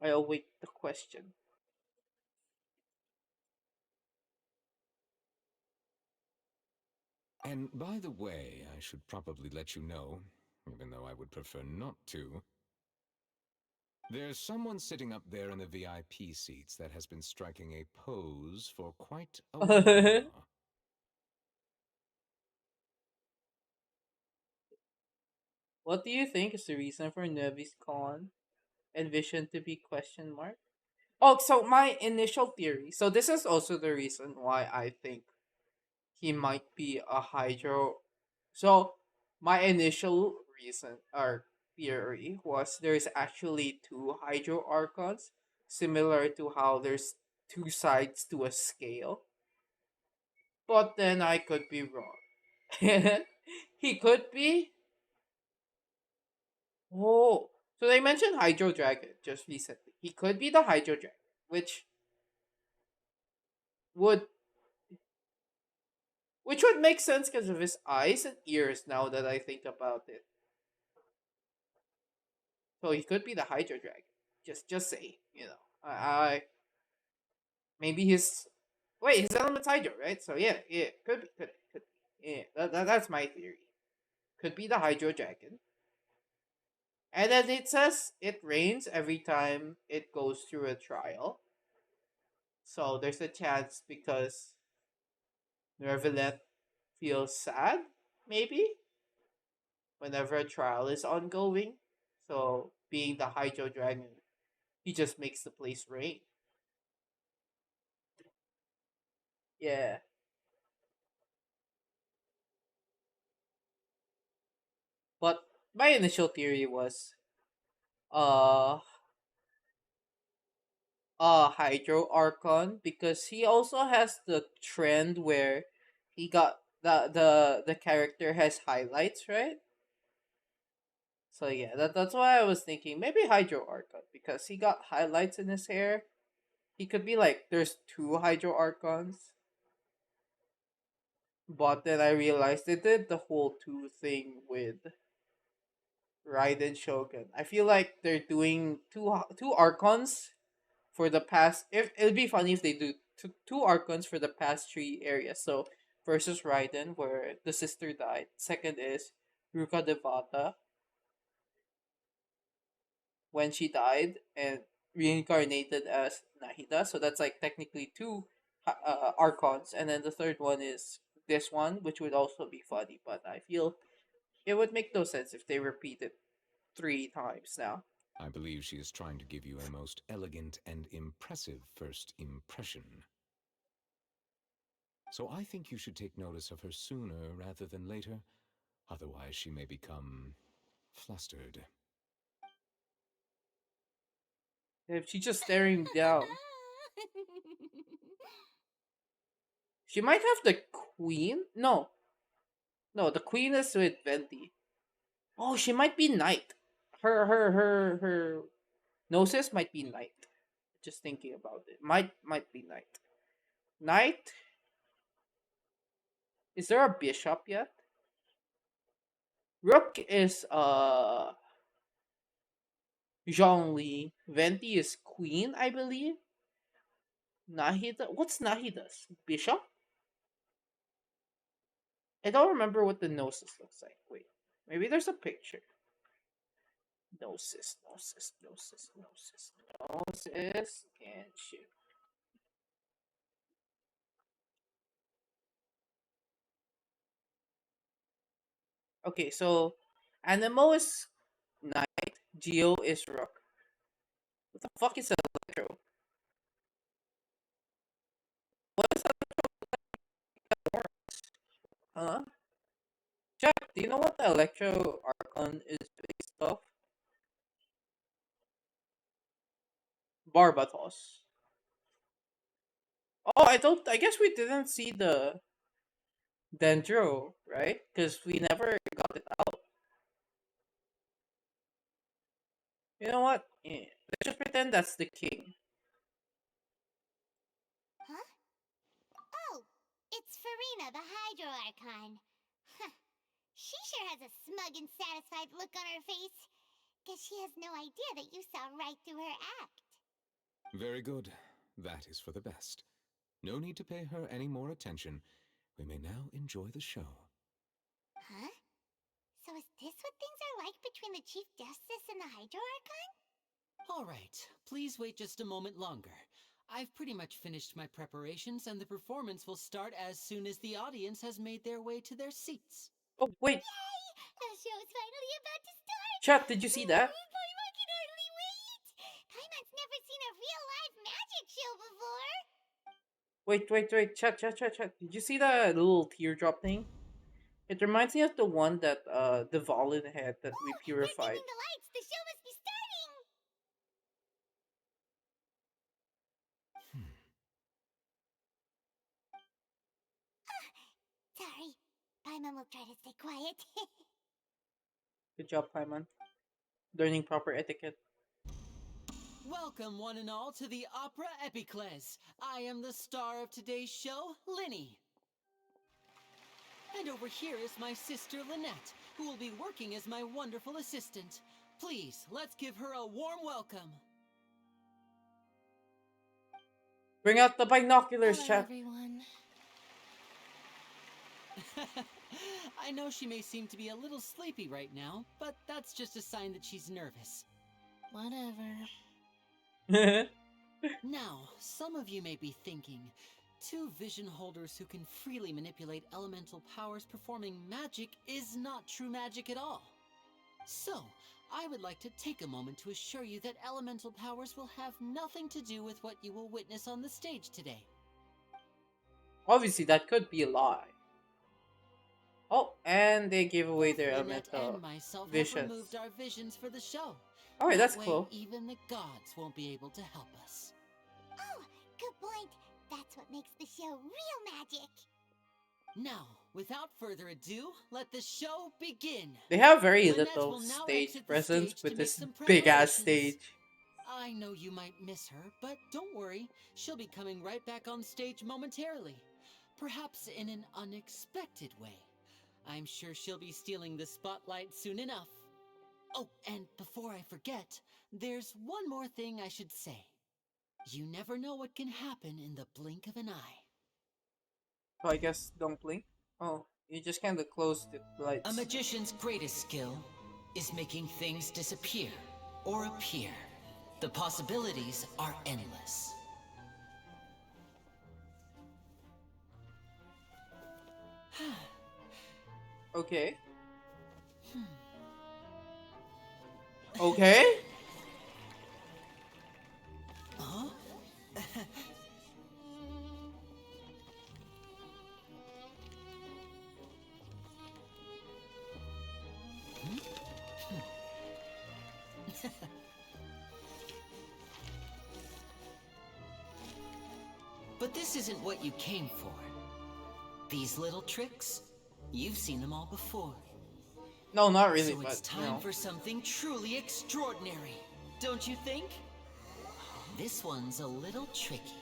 [SPEAKER 1] I await the question.
[SPEAKER 16] And by the way, I should probably let you know, even though I would prefer not to. There's someone sitting up there in the VIP seats that has been striking a pose for quite a while now.
[SPEAKER 1] What do you think is the reason for Nevis Con and Vision to be question mark? Oh, so my initial theory. So this is also the reason why I think he might be a Hydro. So my initial reason or theory was there's actually two Hydro Archons, similar to how there's two sides to a scale. But then I could be wrong. He could be. Oh, so they mentioned Hydro Dragon just recently. He could be the Hydro Dragon, which would make sense because of his eyes and ears. Now that I think about it, so he could be the Hydro Dragon. Just say, I maybe his wait his element's Hydro, right? So yeah, could be. Yeah, that's my theory. Could be the Hydro Dragon. And then it says it rains every time it goes through a trial. So there's a chance because Nervalet feels sad, maybe, whenever a trial is ongoing. So being the Hydro Dragon, he just makes the place rain. Yeah. But my initial theory was uh Hydro Archon because he also has the trend where he got the character has highlights, right? So yeah, that's why I was thinking maybe Hydro Archon because he got highlights in his hair. He could be like there's two Hydro Archons. But then I realized they did the whole two thing with Raiden Shogun. I feel like they're doing two Archons for the past. If it'd be funny if they do two Archons for the past three areas. So versus Raiden, where the sister died. Second is Ruka Devata when she died and reincarnated as Nahida. So that's like technically two Archons, and then the third one is this one, which would also be funny. But I feel it would make no sense if they repeat it three times now.
[SPEAKER 16] I believe she is trying to give you a most elegant and impressive first impression. So I think you should take notice of her sooner rather than later, otherwise she may become flustered.
[SPEAKER 1] If she's just staring down, she might have the queen. No, no, the queen is with Venti. Oh, she might be knight. Her gnosis might be knight. Just thinking about it, might be knight. Knight. Is there a bishop yet? Rook is Zhongli. Venti is queen, I believe. Nahida. What's Nahida's bishop? I don't remember what the gnosis looks like. Wait, maybe there's a picture. Gnosis. Can't shoot. Okay, so Anemo is knight. Geo is rook. What the fuck is Electro? What is Electro? Huh? Jack, do you know what the Electro Archon is based off? Barbatos. Oh, I don't. I guess we didn't see the Dendro, right? Because we never got it out. You know what? Yeah. Let's just pretend that's the king.
[SPEAKER 3] Huh? Oh, it's Farina, the Hydro Archon. Huh. She sure has a smug and satisfied look on her face. Guess she has no idea that you saw right through her act.
[SPEAKER 16] Very good. That is for the best. No need to pay her any more attention. We may now enjoy the show.
[SPEAKER 3] between the Chief Justice and the Hydro Archon?
[SPEAKER 6] All right, please wait just a moment longer. I've pretty much finished my preparations, and the performance will start as soon as the audience has made their way to their seats.
[SPEAKER 1] Oh, wait.
[SPEAKER 3] Yay! The show's finally about to start!
[SPEAKER 1] Chat, did you see that?
[SPEAKER 3] Paimon can hardly wait! Paimon's never seen a real live magic show before!
[SPEAKER 1] Wait. Chat. Did you see that little teardrop thing? It reminds me of the one that the Volin had that we
[SPEAKER 3] They're
[SPEAKER 1] purified.
[SPEAKER 3] dimming the lights! The show must be starting! Sorry. Paimon will try to stay quiet.
[SPEAKER 1] Good job, Paimon. Learning proper etiquette.
[SPEAKER 6] Welcome, one and all, to the Opera Epicles. I am the star of today's show, Linny. And over here is my sister, Lynette, who will be working as my wonderful assistant. Please, let's give her a warm welcome.
[SPEAKER 1] Bring out the binoculars,
[SPEAKER 5] Hello,
[SPEAKER 1] chat.
[SPEAKER 5] everyone.
[SPEAKER 6] I know she may seem to be a little sleepy right now, but that's just a sign that she's nervous.
[SPEAKER 5] Whatever.
[SPEAKER 6] Now, some of you may be thinking, two vision holders who can freely manipulate elemental powers performing magic is not true magic at all. So, I would like to take a moment to assure you that elemental powers will have nothing to do with what you will witness on the stage today.
[SPEAKER 1] Obviously, that could be a lie. Oh, and they gave away
[SPEAKER 6] Both
[SPEAKER 1] their
[SPEAKER 6] Lynette
[SPEAKER 1] elemental
[SPEAKER 6] and myself have
[SPEAKER 1] visions.
[SPEAKER 6] removed our visions for the show.
[SPEAKER 1] Alright,
[SPEAKER 6] That
[SPEAKER 1] that's
[SPEAKER 6] way,
[SPEAKER 1] cool.
[SPEAKER 6] even the gods won't be able to help us.
[SPEAKER 3] Oh, good point. That's what makes the show real magic.
[SPEAKER 6] Now, without further ado, let the show begin.
[SPEAKER 1] They have very
[SPEAKER 6] Lynette
[SPEAKER 1] little
[SPEAKER 6] will now
[SPEAKER 1] stage
[SPEAKER 6] exit the
[SPEAKER 1] presence
[SPEAKER 6] stage
[SPEAKER 1] with
[SPEAKER 6] to make
[SPEAKER 1] this
[SPEAKER 6] some
[SPEAKER 1] big ass
[SPEAKER 6] preparations.
[SPEAKER 1] stage.
[SPEAKER 6] I know you might miss her, but don't worry. She'll be coming right back on stage momentarily. Perhaps in an unexpected way. I'm sure she'll be stealing the spotlight soon enough. Oh, and before I forget, there's one more thing I should say. You never know what can happen in the blink of an eye.
[SPEAKER 1] So I guess don't blink. Oh, you just kind of closed the lights.
[SPEAKER 6] A magician's greatest skill is making things disappear or appear. The possibilities are endless.
[SPEAKER 1] Okay. Okay.
[SPEAKER 6] Huh? But this isn't what you came for. These little tricks, you've seen them all before.
[SPEAKER 1] No, not really,
[SPEAKER 6] So it's
[SPEAKER 1] but
[SPEAKER 6] time
[SPEAKER 1] you know.
[SPEAKER 6] for something truly extraordinary, don't you think? This one's a little tricky.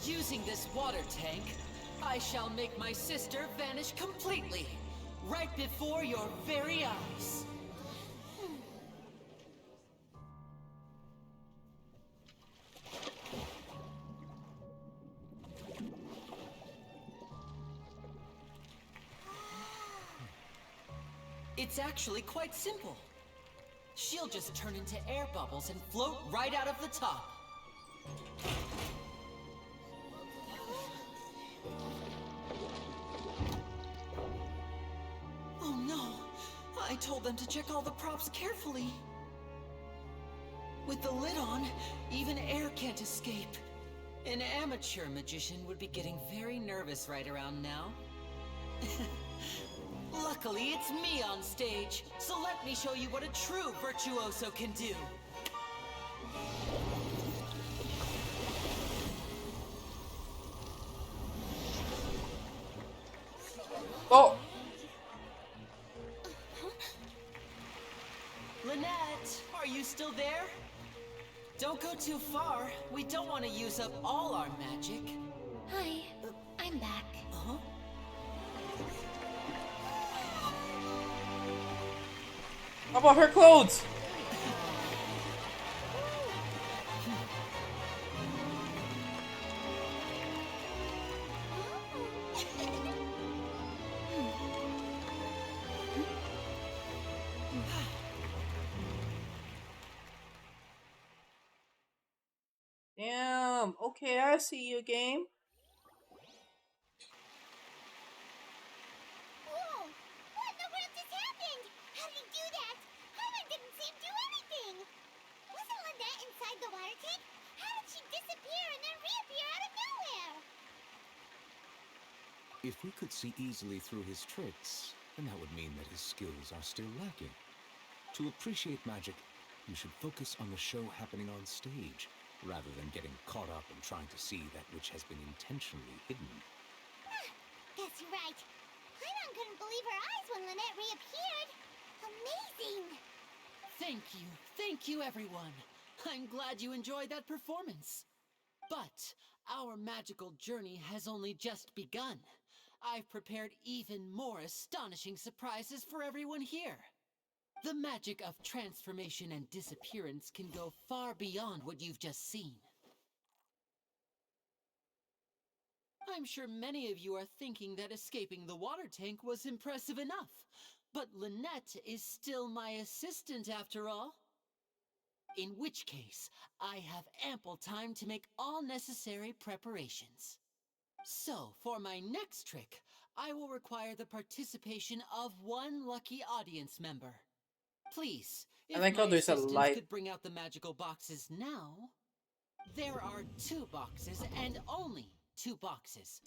[SPEAKER 6] Using this water tank, I shall make my sister vanish completely, right before your very eyes. It's actually quite simple. She'll just turn into air bubbles and float right out of the top. Oh no! I told them to check all the props carefully. With the lid on, even air can't escape. An amateur magician would be getting very nervous right around now. Luckily, it's me on stage, so let me show you what a true virtuoso can do.
[SPEAKER 1] Oh!
[SPEAKER 6] Lynette, are you still there? Don't go too far. We don't want to use up all our magic.
[SPEAKER 10] Hi, I'm back.
[SPEAKER 6] Huh?
[SPEAKER 1] How about her clothes? Okay, I see you, game.
[SPEAKER 3] Whoa! What in the world just happened? How did he do that? Paimon didn't see him do anything! Wasn't Lynette inside the water tank? How did she disappear and then reappear out of nowhere?
[SPEAKER 16] If we could see easily through his tricks, then that would mean that his skills are still lacking. To appreciate magic, you should focus on the show happening on stage, rather than getting caught up in trying to see that which has been intentionally hidden.
[SPEAKER 3] Guess you're right. Paimon couldn't believe her eyes when Lynette reappeared. Amazing!
[SPEAKER 6] Thank you everyone. I'm glad you enjoyed that performance. But our magical journey has only just begun. I've prepared even more astonishing surprises for everyone here. The magic of transformation and disappearance can go far beyond what you've just seen. I'm sure many of you are thinking that escaping the water tank was impressive enough, but Lynette is still my assistant after all. In which case, I have ample time to make all necessary preparations. So, for my next trick, I will require the participation of one lucky audience member. Please,
[SPEAKER 1] I
[SPEAKER 6] if
[SPEAKER 1] like how
[SPEAKER 6] my
[SPEAKER 1] there's a
[SPEAKER 6] assistants
[SPEAKER 1] light.
[SPEAKER 6] could bring out the magical boxes now. There are 2 boxes, and only 2 boxes.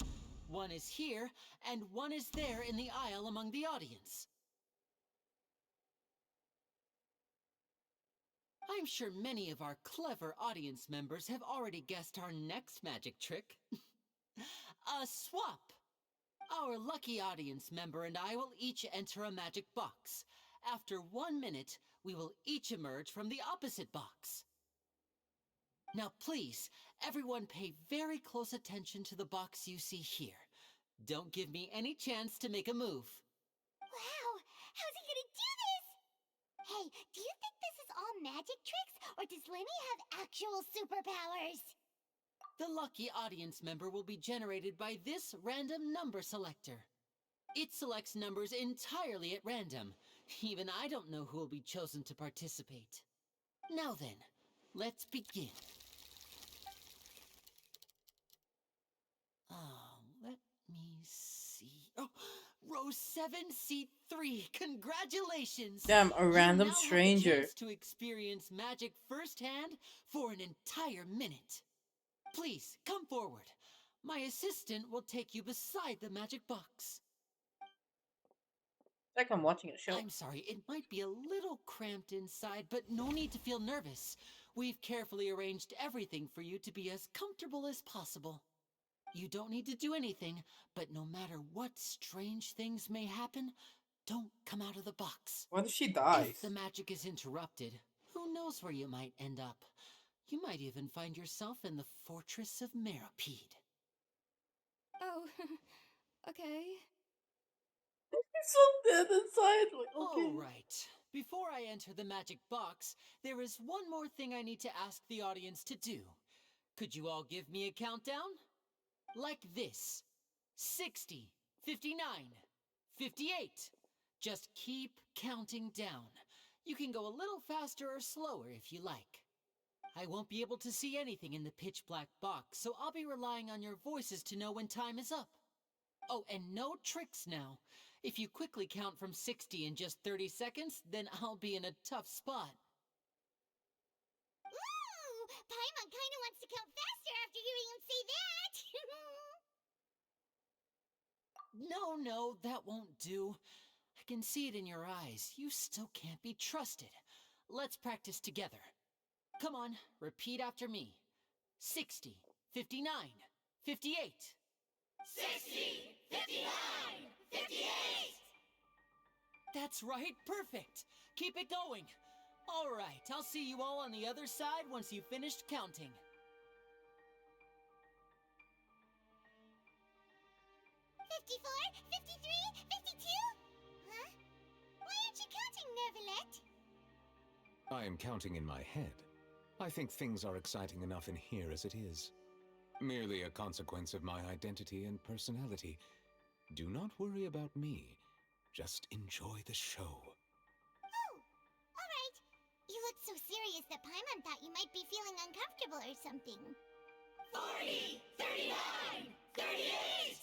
[SPEAKER 6] One is here, and one is there in the aisle among the audience. I'm sure many of our clever audience members have already guessed our next magic trick. A swap! Our lucky audience member and I will each enter a magic box. After 1 minute, we will each emerge from the opposite box. Now please, everyone pay very close attention to the box you see here. Don't give me any chance to make a move.
[SPEAKER 3] Wow! How's he gonna do this? Hey, do you think this is all magic tricks, or does Lenny have actual superpowers?
[SPEAKER 6] The lucky audience member will be generated by this random number selector. It selects numbers entirely at random. Even I don't know who will be chosen to participate. Now then, let's begin. Let me see. Oh, row 7, seat 3. Congratulations!
[SPEAKER 1] Damn, a random
[SPEAKER 6] You now have the
[SPEAKER 1] stranger.
[SPEAKER 6] chance to experience magic firsthand for an entire minute. Please, come forward. My assistant will take you beside the magic box.
[SPEAKER 1] It's like I'm watching a show.
[SPEAKER 6] I'm sorry, it might be a little cramped inside, but no need to feel nervous. We've carefully arranged everything for you to be as comfortable as possible. You don't need to do anything, but no matter what strange things may happen, don't come out of the box.
[SPEAKER 1] What if she dies?
[SPEAKER 6] If the magic is interrupted, who knows where you might end up? You might even find yourself in the Fortress of Meropide.
[SPEAKER 12] Oh, okay.
[SPEAKER 1] He's so dead inside. Like, okay.
[SPEAKER 6] All right. Before I enter the magic box, there is one more thing I need to ask the audience to do. Could you all give me a countdown? Like this. 60, 59, 58. Just keep counting down. You can go a little faster or slower if you like. I won't be able to see anything in the pitch black box, so I'll be relying on your voices to know when time is up. Oh, and no tricks now. If you quickly count from 60 in just 30 seconds, then I'll be in a tough spot.
[SPEAKER 3] Ooh! Paimon kinda wants to count faster after hearing him say that!
[SPEAKER 6] No, that won't do. I can see it in your eyes. You still can't be trusted. Let's practice together. Come on, repeat after me. 60, 59, 58.
[SPEAKER 3] 60, 59, 58!
[SPEAKER 6] That's right, perfect. Keep it going. All right, I'll see you all on the other side once you've finished counting.
[SPEAKER 3] $54, $53, $52? Huh? Why aren't you counting, Neuvillette?
[SPEAKER 16] I am counting in my head. I think things are exciting enough in here as it is. Merely a consequence of my identity and personality. Do not worry about me. Just enjoy the show.
[SPEAKER 3] Oh, alright. You look so serious that Paimon thought you might be feeling uncomfortable or something. 40, 39, 38!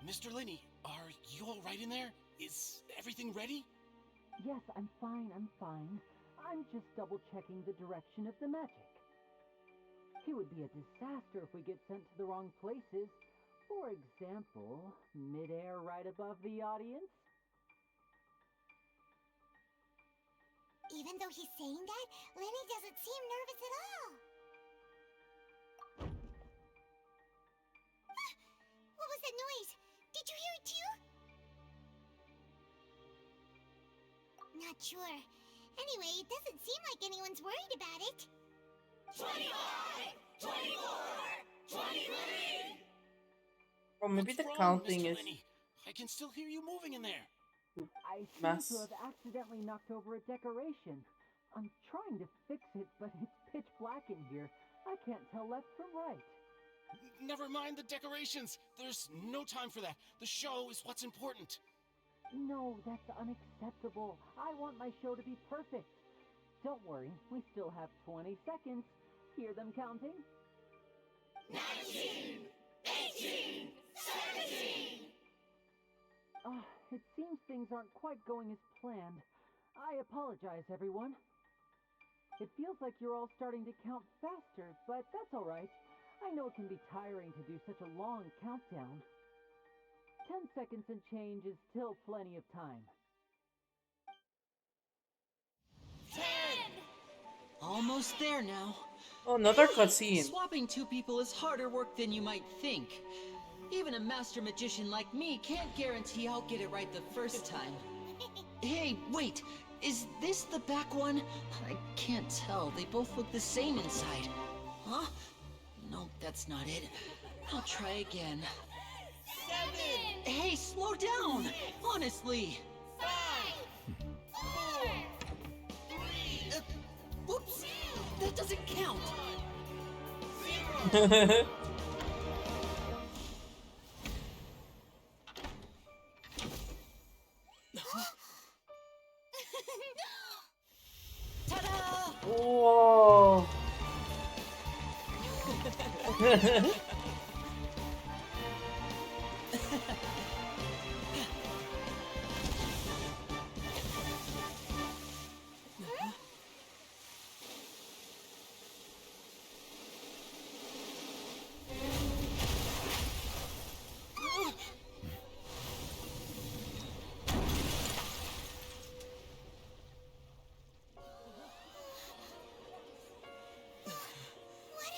[SPEAKER 15] Mr. Linney, are you all right in there? Is everything ready?
[SPEAKER 17] Yes, I'm fine, I'm fine. I'm just double-checking the direction of the magic. It would be a disaster if we get sent to the wrong places. For example, mid-air right above the audience.
[SPEAKER 3] Even though he's saying that, Lenny doesn't seem nervous at all. Ah, what was that noise? Did you hear it too? Not sure. Anyway, it doesn't seem like anyone's worried about it. 25! 24! 23!
[SPEAKER 1] Or maybe
[SPEAKER 15] What's
[SPEAKER 1] the
[SPEAKER 15] wrong,
[SPEAKER 1] counting
[SPEAKER 15] Mr.
[SPEAKER 1] is
[SPEAKER 15] Linney? I can still hear you moving in there.
[SPEAKER 17] I seem
[SPEAKER 1] mass.
[SPEAKER 17] to have accidentally knocked over a decoration. I'm trying to fix it, but it's pitch black in here. I can't tell left from right.
[SPEAKER 15] Never mind the decorations. There's no time for that. The show is what's important.
[SPEAKER 17] No, that's unacceptable. I want my show to be perfect. Don't worry, we still have 20 seconds. Hear them counting?
[SPEAKER 3] 19! 18! 17!
[SPEAKER 17] It seems things aren't quite going as planned. I apologize, everyone. It feels like you're all starting to count faster, but that's all right. I know it can be tiring to do such a long countdown. 10 seconds and change is still plenty of time.
[SPEAKER 3] 10!
[SPEAKER 6] Almost there now.
[SPEAKER 1] Oh, another cutscene.
[SPEAKER 6] Swapping two people is harder work than you might think. Even a master magician like me can't guarantee I'll get it right the first time. Hey, wait! Is this the back one? I can't tell. They both look the same inside. Huh? No, that's not it. I'll try again.
[SPEAKER 3] 7!
[SPEAKER 6] Hey, slow down! Honestly!
[SPEAKER 3] 5! 4! 3!
[SPEAKER 6] Whoops! That doesn't count!
[SPEAKER 3] 0!
[SPEAKER 6] Ta-da!
[SPEAKER 1] Whoa.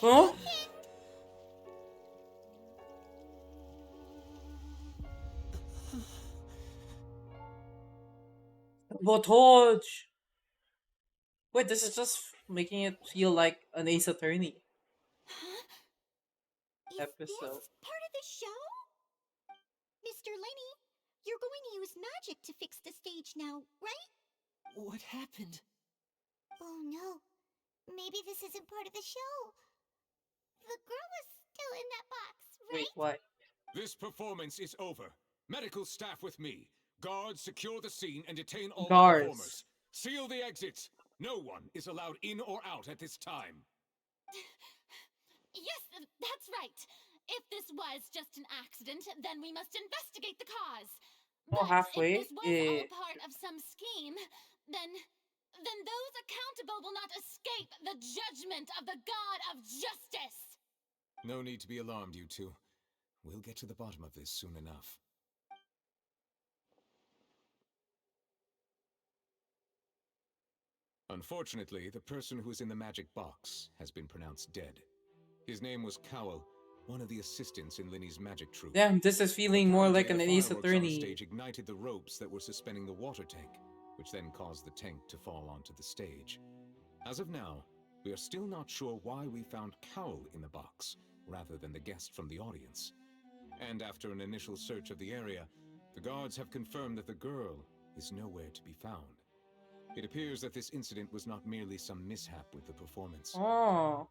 [SPEAKER 1] Huh? Sabotage! Wait, this is just making it feel like an Ace Attorney episode.
[SPEAKER 10] This part of the show? Mr. Lenny, you're going to use magic to fix the stage now, right?
[SPEAKER 6] What happened?
[SPEAKER 3] Oh no. Maybe this isn't part of the show. The girl was still in that box, right?
[SPEAKER 1] Wait, what?
[SPEAKER 16] This performance is over. Medical staff with me. Guards, secure the scene and detain all
[SPEAKER 1] Guards.
[SPEAKER 16] the performers. Seal the exits. No one is allowed in or out at this time.
[SPEAKER 7] Yes, that's right. If this was just an accident, then we must investigate the cause.
[SPEAKER 1] Oh,
[SPEAKER 7] But
[SPEAKER 1] halfway?
[SPEAKER 7] if this was all part of some scheme, then those accountable will not escape the judgment of the God of Justice.
[SPEAKER 16] No need to be alarmed, you two. We'll get to the bottom of this soon enough. Unfortunately, the person who is in the magic box has been pronounced dead. His name was Cowell, one of the assistants in Linny's magic troupe.
[SPEAKER 1] Damn, this is feeling more like an
[SPEAKER 16] The
[SPEAKER 1] Ace
[SPEAKER 16] fireworks on
[SPEAKER 1] Attorney.
[SPEAKER 16] stage ignited the ropes that were suspending the water tank, which then caused the tank to fall onto the stage. As of now, we are still not sure why we found Cowell in the box, rather than the guest from the audience. And after an initial search of the area, the guards have confirmed that the girl is nowhere to be found. It appears that this incident was not merely some mishap with the performance.
[SPEAKER 1] Oh.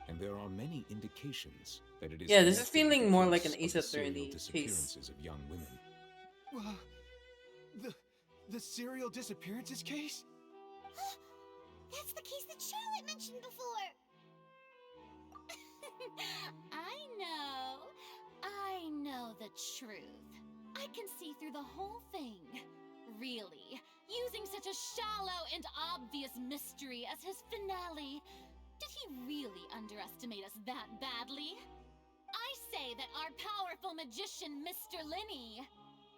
[SPEAKER 16] And there are many indications that it is
[SPEAKER 1] Yeah, this is
[SPEAKER 16] connected with
[SPEAKER 1] feeling
[SPEAKER 16] the
[SPEAKER 1] more like
[SPEAKER 16] case
[SPEAKER 1] an
[SPEAKER 16] of
[SPEAKER 1] Ace
[SPEAKER 16] the serial
[SPEAKER 1] Attorney case.
[SPEAKER 16] disappearances of young women.
[SPEAKER 18] The serial disappearances case?
[SPEAKER 3] That's the case that Charlotte I mentioned before.
[SPEAKER 7] I know the truth. I can see through the whole thing. Really, using such a shallow and obvious mystery as his finale, did he really underestimate us that badly? I say that our powerful magician, Mr. Linney,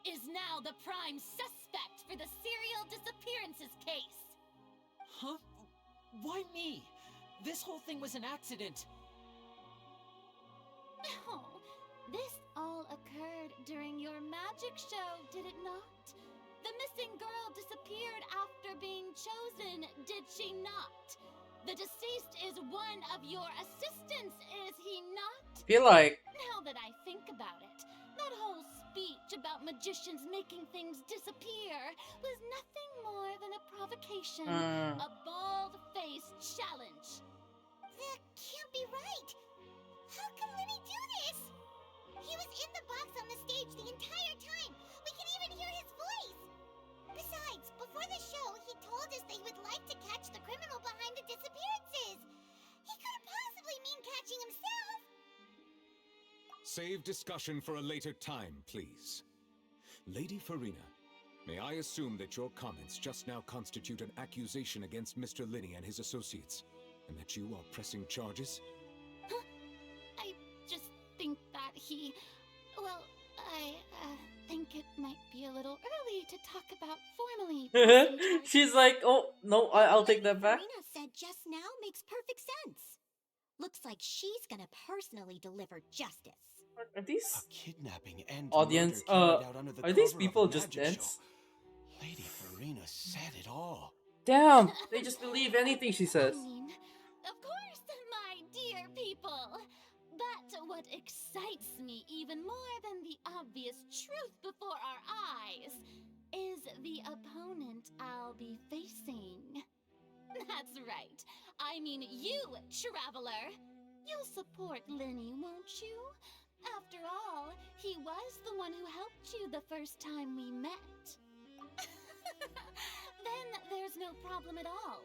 [SPEAKER 7] is now the prime suspect for the serial disappearances case.
[SPEAKER 6] Huh? Why me? This whole thing was an accident.
[SPEAKER 7] Oh, this all occurred during your magic show, did it not? The missing girl disappeared after being chosen, did she not? The deceased is one of your assistants, is he not?
[SPEAKER 1] I feel like
[SPEAKER 7] Now that I think about it, that whole speech about magicians making things disappear was nothing more than a provocation, a bald-faced challenge.
[SPEAKER 3] That can't be right. How can Lenny do this? He was in the box on the stage the entire time. We can even hear his voice. Besides, before the show, he told us that he would like to catch the criminal behind the disappearances. He couldn't possibly mean catching himself.
[SPEAKER 16] Save discussion for a later time, please. Lady Farina, may I assume that your comments just now constitute an accusation against Mr. Linney and his associates, and that you are pressing charges?
[SPEAKER 7] I just think that he... Well, I think it might be a little early to talk about formally pressing charges.
[SPEAKER 1] she's like, oh no, I'll take that back.
[SPEAKER 10] Farina said just now makes perfect sense. Looks like she's gonna personally deliver justice.
[SPEAKER 1] Are these
[SPEAKER 9] A kidnapping and
[SPEAKER 1] audience?
[SPEAKER 9] murder carried out under the
[SPEAKER 1] Are these
[SPEAKER 9] cover of a
[SPEAKER 1] people just
[SPEAKER 9] magic
[SPEAKER 1] dense?
[SPEAKER 9] show. Lady Farina said it all.
[SPEAKER 1] Damn, they just believe anything she says.
[SPEAKER 7] I mean, of course, my dear people. But what excites me even more than the obvious truth before our eyes is the opponent I'll be facing. That's right. I mean you, Traveler. You'll support Lenny, won't you? After all, he was the one who helped you the first time we met. Then there's no problem at all.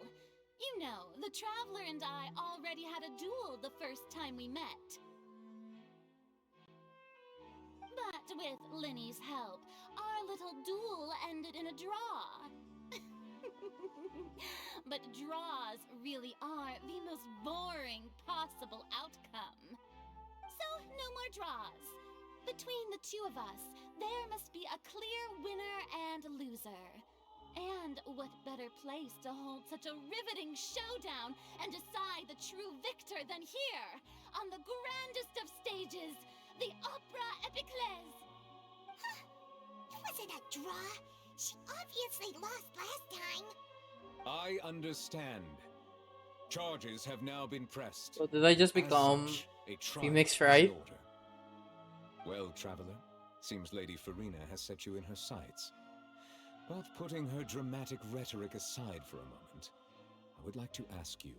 [SPEAKER 7] You know, the Traveler and I already had a duel the first time we met. But with Lenny's help, our little duel ended in a draw. But draws really are the most boring possible outcome. So, no more draws. Between the two of us, there must be a clear winner and loser. And what better place to hold such a riveting showdown and decide the true victor than here, on the grandest of stages, the Opera Epiclese.
[SPEAKER 3] It wasn't a draw. She obviously lost last time.
[SPEAKER 16] I understand. Charges have now been pressed.
[SPEAKER 1] So did I just become Phoenix Wright?
[SPEAKER 16] Well, Traveler, seems Lady Farina has set you in her sights. But putting her dramatic rhetoric aside for a moment, I would like to ask you,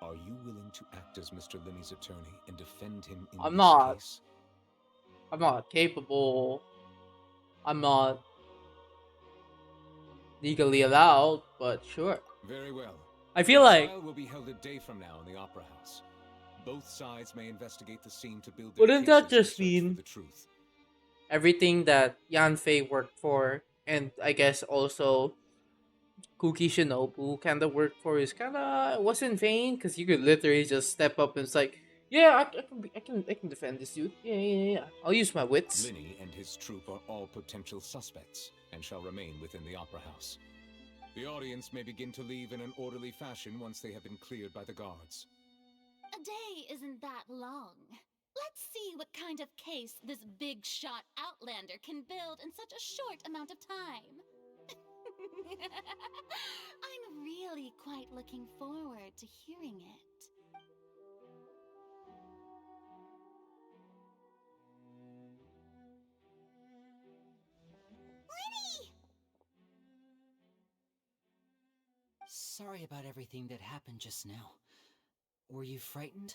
[SPEAKER 16] are you willing to act as Mr. Linney's attorney and defend him in this case?
[SPEAKER 1] I'm not capable. I'm not legally allowed, but sure.
[SPEAKER 16] Very well.
[SPEAKER 1] I feel like
[SPEAKER 16] the trial will be held a day from now in the Opera House. Both sides may investigate the scene to build their
[SPEAKER 1] wouldn't that
[SPEAKER 16] cases
[SPEAKER 1] just
[SPEAKER 16] and search for
[SPEAKER 1] mean
[SPEAKER 16] the truth.
[SPEAKER 1] everything that Yanfei worked for, and I guess also Kuki Shinobu kind of worked for, is kind of was in vain? Because you could literally just step up and it's like, yeah, I can defend this dude. Yeah. I'll use my wits.
[SPEAKER 16] Linney and his troop are all potential suspects and shall remain within the Opera House. The audience may begin to leave in an orderly fashion once they have been cleared by the guards.
[SPEAKER 7] A day isn't that long. Let's see what kind of case this big shot Outlander can build in such a short amount of time. I'm really quite looking forward to hearing it.
[SPEAKER 3] Lenny!
[SPEAKER 6] Sorry about everything that happened just now. Were you frightened?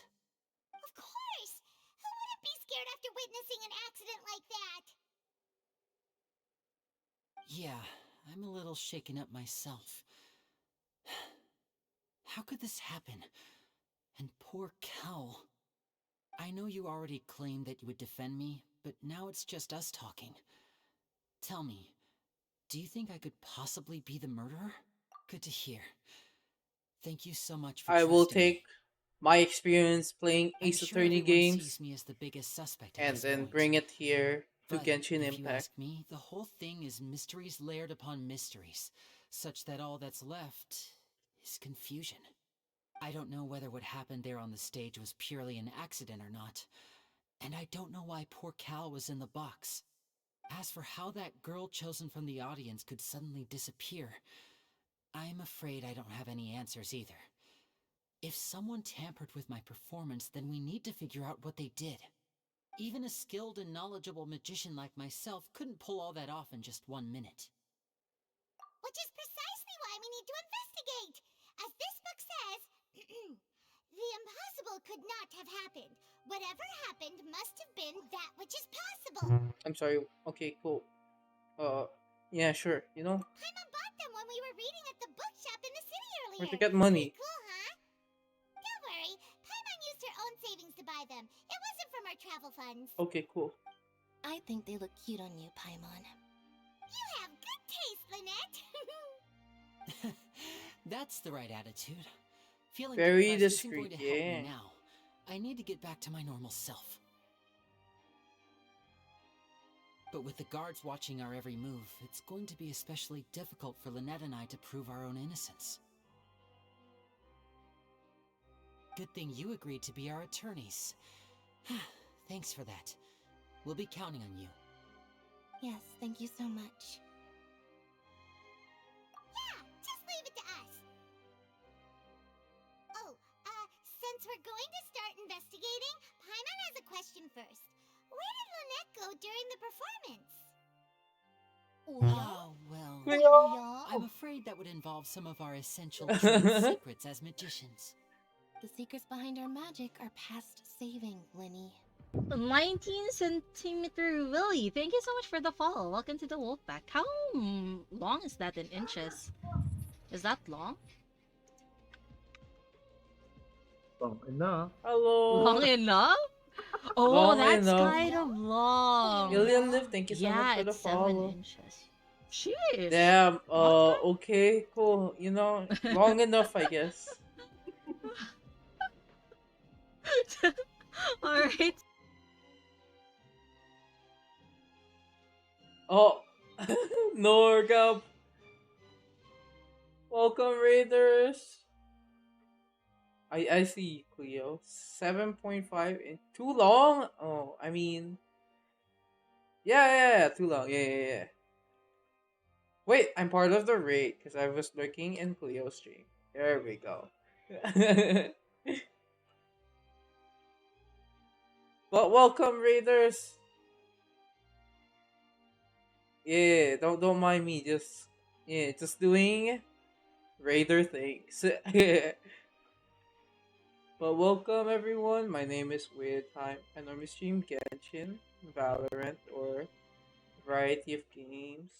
[SPEAKER 3] Of course! Who wouldn't be scared after witnessing an accident like that?
[SPEAKER 6] Yeah, I'm a little shaken up myself. How could this happen? And poor Cal. I know you already claimed that you would defend me, but now it's just us talking. Tell me, do you think I could possibly be the murderer? Good to hear. Thank you so much for
[SPEAKER 1] I will
[SPEAKER 6] trusting me.
[SPEAKER 1] take my experience playing
[SPEAKER 6] I'm
[SPEAKER 1] Ace
[SPEAKER 6] sure
[SPEAKER 1] Attorney
[SPEAKER 6] everyone
[SPEAKER 1] games
[SPEAKER 6] sees me as the biggest suspect at
[SPEAKER 1] and
[SPEAKER 6] this
[SPEAKER 1] then
[SPEAKER 6] point.
[SPEAKER 1] bring it here to
[SPEAKER 6] But
[SPEAKER 1] Genshin
[SPEAKER 6] if you
[SPEAKER 1] Impact.
[SPEAKER 6] ask me, the whole thing is mysteries layered upon mysteries, such that all that's left is confusion. I don't know whether what happened there on the stage was purely an accident or not, and I don't know why poor Cal was in the box. As for how that girl chosen from the audience could suddenly disappear, I'm afraid I don't have any answers either. If someone tampered with my performance, then we need to figure out what they did. Even a skilled and knowledgeable magician like myself couldn't pull all that off in just 1 minute.
[SPEAKER 3] Which is precisely why we need to investigate. As this book says, the impossible could not have happened. Whatever happened must have been that which is possible.
[SPEAKER 1] I'm sorry. Okay, cool. Yeah, sure. You know,
[SPEAKER 3] Paimon bought them when we were reading at the bookshop in the city
[SPEAKER 1] where to
[SPEAKER 3] earlier.
[SPEAKER 1] get money.
[SPEAKER 3] Pretty cool, huh? Don't worry, Paimon used her own savings to buy them. It wasn't from our travel funds.
[SPEAKER 1] Okay, cool.
[SPEAKER 5] I think they look cute on you, Paimon.
[SPEAKER 3] You have good taste, Lynette.
[SPEAKER 6] That's the right attitude. Feeling
[SPEAKER 1] Very
[SPEAKER 6] depressed isn't going
[SPEAKER 1] discreet,
[SPEAKER 6] to help me
[SPEAKER 1] yeah.
[SPEAKER 6] now. I need to get back to my normal self. But with the guards watching our every move, it's going to be especially difficult for Lynette and I to prove our own innocence. Good thing you agreed to be our attorneys. Thanks for that. We'll be counting on you.
[SPEAKER 5] Yes, thank you so much.
[SPEAKER 3] Yeah, just leave it to us. Oh, since we're going to start investigating, Paimon has a question first. Where did Lynette go during the performance?
[SPEAKER 6] Oh, well...
[SPEAKER 3] Cleo?
[SPEAKER 6] I'm afraid that would involve some of our essential trade secrets as magicians.
[SPEAKER 5] The secrets behind our magic are past saving, Linny.
[SPEAKER 18] 19-centimeter Willy, thank you so much for the follow. Welcome to the Wolfpack. How long is that in inches? Is that long?
[SPEAKER 19] Long enough.
[SPEAKER 1] Hello.
[SPEAKER 18] Long enough? Oh,
[SPEAKER 1] Long
[SPEAKER 18] that's
[SPEAKER 1] enough.
[SPEAKER 18] kind of long.
[SPEAKER 1] Alien Lift, thank you so
[SPEAKER 18] Yeah,
[SPEAKER 1] much for the
[SPEAKER 18] it's 7
[SPEAKER 1] follow.
[SPEAKER 18] inches. Jeez.
[SPEAKER 1] Damn, okay, cool. You know, long enough, I guess.
[SPEAKER 18] Alright.
[SPEAKER 1] Oh, Norgab. Welcome, Raiders. I see, Cleo. 7.5 in too long? Oh, I mean, yeah, too long. Yeah. Wait, I'm part of the raid because I was lurking in Cleo's stream. There we go. But welcome, Raiders. Yeah, don't mind me. Just doing Raider things. But welcome everyone. My name is Weird Time. I normally stream Genshin, Valorant, or a variety of games.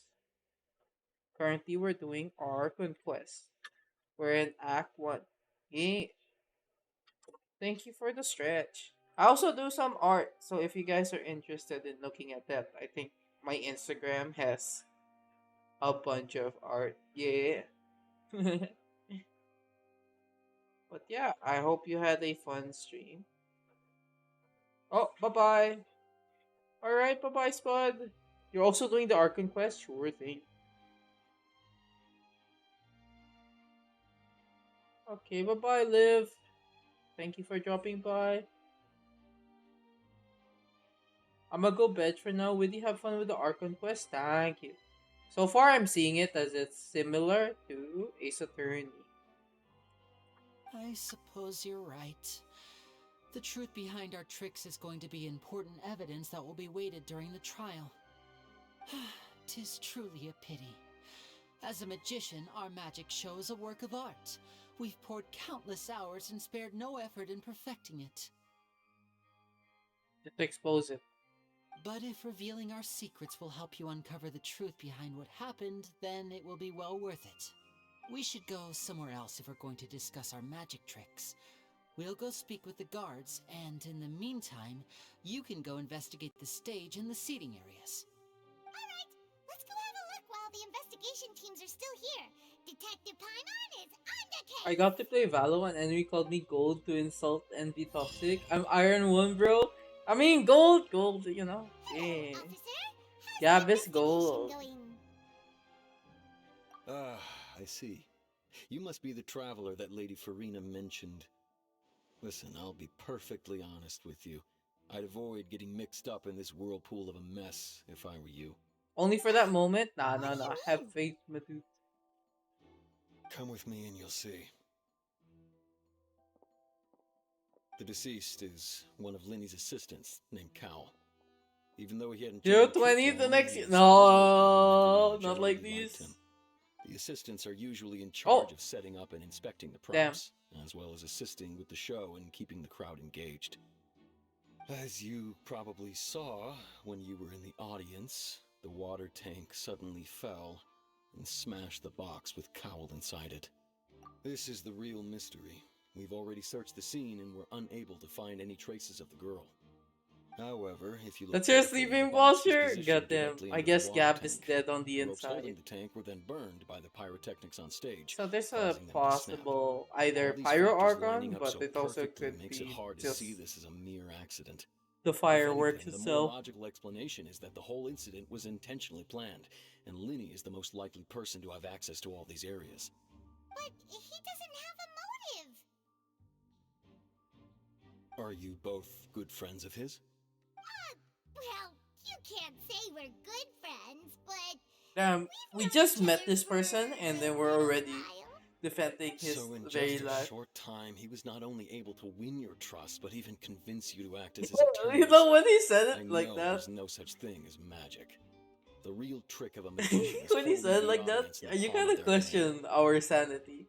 [SPEAKER 1] Currently, we're doing Archon Quest. We're in Act 1. Yeah. Thank you for the stretch. I also do some art, so if you guys are interested in looking at that, I think my Instagram has a bunch of art. Yeah. But yeah, I hope you had a fun stream. Oh, bye-bye. Alright, bye-bye, Spud. You're also doing the Archon Quest? Sure thing. Okay, bye-bye, Liv. Thank you for dropping by. I'm gonna go bed for now. Would you have fun with the Archon Quest? Thank you. So far, I'm seeing it as it's similar to Ace Attorney.
[SPEAKER 6] I suppose you're right. The truth behind our tricks is going to be important evidence that will be weighted during the trial. 'Tis truly a pity. As a magician, our magic show is a work of art. We've poured countless hours and spared no effort in perfecting it.
[SPEAKER 1] Just to expose it.
[SPEAKER 6] But if revealing our secrets will help you uncover the truth behind what happened, then it will be well worth it. We should go somewhere else if we're going to discuss our magic tricks. We'll go speak with the guards, and in the meantime, you can go investigate the stage and the seating areas.
[SPEAKER 3] Alright, let's go have a look while the investigation teams are still here. Detective Paimon is on the case!
[SPEAKER 1] I got to play Valo and enemy called me gold to insult and be toxic. I'm Iron 1, bro. I mean, gold, you know. Yeah. Gab is gold.
[SPEAKER 20] Ah, I see. You must be the traveler that Lady Farina mentioned. Listen, I'll be perfectly honest with you. I'd avoid getting mixed up in this whirlpool of a mess if I were you.
[SPEAKER 1] Only for that moment? Nah. Have faith, my dude.
[SPEAKER 20] Come with me and you'll see. The deceased is one of Linny's assistants named Cal. Even though he hadn't joined
[SPEAKER 1] 020
[SPEAKER 20] Troop
[SPEAKER 1] the
[SPEAKER 20] long,
[SPEAKER 1] next
[SPEAKER 20] he
[SPEAKER 1] year.
[SPEAKER 20] is
[SPEAKER 1] No,
[SPEAKER 20] still
[SPEAKER 1] not
[SPEAKER 20] working,
[SPEAKER 1] like
[SPEAKER 20] and Farina
[SPEAKER 1] these.
[SPEAKER 20] generally liked him. The assistants are usually in charge of setting up and inspecting the props, as well as assisting with the show and keeping the crowd engaged. As you probably saw when you were in the audience, the water tank suddenly fell and smashed the box with Cowl inside it. This is the real mystery. We've already searched the scene and were unable to find any traces of the girl. However, if you look
[SPEAKER 1] That's your
[SPEAKER 20] carefully,
[SPEAKER 1] sleeping
[SPEAKER 20] the box was
[SPEAKER 1] posture?
[SPEAKER 20] positioned
[SPEAKER 1] Goddamn.
[SPEAKER 20] directly
[SPEAKER 1] I
[SPEAKER 20] under
[SPEAKER 1] guess
[SPEAKER 20] the water
[SPEAKER 1] Gab is
[SPEAKER 20] tank.
[SPEAKER 1] dead on the
[SPEAKER 20] The ropes holding
[SPEAKER 1] inside.
[SPEAKER 20] the tank were then burned by the pyrotechnics on stage.
[SPEAKER 1] So there's a
[SPEAKER 20] causing them to snap.
[SPEAKER 1] possible either
[SPEAKER 20] All these
[SPEAKER 1] Pyro
[SPEAKER 20] factors
[SPEAKER 1] Archon,
[SPEAKER 20] lining up
[SPEAKER 1] but
[SPEAKER 20] so
[SPEAKER 1] it also
[SPEAKER 20] perfectly
[SPEAKER 1] could
[SPEAKER 20] makes it
[SPEAKER 1] be
[SPEAKER 20] hard to
[SPEAKER 1] just
[SPEAKER 20] see this as a mere accident.
[SPEAKER 1] the
[SPEAKER 20] If
[SPEAKER 1] fireworks
[SPEAKER 20] anything, the more
[SPEAKER 1] itself.
[SPEAKER 20] logical explanation is that the whole incident was intentionally planned, and Linny is the most likely person to have access to all these areas.
[SPEAKER 3] But he doesn't have a motive.
[SPEAKER 20] Are you both good friends of his?
[SPEAKER 3] Well, you can't say we're good friends, but
[SPEAKER 1] We just met this person and then we're already defending his
[SPEAKER 20] So in
[SPEAKER 1] very
[SPEAKER 20] just a
[SPEAKER 1] life.
[SPEAKER 20] short time, he was not only able to win your trust, but even convince you to act as his
[SPEAKER 1] You
[SPEAKER 20] attorneys.
[SPEAKER 1] know when he said it
[SPEAKER 20] I
[SPEAKER 1] like
[SPEAKER 20] know
[SPEAKER 1] that?
[SPEAKER 20] there's no such thing as magic. The real trick of a magician is
[SPEAKER 1] When he
[SPEAKER 20] holding
[SPEAKER 1] said
[SPEAKER 20] the
[SPEAKER 1] like that,
[SPEAKER 20] audience in the
[SPEAKER 1] you
[SPEAKER 20] palm
[SPEAKER 1] kind
[SPEAKER 20] of
[SPEAKER 1] of
[SPEAKER 20] their hand.
[SPEAKER 1] question our sanity.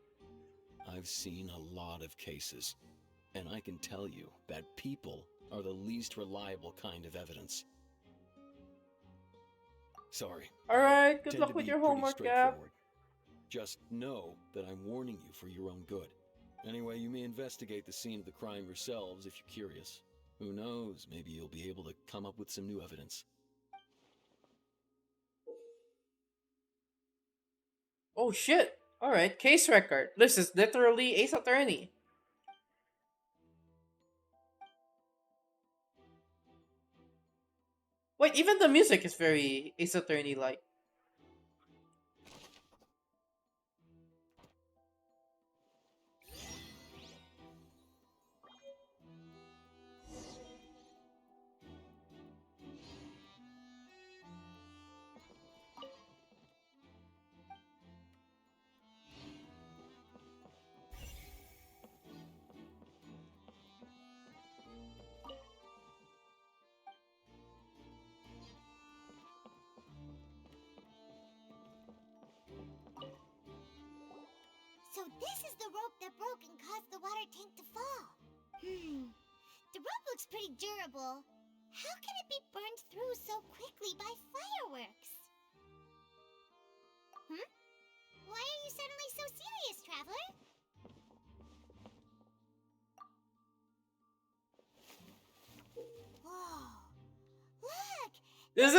[SPEAKER 20] I've seen a lot of cases, and I can tell you that people are the least reliable kind of evidence. Sorry.
[SPEAKER 1] Alright, good
[SPEAKER 20] tend
[SPEAKER 1] luck
[SPEAKER 20] to
[SPEAKER 1] with
[SPEAKER 20] be
[SPEAKER 1] your
[SPEAKER 20] pretty
[SPEAKER 1] homework, Gab.
[SPEAKER 20] straightforward. Just know that I'm warning you for your own good. Anyway, you may investigate the scene of the crime yourselves if you're curious. Who knows, maybe you'll be able to come up with some new evidence.
[SPEAKER 1] Oh shit! Alright, case record. This is literally Ace Attorney. Wait, even the music is very Ace Attorney like.
[SPEAKER 3] So this is the rope that broke and caused the water tank to fall. The rope looks pretty durable. How can it be burned through so quickly by fireworks? Why are you suddenly so serious, Traveler? Whoa. Look!
[SPEAKER 1] This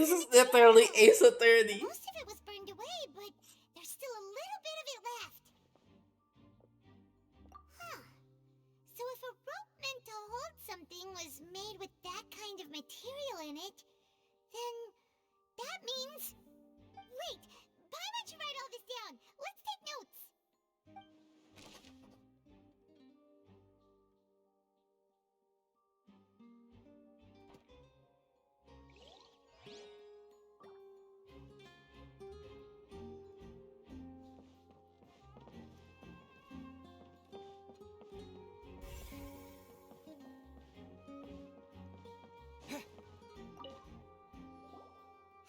[SPEAKER 1] is literally Ace Attorney.
[SPEAKER 3] Most of it was burned away, but there's still a little bit of it left. Huh. So if a rope meant to hold something was made with that kind of material in it, then that means... Wait! Paimon should write all this down. Let's take notes.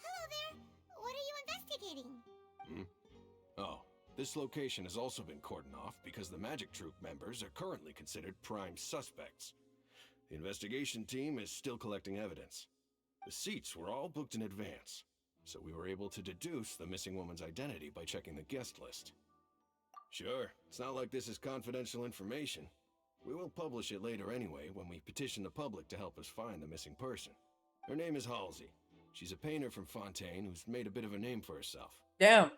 [SPEAKER 3] Hello there. What are you investigating?
[SPEAKER 21] Oh, this location has also been cordoned off because the Magic Troop members are currently considered prime suspects. The investigation team is still collecting evidence. The seats were all booked in advance, so we were able to deduce the missing woman's identity by checking the guest list. Sure, it's not like this is confidential information. We will publish it later anyway when we petition the public to help us find the missing person. Her name is Halsey. She's a painter from Fontaine who's made a bit of a name for herself.
[SPEAKER 1] Damn.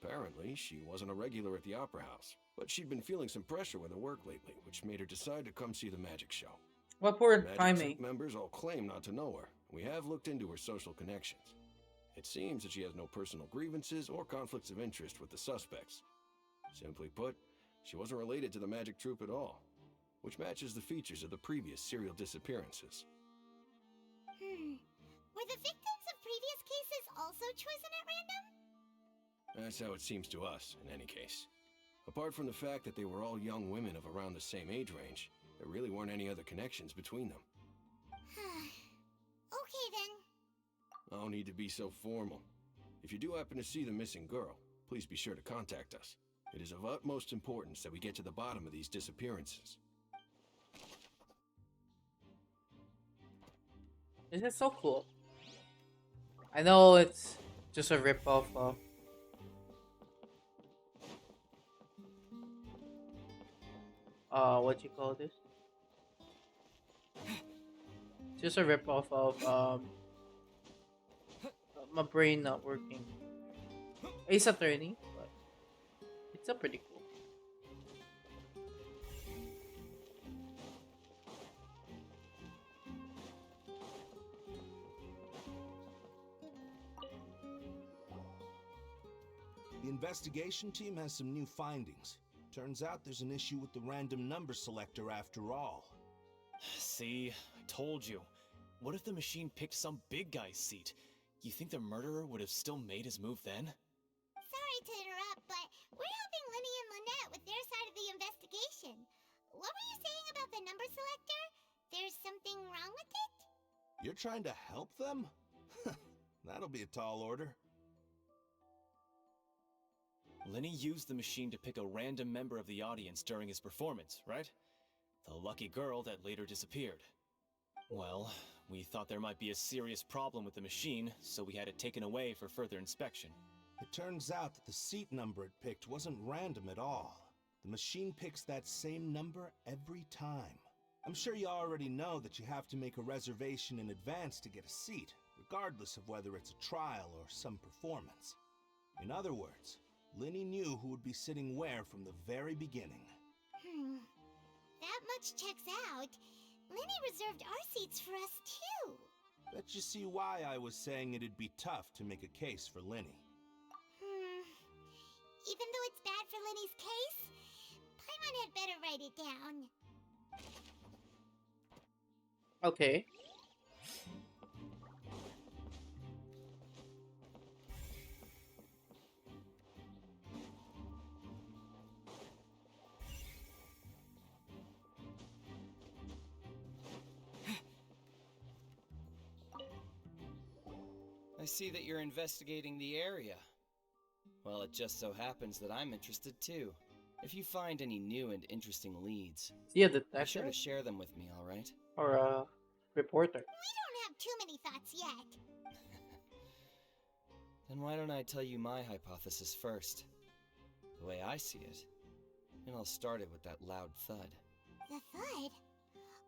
[SPEAKER 21] Apparently, she wasn't a regular at the Opera House, but she'd been feeling some pressure with her work lately, which made her decide to come see the magic show.
[SPEAKER 1] What poor
[SPEAKER 21] Magic
[SPEAKER 1] timing.
[SPEAKER 21] Troupe members all claim not to know her. We have looked into her social connections. It seems that she has no personal grievances or conflicts of interest with the suspects. Simply put, she wasn't related to the magic troupe at all, which matches the features of the previous serial disappearances.
[SPEAKER 3] Were the victims of previous cases also chosen at random?
[SPEAKER 21] That's how it seems to us, in any case. Apart from the fact that they were all young women of around the same age range, there really weren't any other connections between them.
[SPEAKER 3] Okay then.
[SPEAKER 21] No need to be so formal. If you do happen to see the missing girl, please be sure to contact us. It is of utmost importance that we get to the bottom of these disappearances.
[SPEAKER 1] This is so cool. I know it's just a ripoff of what you call this? Just a ripoff of my brain not working. Ace Attorney, but it's still pretty cool.
[SPEAKER 13] The investigation team has some new findings. Turns out there's an issue with the random number selector after all.
[SPEAKER 4] See, I told you. What if the machine picked some big guy's seat? You think the murderer would have still made his move then?
[SPEAKER 3] Sorry to interrupt, but we're helping Lenny and Lynette with their side of the investigation. What were you saying about the number selector? There's something wrong with it?
[SPEAKER 13] You're trying to help them? That'll be a tall order.
[SPEAKER 4] Lenny used the machine to pick a random member of the audience during his performance, right? The lucky girl that later disappeared. Well, we thought there might be a serious problem with the machine, so we had it taken away for further inspection.
[SPEAKER 13] It turns out that the seat number it picked wasn't random at all. The machine picks that same number every time. I'm sure you already know that you have to make a reservation in advance to get a seat, regardless of whether it's a trial or some performance. In other words, Lenny knew who would be sitting where from the very beginning.
[SPEAKER 3] That much checks out. Lenny reserved our seats for us too.
[SPEAKER 13] Bet you see why I was saying it'd be tough to make a case for Lenny.
[SPEAKER 3] Even though it's bad for Lenny's case, Paimon had better write it down.
[SPEAKER 1] Okay.
[SPEAKER 22] I see that you're investigating the area. Well, it just so happens that I'm interested too. If you find any new and interesting leads,
[SPEAKER 1] Yeah,
[SPEAKER 22] be
[SPEAKER 1] detective
[SPEAKER 22] sure to share them with me, alright?
[SPEAKER 1] or a reporter.
[SPEAKER 3] We don't have too many thoughts yet.
[SPEAKER 22] Then why don't I tell you my hypothesis first? The way I see it. And I'll start it with that loud thud.
[SPEAKER 3] The thud?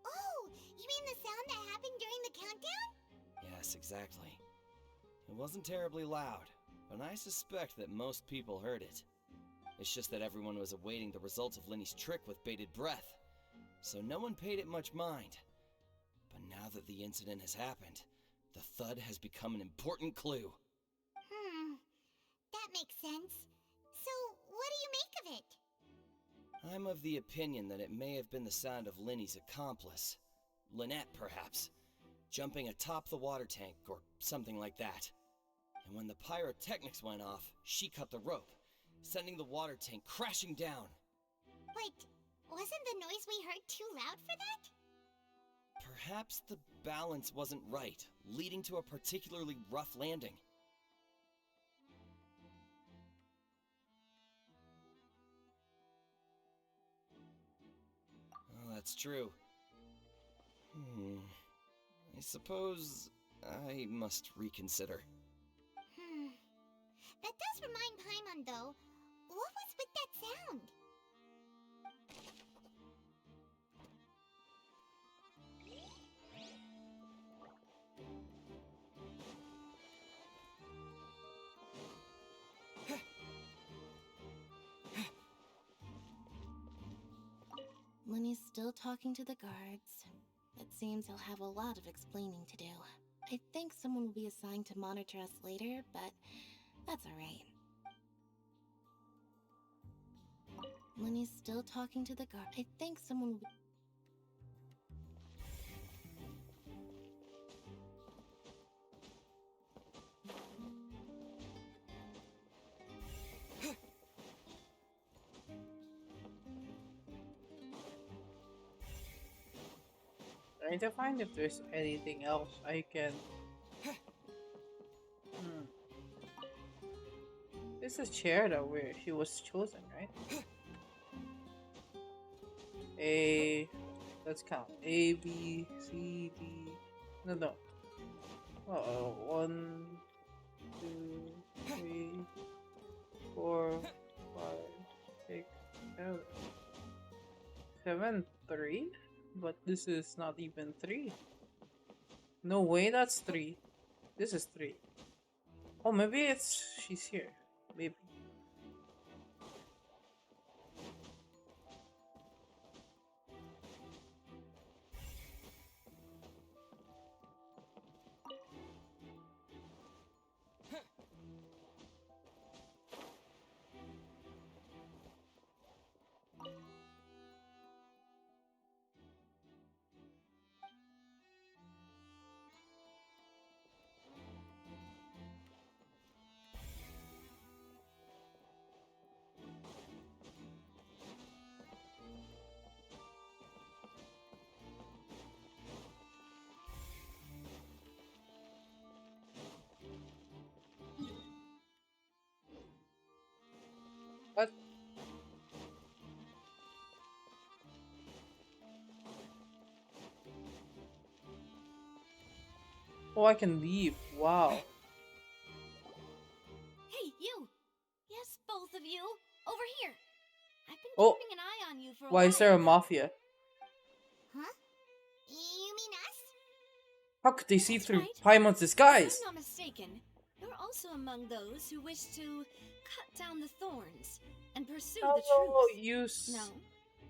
[SPEAKER 3] Oh, you mean the sound that happened during the countdown?
[SPEAKER 22] Yes, exactly. It wasn't terribly loud, but I suspect that most people heard it. It's just that everyone was awaiting the results of Lenny's trick with bated breath, so no one paid it much mind. But now that the incident has happened, the thud has become an important clue.
[SPEAKER 3] That makes sense. So, what do you make of it?
[SPEAKER 22] I'm of the opinion that it may have been the sound of Lenny's accomplice. Lynette, perhaps. Jumping atop the water tank, or something like that. And when the pyrotechnics went off, she cut the rope, sending the water tank crashing down.
[SPEAKER 3] Wait, wasn't the noise we heard too loud for that?
[SPEAKER 22] Perhaps the balance wasn't right, leading to a particularly rough landing. Oh, that's true. I suppose I must reconsider.
[SPEAKER 3] That does remind Paimon, though. What was with that sound?
[SPEAKER 5] Lenny's still talking to the guards. It seems he'll have a lot of explaining to do. I think someone will be assigned to monitor us later, but that's alright. Lenny's still talking to the guard. I think someone will be...
[SPEAKER 1] Trying to find if there's anything else I can. This is chair though where she was chosen, right? Let's count. A, B, C, D. No. Uh-oh. 1, 2, 3, 4, 5, 6, 7. 7, 3? But this is not even 3. No way that's 3. This is 3. Oh, maybe she's here. Maybe. What? Oh, I can leave. Wow.
[SPEAKER 10] Hey, you! Yes, both of you! Over here! I've been
[SPEAKER 1] Oh.
[SPEAKER 10] keeping an eye on you for a
[SPEAKER 1] Why
[SPEAKER 10] while.
[SPEAKER 1] is there a mafia?
[SPEAKER 3] Huh? You mean us?
[SPEAKER 1] How could they see
[SPEAKER 10] That's
[SPEAKER 1] through
[SPEAKER 10] right.
[SPEAKER 1] Paimon's disguise?
[SPEAKER 10] If I'm not mistaken, you're also among those who wish to cut down the thorns and pursue the
[SPEAKER 1] Oh,
[SPEAKER 10] truth. No.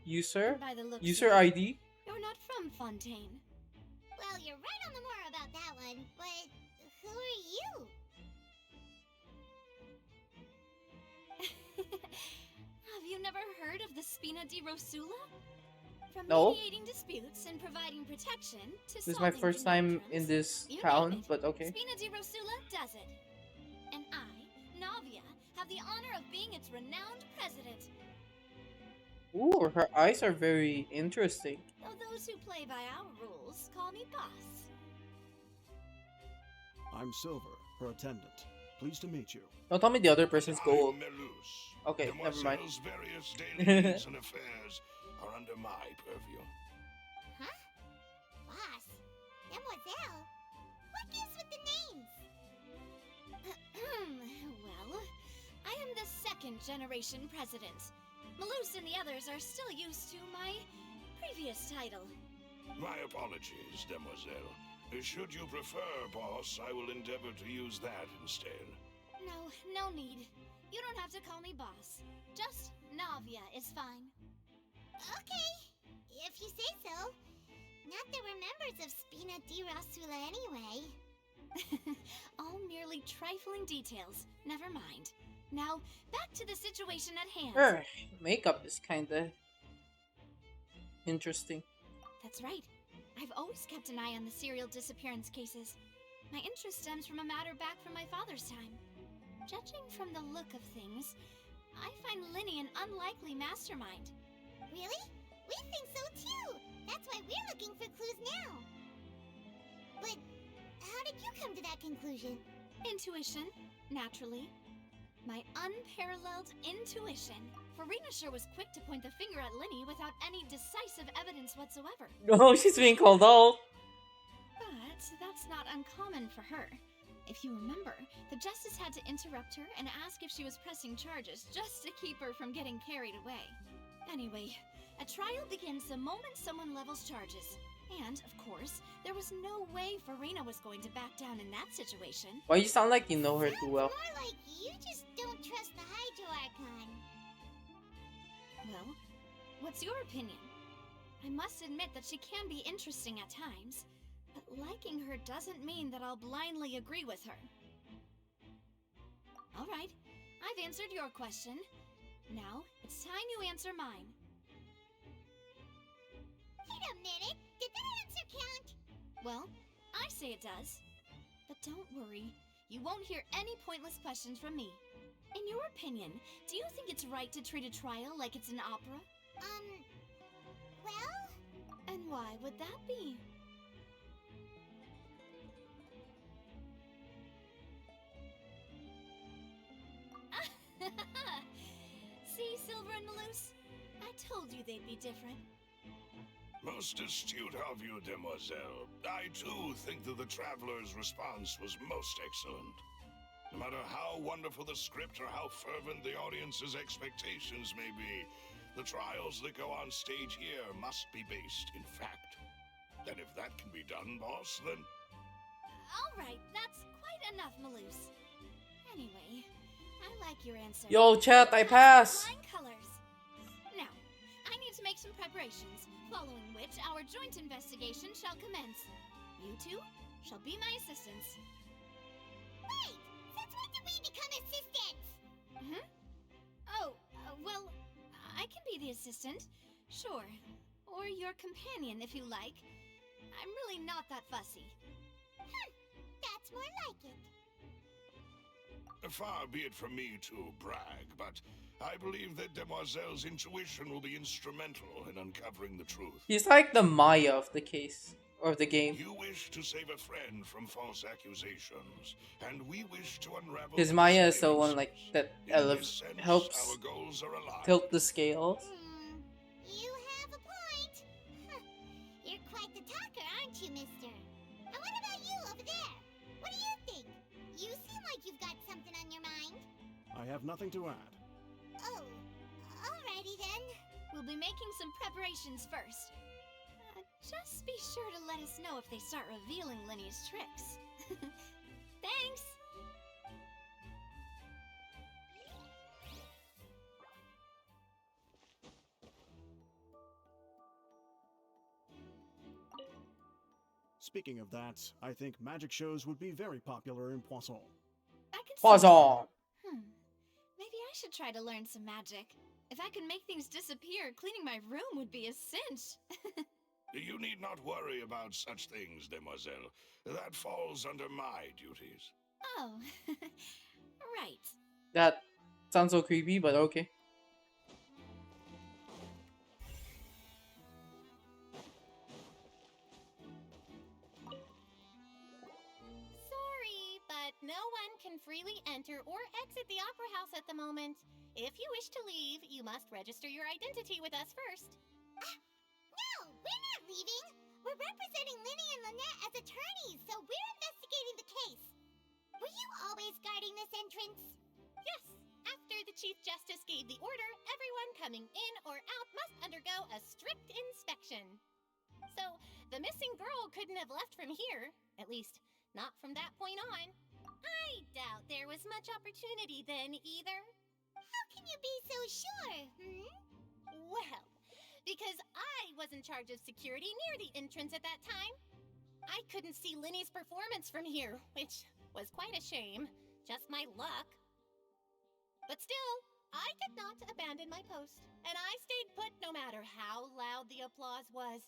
[SPEAKER 1] User?
[SPEAKER 10] By the looks
[SPEAKER 1] User
[SPEAKER 10] of it,
[SPEAKER 1] ID?
[SPEAKER 10] You're not from Fontaine.
[SPEAKER 3] Well, you're right on the moor about that one, but who are you?
[SPEAKER 10] Have you never heard of the Spina di Rosula? From
[SPEAKER 1] No.
[SPEAKER 10] mediating disputes and providing protection to
[SPEAKER 1] This is my
[SPEAKER 10] solving
[SPEAKER 1] first time
[SPEAKER 10] conundrums,
[SPEAKER 1] in this
[SPEAKER 10] you
[SPEAKER 1] town,
[SPEAKER 10] name it,
[SPEAKER 1] but okay.
[SPEAKER 10] Spina di Rosula does it. And I, Navia, have the honor of being its renowned president.
[SPEAKER 1] Ooh, her eyes are very interesting.
[SPEAKER 10] Though those who play by our rules call me boss.
[SPEAKER 8] I'm Silver, her attendant. Pleased to meet you.
[SPEAKER 1] Don't tell me the other person's gold.
[SPEAKER 13] I'm Melus.
[SPEAKER 1] Okay, never mind.
[SPEAKER 13] Demoiselle's various daily needs and affairs are under my purview.
[SPEAKER 3] Huh? Boss? Demoiselle? What gives with the names?
[SPEAKER 10] Well, I am the second generation president. Malus and the others are still used to my previous title.
[SPEAKER 13] My apologies, Demoiselle. Should you prefer, boss, I will endeavor to use that instead.
[SPEAKER 10] No need. You don't have to call me boss. Just Navia is fine.
[SPEAKER 3] Okay, if you say so. Not that we're members of Spina di Rosula anyway.
[SPEAKER 10] All merely trifling details. Never mind. Now, back to the situation at hand.
[SPEAKER 1] Her makeup is kinda interesting.
[SPEAKER 10] That's right. I've always kept an eye on the serial disappearance cases. My interest stems from a matter back from my father's time. Judging from the look of things, I find Linny an unlikely mastermind.
[SPEAKER 3] Really? We think so too! That's why we're looking for clues now. But how did you come to that conclusion?
[SPEAKER 10] Intuition, naturally. My unparalleled intuition. Farina sure was quick to point the finger at Linny without any decisive evidence whatsoever.
[SPEAKER 1] Oh, she's being called out.
[SPEAKER 10] But
[SPEAKER 7] But that's not uncommon for her. If you remember, the Justice had to interrupt her and ask if she was pressing charges just to keep her from getting carried away. Anyway, a trial begins the moment someone levels charges. And, of course, there was no way Farina was going to back down in that situation.
[SPEAKER 1] Why you sound like you know her too well?
[SPEAKER 3] More like you just don't trust the Hydro Archon.
[SPEAKER 7] Well, what's your opinion? I must admit that she can be interesting at times, but liking her doesn't mean that I'll blindly agree with her. Alright, I've answered your question. Now, it's time you answer mine.
[SPEAKER 3] Wait a minute, did that answer count?
[SPEAKER 7] Well, I say it does. But don't worry, you won't hear any pointless questions from me. In your opinion, do you think it's right to treat a trial like it's an opera?
[SPEAKER 3] Well?
[SPEAKER 7] And why would that be? See, Silver and Maloose? I told you they'd be different.
[SPEAKER 13] Most astute of you, demoiselle. I too think that the Traveler's response was most excellent. No matter how wonderful the script or how fervent the audience's expectations may be, the trials that go on stage here must be based in fact. And if that can be done, boss, then...
[SPEAKER 7] Alright, that's quite enough, Maloose. Anyway, I like your answer.
[SPEAKER 1] Yo, chat, I pass.
[SPEAKER 7] Flying colors. Now, I need to make some preparations, following which our joint investigation shall commence. You two shall be my assistants.
[SPEAKER 3] Wait! Since when did we become assistants?
[SPEAKER 7] Oh, well, I can be the assistant, sure. Or your companion, if you like. I'm really not that fussy.
[SPEAKER 3] That's more like it.
[SPEAKER 13] Far be it from me to brag, but I believe that Demoiselle's intuition will be instrumental in uncovering the truth.
[SPEAKER 1] He's like the Maya of the case, or the game.
[SPEAKER 13] You wish to save a friend from false accusations, and we wish to unravel...
[SPEAKER 1] His Maya is the one like that helps
[SPEAKER 13] our goals are aligned.
[SPEAKER 1] tilt the scales.
[SPEAKER 3] You have a point. You're quite the talker, aren't you, mister? And what about you over there? What do you think? You seem like you've got something on your mind.
[SPEAKER 8] I have nothing to add.
[SPEAKER 3] Oh, alrighty then.
[SPEAKER 7] We'll be making some preparations first. Just be sure to let us know if they start revealing Linny's tricks. Thanks!
[SPEAKER 8] Speaking of that, I think magic shows would be very popular in Poisson.
[SPEAKER 7] I can see
[SPEAKER 1] Poisson!
[SPEAKER 7] Maybe I should try to learn some magic. If I could make things disappear, cleaning my room would be a cinch.
[SPEAKER 13] You need not worry about such things, demoiselle. That falls under my duties.
[SPEAKER 7] Oh, right.
[SPEAKER 1] That sounds so creepy, but okay.
[SPEAKER 10] Sorry, but no one can freely enter or exit the Opera House at the moment. If you wish to leave, you must register your identity with us first.
[SPEAKER 3] No, we're not leaving. We're representing Linny and Lynette as attorneys, so we're investigating the case. Were you always guarding this entrance?
[SPEAKER 10] Yes. After the Chief Justice gave the order, everyone coming in or out must undergo a strict inspection. So, the missing girl couldn't have left from here. At least, not from that point on. I doubt there was much opportunity then, either.
[SPEAKER 3] How can you be so sure,
[SPEAKER 10] Well, because I was in charge of security near the entrance at that time. I couldn't see Linny's performance from here, which was quite a shame. Just my luck. But still, I did not abandon my post, and I stayed put no matter how loud the applause was.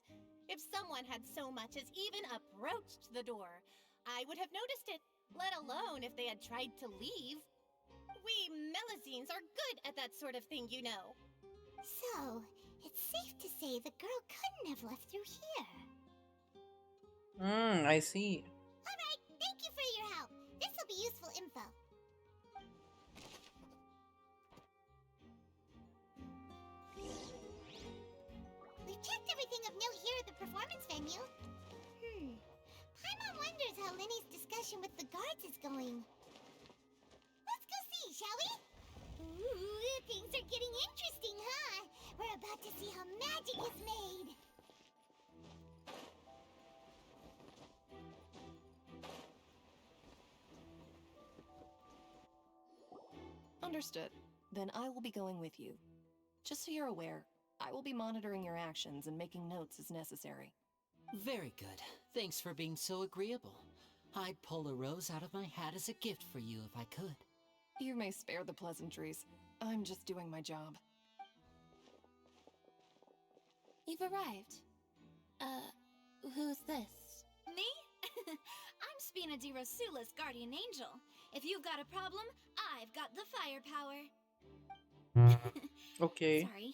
[SPEAKER 10] If someone had so much as even approached the door, I would have noticed it, let alone if they had tried to leave. We Melazines are good at that sort of thing, you know.
[SPEAKER 3] So, it's safe to say the girl couldn't have left through here.
[SPEAKER 1] I see.
[SPEAKER 3] Alright, thank you for your help. This will be useful info. We've checked everything of note here at the performance venue. Paimon wonders how Lenny's discussion with the guards is going. Let's go see, shall we? Ooh, things are getting interesting, huh? We're about to see how magic is made.
[SPEAKER 2] Understood. Then I will be going with you. Just so you're aware, I will be monitoring your actions and making notes as necessary.
[SPEAKER 6] Very good. Thanks for being so agreeable. I'd pull a rose out of my hat as a gift for you if I could.
[SPEAKER 2] You may spare the pleasantries. I'm just doing my job.
[SPEAKER 5] You've arrived. Who's this?
[SPEAKER 7] Me? I'm Spina di Rosula's guardian angel. If you've got a problem, I've got the firepower.
[SPEAKER 1] Okay.
[SPEAKER 7] Sorry,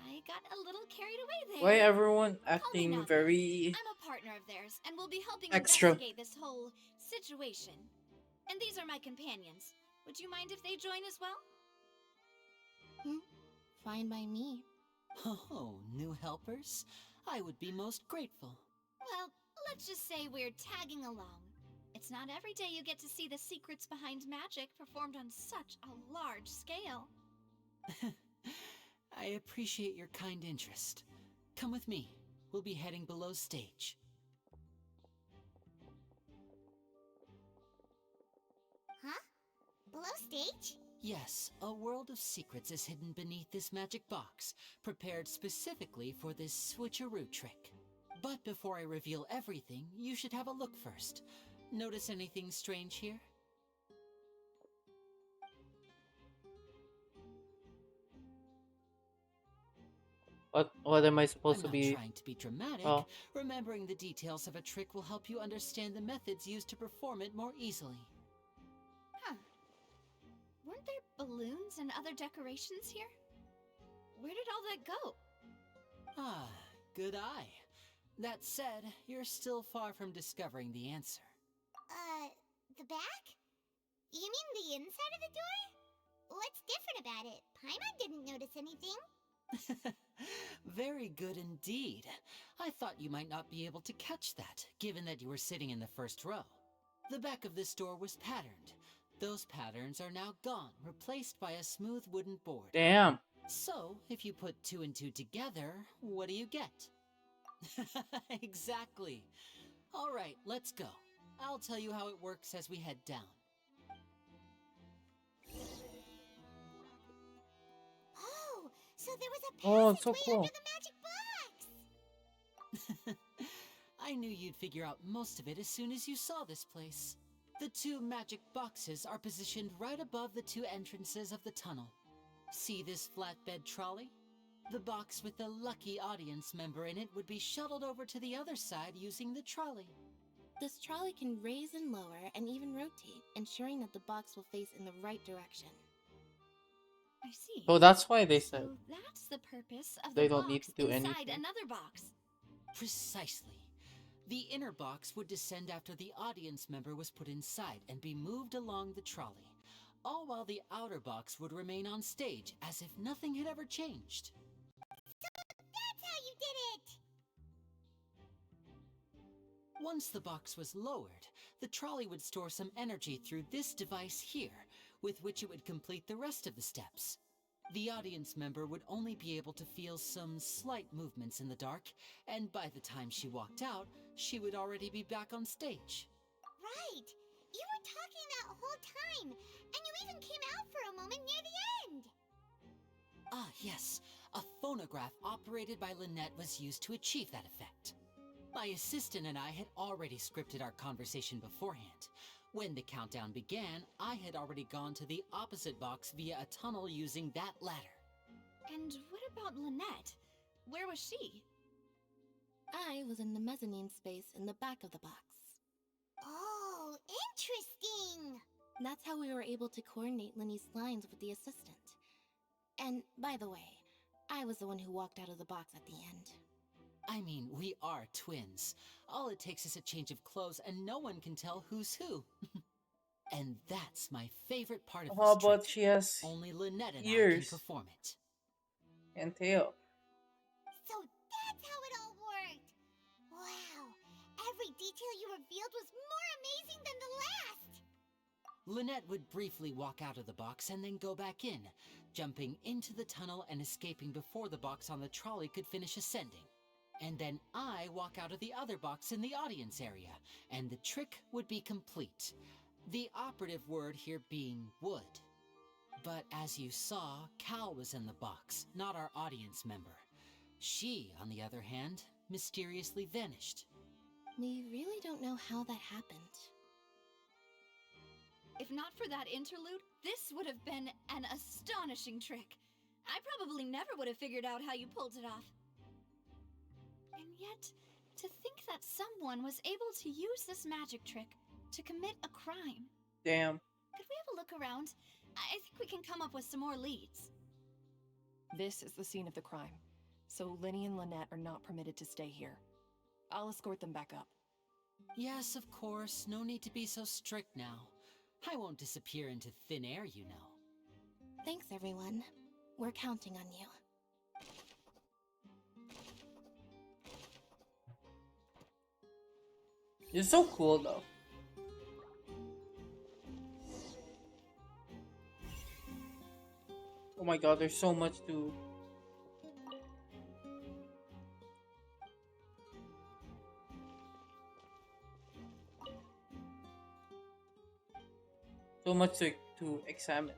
[SPEAKER 7] I got a little carried away there.
[SPEAKER 1] Why everyone
[SPEAKER 7] Call me
[SPEAKER 1] acting
[SPEAKER 7] Nadia.
[SPEAKER 1] very
[SPEAKER 7] I'm a partner of theirs, and we'll be helping
[SPEAKER 1] extra?
[SPEAKER 7] investigate this whole situation. And these are my companions. Would you mind if they join as well?
[SPEAKER 5] Fine by me.
[SPEAKER 6] Oh, new helpers? I would be most grateful.
[SPEAKER 7] Well, let's just say we're tagging along. It's not every day you get to see the secrets behind magic performed on such a large scale.
[SPEAKER 6] I appreciate your kind interest. Come with me. We'll be heading below stage.
[SPEAKER 3] Huh? Below stage?
[SPEAKER 6] Yes, a world of secrets is hidden beneath this magic box, prepared specifically for this switcheroo trick. But before I reveal everything, you should have a look first. Notice anything strange here?
[SPEAKER 1] What am I supposed
[SPEAKER 6] I'm
[SPEAKER 1] to
[SPEAKER 6] not
[SPEAKER 1] be?
[SPEAKER 6] trying to be dramatic.
[SPEAKER 1] Oh.
[SPEAKER 6] Remembering the details of a trick will help you understand the methods used to perform it more easily.
[SPEAKER 7] Huh. Weren't there balloons and other decorations here? Where did all that go?
[SPEAKER 6] Ah, good eye. That said, you're still far from discovering the answer.
[SPEAKER 3] The back? You mean the inside of the door? What's different about it? Paimon didn't notice anything.
[SPEAKER 6] Very good indeed. I thought you might not be able to catch that, given that you were sitting in the first row. The back of this door was patterned. Those patterns are now gone, replaced by a smooth wooden board.
[SPEAKER 1] Damn.
[SPEAKER 6] So, if you put two and two together, what do you get? Exactly. All right, let's go. I'll tell you how it works as we head down.
[SPEAKER 3] Oh, so there was a
[SPEAKER 1] Oh, it's
[SPEAKER 3] passageway
[SPEAKER 1] so cool.
[SPEAKER 3] under the magic box!
[SPEAKER 6] I knew you'd figure out most of it as soon as you saw this place. The two magic boxes are positioned right above the two entrances of the tunnel. See this flatbed trolley? The box with the lucky audience member in it would be shuttled over to the other side using the trolley.
[SPEAKER 5] This trolley can raise and lower and even rotate, ensuring that the box will face in the right direction.
[SPEAKER 7] I see.
[SPEAKER 1] So that's why they said
[SPEAKER 7] So that's the purpose of
[SPEAKER 1] they
[SPEAKER 7] the
[SPEAKER 1] don't need
[SPEAKER 7] box
[SPEAKER 1] to do
[SPEAKER 7] inside
[SPEAKER 1] anything.
[SPEAKER 7] another box.
[SPEAKER 6] Precisely. The inner box would descend after the audience member was put inside and be moved along the trolley, all while the outer box would remain on stage as if nothing had ever changed.
[SPEAKER 3] That's how you did it!
[SPEAKER 6] Once the box was lowered, the trolley would store some energy through this device here, with which it would complete the rest of the steps. The audience member would only be able to feel some slight movements in the dark, and by the time she walked out, she would already be back on stage.
[SPEAKER 3] Right! You were talking that whole time, and you even came out for a moment near the end!
[SPEAKER 6] Ah, yes. A phonograph operated by Lynette was used to achieve that effect. My assistant and I had already scripted our conversation beforehand. When the countdown began, I had already gone to the opposite box via a tunnel using that ladder.
[SPEAKER 7] And what about Lynette? Where was she?
[SPEAKER 5] I was in the mezzanine space in the back of the box.
[SPEAKER 3] Oh, interesting!
[SPEAKER 5] That's how we were able to coordinate Linny's lines with the assistant. And, by the way, I was the one who walked out of the box at the end.
[SPEAKER 6] I mean, we are twins. All it takes is a change of clothes and no one can tell who's who. And that's my favorite part of
[SPEAKER 1] How
[SPEAKER 6] this trick.
[SPEAKER 1] about she has
[SPEAKER 6] Only Lynette and I can
[SPEAKER 1] ears
[SPEAKER 6] perform it.
[SPEAKER 1] and tail?
[SPEAKER 3] So that's how it all worked! Wow! Every detail you revealed was more amazing than the last!
[SPEAKER 6] Lynette would briefly walk out of the box and then go back in, jumping into the tunnel and escaping before the box on the trolley could finish ascending. And then I walk out of the other box in the audience area, and the trick would be complete. The operative word here being would. But as you saw, Cal was in the box, not our audience member. She, on the other hand, mysteriously vanished.
[SPEAKER 5] We really don't know how that happened.
[SPEAKER 7] If not for that interlude, this would have been an astonishing trick. I probably never would have figured out how you pulled it off. And yet, to think that someone was able to use this magic trick to commit a crime.
[SPEAKER 1] Damn.
[SPEAKER 7] Could we have a look around? I think we can come up with some more leads.
[SPEAKER 2] This is the scene of the crime, so Lenny and Lynette are not permitted to stay here. I'll escort them back up.
[SPEAKER 6] Yes, of course. No need to be so strict now. I won't disappear into thin air, you know.
[SPEAKER 5] Thanks, everyone. We're counting on you.
[SPEAKER 1] It's so cool though. Oh my god, there's so much to... So much to examine.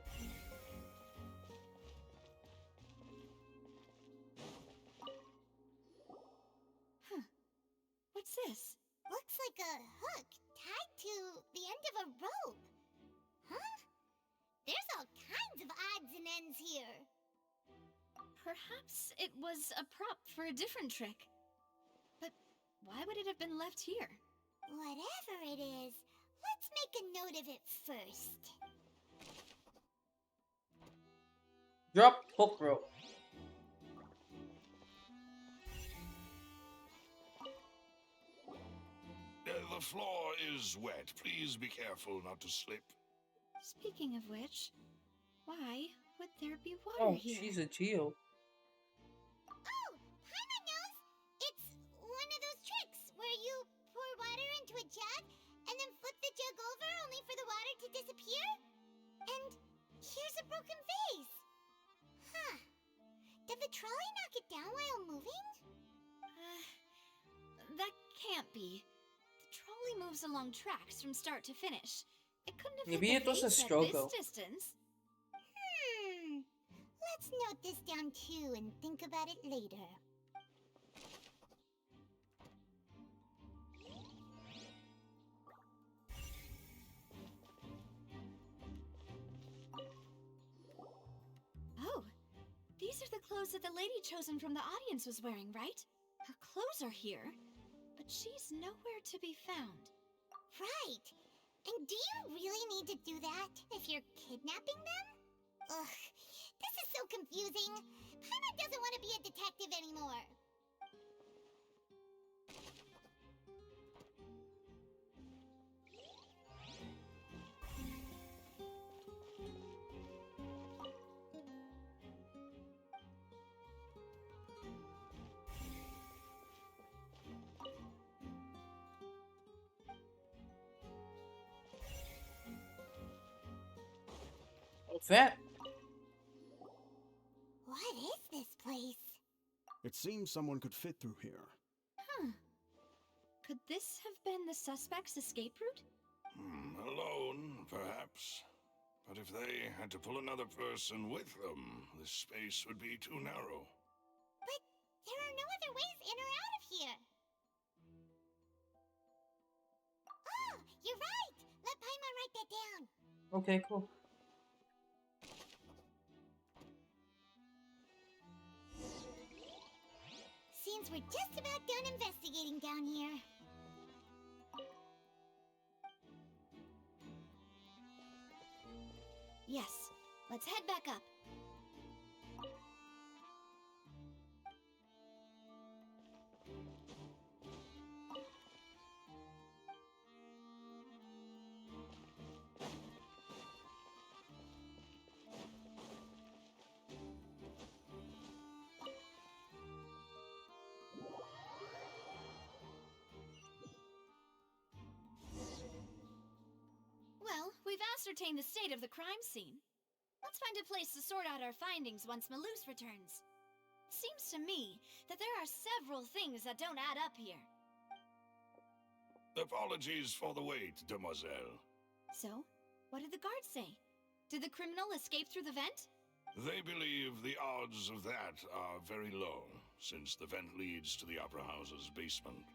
[SPEAKER 7] Huh. What's this?
[SPEAKER 3] Looks like a hook tied to the end of a rope. Huh? There's all kinds of odds and ends here.
[SPEAKER 7] Perhaps it was a prop for a different trick. But why would it have been left here?
[SPEAKER 3] Whatever it is, let's make a note of it first.
[SPEAKER 1] Drop hook rope.
[SPEAKER 11] The floor is wet. Please be careful not to slip.
[SPEAKER 7] Speaking of which, why would there be water here?
[SPEAKER 1] Oh, she's a Geo.
[SPEAKER 3] Oh, Paimon knows! It's one of those tricks where you pour water into a jug and then flip the jug over only for the water to disappear? And here's a broken vase. Huh. Did the trolley knock it down while moving?
[SPEAKER 7] That can't be. The trolley moves along tracks from start to finish. It couldn't have
[SPEAKER 1] Maybe
[SPEAKER 7] hit
[SPEAKER 1] it
[SPEAKER 7] the
[SPEAKER 1] was a
[SPEAKER 7] vase at
[SPEAKER 1] struggle.
[SPEAKER 7] this distance.
[SPEAKER 3] Let's note this down too and think about it later.
[SPEAKER 7] Oh, these are the clothes that the lady chosen from the audience was wearing, right? Her clothes are here, but she's nowhere to be found.
[SPEAKER 3] Right. And do you really need to do that if you're kidnapping them? Ugh, this is so confusing. Paimon doesn't want to be a detective anymore.
[SPEAKER 1] What's that?
[SPEAKER 3] What is this place?
[SPEAKER 8] It seems someone could fit through here.
[SPEAKER 7] Huh. Could this have been the suspect's escape route?
[SPEAKER 11] Alone, perhaps. But if they had to pull another person with them, the space would be too narrow.
[SPEAKER 3] But there are no other ways in or out of here. Oh, you're right! Let Paimon write that down.
[SPEAKER 1] Okay, cool.
[SPEAKER 3] Seems we're just about done investigating down here.
[SPEAKER 7] Yes. Let's head back up. ascertain the state of the crime scene. Let's find a place to sort out our findings once Malus returns. It seems to me that there are several things that don't add up here.
[SPEAKER 11] Apologies for the wait, demoiselle.
[SPEAKER 7] So, what did the guards say? Did the criminal escape through the vent?
[SPEAKER 11] They believe the odds of that are very low, since the vent leads to the Opera House's basement.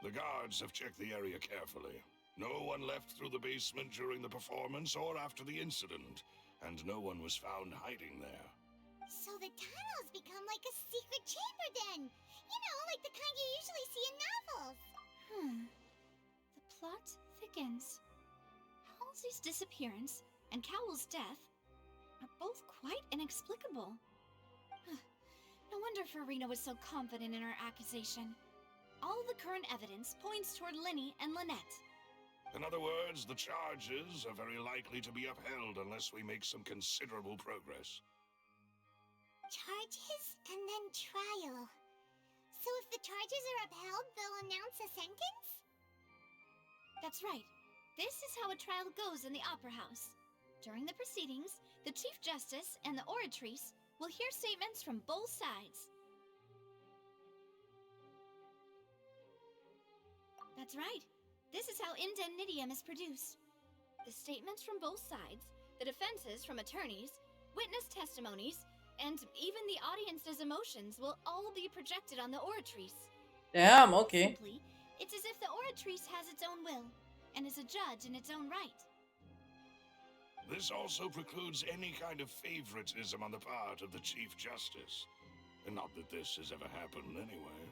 [SPEAKER 11] The guards have checked the area carefully. No one left through the basement during the performance or after the incident, and no one was found hiding there.
[SPEAKER 3] So the tunnels become like a secret chamber then! You know, like the kind you usually see in novels!
[SPEAKER 7] The plot thickens. Halsey's disappearance and Cowell's death are both quite inexplicable. No wonder Farina was so confident in her accusation. All the current evidence points toward Linny and Lynette.
[SPEAKER 11] In other words, the charges are very likely to be upheld unless we make some considerable progress.
[SPEAKER 3] Charges and then trial. So if the charges are upheld, they'll announce a sentence?
[SPEAKER 7] That's right. This is how a trial goes in the Opera House. During the proceedings, the Chief Justice and the Oratrice will hear statements from both sides. That's right. This is how indemnitium is produced. The statements from both sides, the defenses from attorneys, witness testimonies, and even the audience's emotions will all be projected on the Oratrice.
[SPEAKER 1] Damn, okay.
[SPEAKER 7] Simply, it's as if the Oratrice has its own will, and is a judge in its own right.
[SPEAKER 11] This also precludes any kind of favoritism on the part of the Chief Justice. And not that this has ever happened anyway.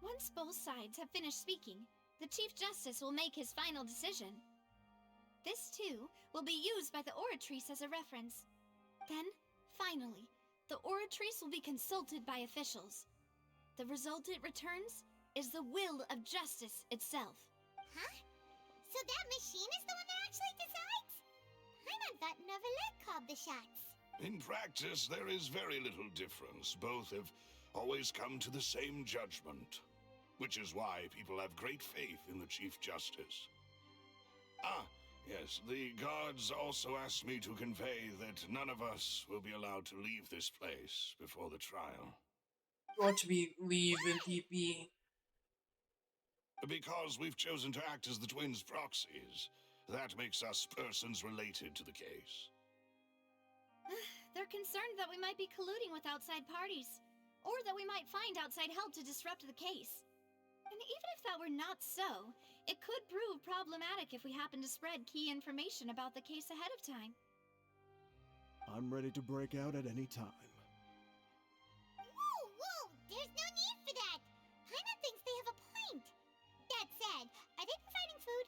[SPEAKER 7] Once both sides have finished speaking, the Chief Justice will make his final decision. This, too, will be used by the Oratrice as a reference. Then, finally, the Oratrice will be consulted by officials. The result it returns is the will of justice itself.
[SPEAKER 3] Huh? So that machine is the one that actually decides? Paimon thought Neverlet called the shots.
[SPEAKER 11] In practice, there is very little difference. Both have always come to the same judgment. Which is why people have great faith in the Chief Justice. Ah, yes, the guards also asked me to convey that none of us will be allowed to leave this place before the trial.
[SPEAKER 1] Watch me leave in TP.
[SPEAKER 11] Because we've chosen to act as the twins' proxies. That makes us persons related to the case.
[SPEAKER 7] They're concerned that we might be colluding with outside parties, or that we might find outside help to disrupt the case. And even if that were not so, it could prove problematic if we happen to spread key information about the case ahead of time.
[SPEAKER 8] I'm ready to break out at any time.
[SPEAKER 3] Whoa! There's no need for that! Paimon thinks they have a point. That said, are they providing food?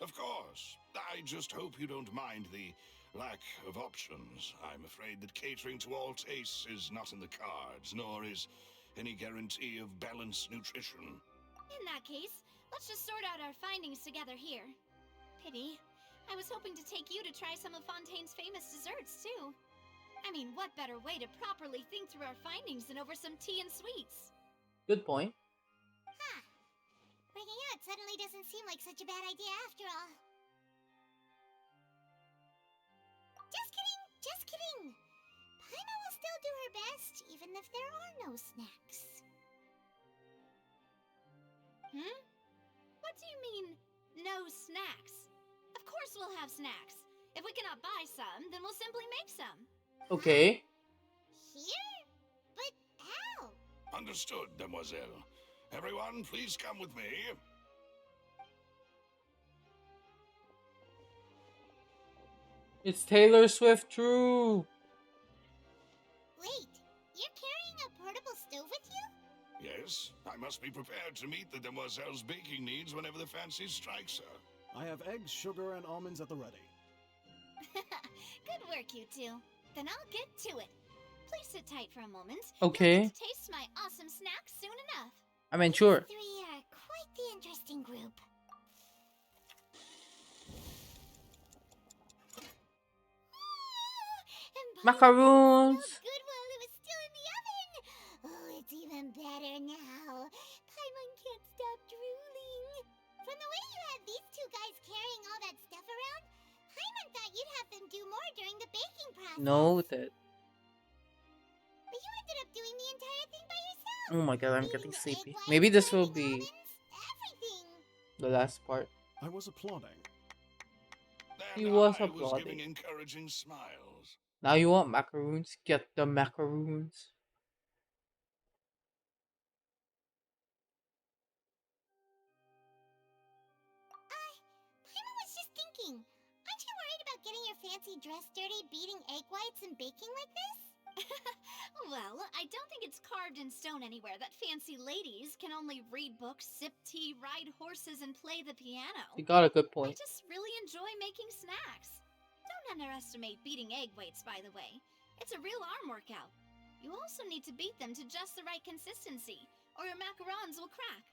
[SPEAKER 11] Of course. I just hope you don't mind the lack of options. I'm afraid that catering to all tastes is not in the cards, nor is any guarantee of balanced nutrition.
[SPEAKER 7] In that case, let's just sort out our findings together here. Pity. I was hoping to take you to try some of Fontaine's famous desserts, too. I mean, what better way to properly think through our findings than over some tea and sweets?
[SPEAKER 1] Good point.
[SPEAKER 3] Huh. Breaking out suddenly doesn't seem like such a bad idea after all. Just kidding! Paimon will still do her best, even if there are no snacks.
[SPEAKER 7] What do you mean, no snacks? Of course we'll have snacks. If we cannot buy some, then we'll simply make some.
[SPEAKER 1] Okay.
[SPEAKER 3] Here? But how?
[SPEAKER 11] Understood, demoiselle. Everyone, please come with me.
[SPEAKER 1] It's Taylor Swift true.
[SPEAKER 3] Wait, you're carrying a portable stove with you?
[SPEAKER 11] Yes, I must be prepared to meet the demoiselle's baking needs whenever the fancy strikes her.
[SPEAKER 8] I have eggs, sugar, and almonds at the ready.
[SPEAKER 7] Good work, you two. Then I'll get to it. Please sit tight for a moment.
[SPEAKER 1] Okay.
[SPEAKER 7] You'll get to taste my awesome snack soon enough.
[SPEAKER 1] I mean, sure.
[SPEAKER 3] You three are quite the interesting group.
[SPEAKER 1] Macaroons.
[SPEAKER 3] Good while it was still in the oven. during the baking process.
[SPEAKER 1] Noted.
[SPEAKER 3] But you ended up doing the entire thing by yourself.
[SPEAKER 1] Oh my god, I'm
[SPEAKER 3] Beating
[SPEAKER 1] getting
[SPEAKER 3] the egg
[SPEAKER 1] sleepy.
[SPEAKER 3] whites,
[SPEAKER 1] Maybe this will
[SPEAKER 3] grinding
[SPEAKER 1] be
[SPEAKER 3] everything.
[SPEAKER 1] the last part.
[SPEAKER 8] I was applauding.
[SPEAKER 1] He
[SPEAKER 11] And
[SPEAKER 1] was
[SPEAKER 11] I was giving
[SPEAKER 1] applauding.
[SPEAKER 11] encouraging smiles.
[SPEAKER 1] Now you want macaroons? Get the macaroons.
[SPEAKER 3] Paimon was just thinking. Aren't you worried about getting your fancy dress dirty, beating egg whites and baking like this?
[SPEAKER 7] Well, I don't think it's carved in stone anywhere that fancy ladies can only read books, sip tea, ride horses, and play the piano.
[SPEAKER 1] You got a good
[SPEAKER 7] I
[SPEAKER 1] point.
[SPEAKER 7] just really enjoy making snacks. Don't underestimate beating egg whites, by the way. It's a real arm workout. You also need to beat them to just the right consistency, or your macarons will crack.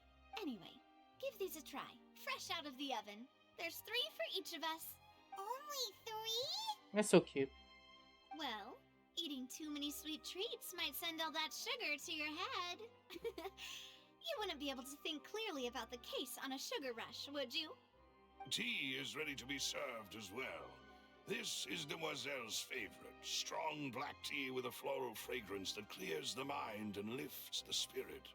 [SPEAKER 7] Anyway, give these a try, fresh out of the oven. There's 3 for each of us.
[SPEAKER 3] Only 3?
[SPEAKER 1] That's so cute.
[SPEAKER 7] Well, eating too many sweet treats might send all that sugar to your head. You wouldn't be able to think clearly about the case on a sugar rush, would you?
[SPEAKER 11] Tea is ready to be served as well. This is Demoiselle's favorite, strong black tea with a floral fragrance that clears the mind and lifts the spirit.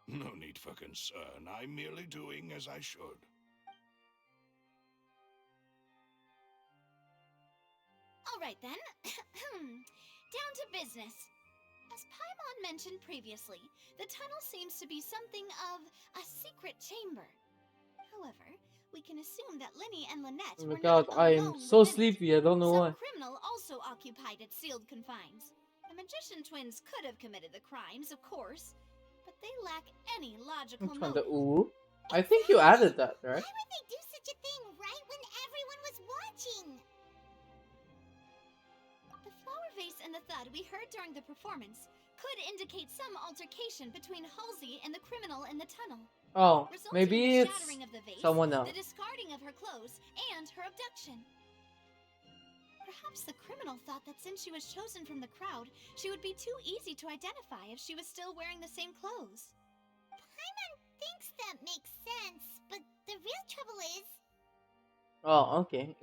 [SPEAKER 11] No need for concern, I'm merely doing as I should.
[SPEAKER 7] All right then. Down to business. As Paimon mentioned previously, the tunnel seems to be something of a secret chamber. However, we can assume that Linny and Lynette
[SPEAKER 1] Oh
[SPEAKER 7] were
[SPEAKER 1] my god,
[SPEAKER 7] not
[SPEAKER 1] I
[SPEAKER 7] alone
[SPEAKER 1] am so
[SPEAKER 7] within it.
[SPEAKER 1] sleepy. I don't know
[SPEAKER 7] Some
[SPEAKER 1] why.
[SPEAKER 7] criminal also occupied its sealed confines. The magician twins could have committed the crimes, of course, but they lack any logical
[SPEAKER 1] Which one? The
[SPEAKER 7] motive.
[SPEAKER 1] ooh? I think you added that, right?
[SPEAKER 3] Why would they do such a thing right when everyone was watching?
[SPEAKER 7] The flower vase and the thud we heard during the performance could indicate some altercation between Halsey and the criminal in the tunnel.
[SPEAKER 1] Oh,
[SPEAKER 7] Resulting
[SPEAKER 1] maybe
[SPEAKER 7] in the
[SPEAKER 1] it's
[SPEAKER 7] shattering of the vase,
[SPEAKER 1] someone else.
[SPEAKER 7] the discarding of her clothes, and her abduction. Perhaps the criminal thought that since she was chosen from the crowd, she would be too easy to identify if she was still wearing the same clothes.
[SPEAKER 3] Paimon thinks that makes sense, but the real trouble is...
[SPEAKER 1] Oh, okay.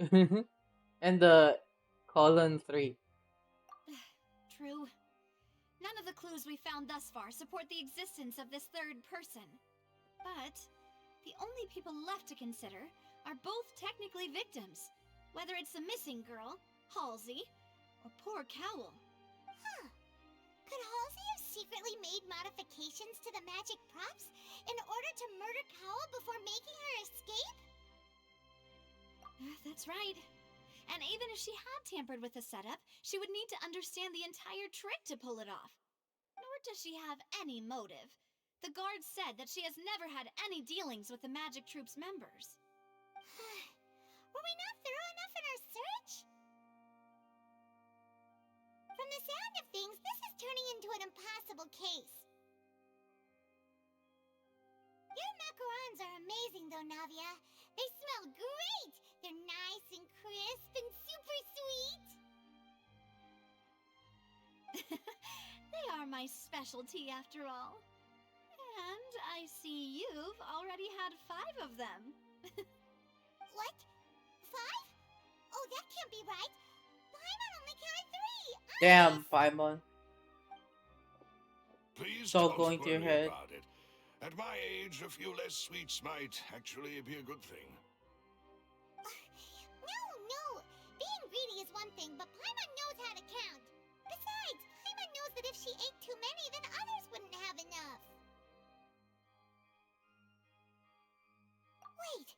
[SPEAKER 1] And the colon 3.
[SPEAKER 7] True. None of the clues we found thus far support the existence of this third person. But the only people left to consider are both technically victims, whether it's the missing girl, Halsey, or poor Cowl.
[SPEAKER 3] Huh. Could Halsey have secretly made modifications to the magic props in order to murder Cowl before making her escape?
[SPEAKER 7] That's right. And even if she had tampered with the setup, she would need to understand the entire trick to pull it off. Nor does she have any motive. The guard said that she has never had any dealings with the Magic Troop's members.
[SPEAKER 3] Were we not thorough enough in our search? From the sound of things, this is turning into an impossible case. Your macarons are amazing though, Navia. They smell great! They're nice and crisp and super sweet!
[SPEAKER 7] They are my specialty after all. And I see you've already had 5 of them.
[SPEAKER 3] What? 5? Oh, that can't be right. Paimon only counted 3.
[SPEAKER 1] Damn, Paimon.
[SPEAKER 11] Please
[SPEAKER 1] It's all
[SPEAKER 11] don't
[SPEAKER 1] going to your
[SPEAKER 11] worry
[SPEAKER 1] head.
[SPEAKER 11] about it. At my age, a few less sweets might actually be a good thing.
[SPEAKER 3] No. Being greedy is one thing, but Paimon knows how to count. Besides, Paimon knows that if she ate too many, then others wouldn't have enough. Wait,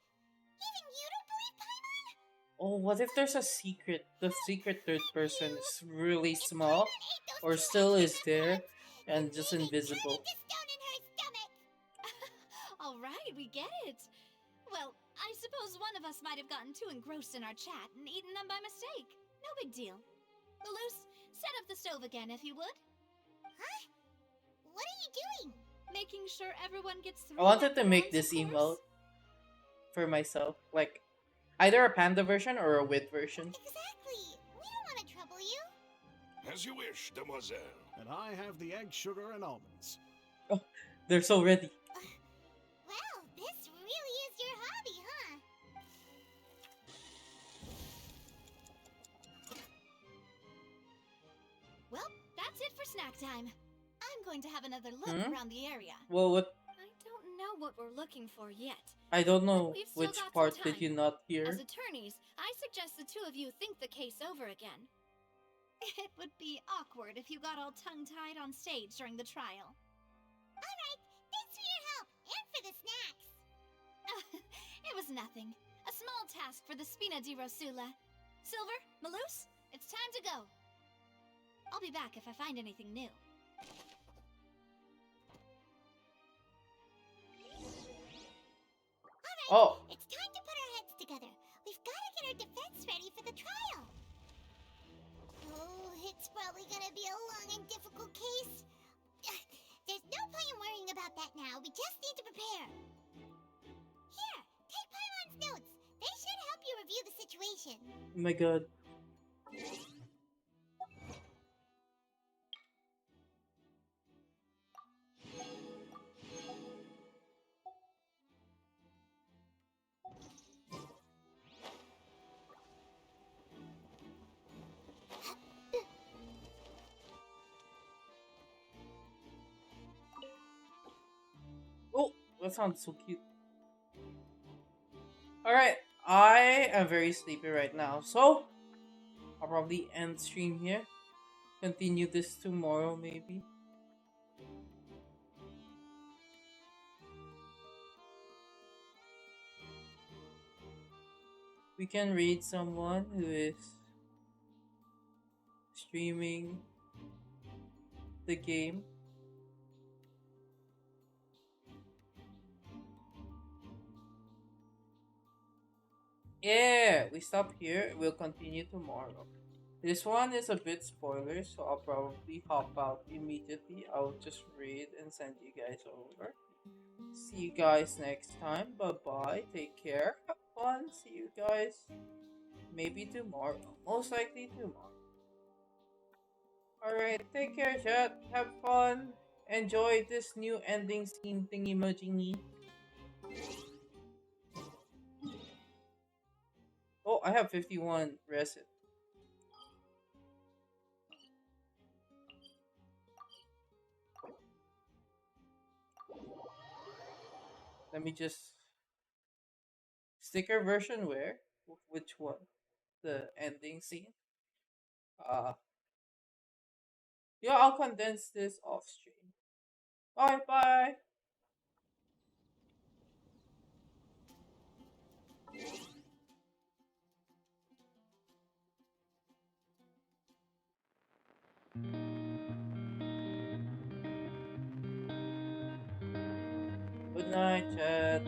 [SPEAKER 3] even you don't believe Paimon?
[SPEAKER 1] Oh, what if there's a secret? The secret third person is really small, or still is there, and just invisible.
[SPEAKER 7] Alright, we get it. Well, I suppose one of us might have gotten too engrossed in our chat and eaten them by mistake. No big deal. Lelouch, set up the stove again if you would.
[SPEAKER 3] Huh? What are you doing?
[SPEAKER 7] Making sure everyone gets through.
[SPEAKER 1] I wanted to make
[SPEAKER 7] macarons,
[SPEAKER 1] this
[SPEAKER 7] of course.
[SPEAKER 1] emote for myself, like either a panda version or a wit version.
[SPEAKER 3] Exactly. We don't want to trouble you.
[SPEAKER 11] As you wish, Demoiselle.
[SPEAKER 8] And I have the egg, sugar, and almonds.
[SPEAKER 1] Oh, they're so ready.
[SPEAKER 3] Well, this really is your hobby, huh?
[SPEAKER 7] snack time. I'm going to have another look
[SPEAKER 1] Hmm?
[SPEAKER 7] around the area.
[SPEAKER 1] Well, what?
[SPEAKER 7] I don't know what we're looking for yet.
[SPEAKER 1] I don't
[SPEAKER 7] But
[SPEAKER 1] know
[SPEAKER 7] we've still
[SPEAKER 1] which
[SPEAKER 7] got
[SPEAKER 1] part
[SPEAKER 7] some
[SPEAKER 1] did
[SPEAKER 7] time.
[SPEAKER 1] you not
[SPEAKER 7] As
[SPEAKER 1] hear.
[SPEAKER 7] attorneys, I suggest the two of you think the case over again. It would be awkward if you got all tongue-tied on stage during the trial.
[SPEAKER 3] Alright, thanks for your help, and for the snacks.
[SPEAKER 7] It was nothing. A small task for the Spina di Rosula. Silver, Malus, it's time to go. I'll be back if I find anything new.
[SPEAKER 3] Alright,
[SPEAKER 1] Oh.
[SPEAKER 3] it's time to put our heads together. We've got to get our defense ready for the trial. Oh, it's probably gonna be a long and difficult case. There's no point in worrying about that now. We just need to prepare. Here, take Paimon's notes. They should help you review the situation.
[SPEAKER 1] Oh my god. Oh, that sounds so cute. Alright, I am very sleepy right now, so I'll probably end stream here. Continue this tomorrow, maybe. We can read someone who is streaming the game. Yeah, we stop here. We'll continue tomorrow. This one is a bit spoiler, so I'll probably hop out immediately. I'll just read and send you guys over. See you guys next time. Bye bye. Take care. Have fun. See you guys maybe tomorrow. Most likely tomorrow. Alright, take care, chat. Have fun. Enjoy this new ending scene thingy majingy. Oh, I have 51 resin. Let me just sticker version where? Which one? The ending scene? Yeah, I'll condense this off stream. Bye bye. Good night, chat.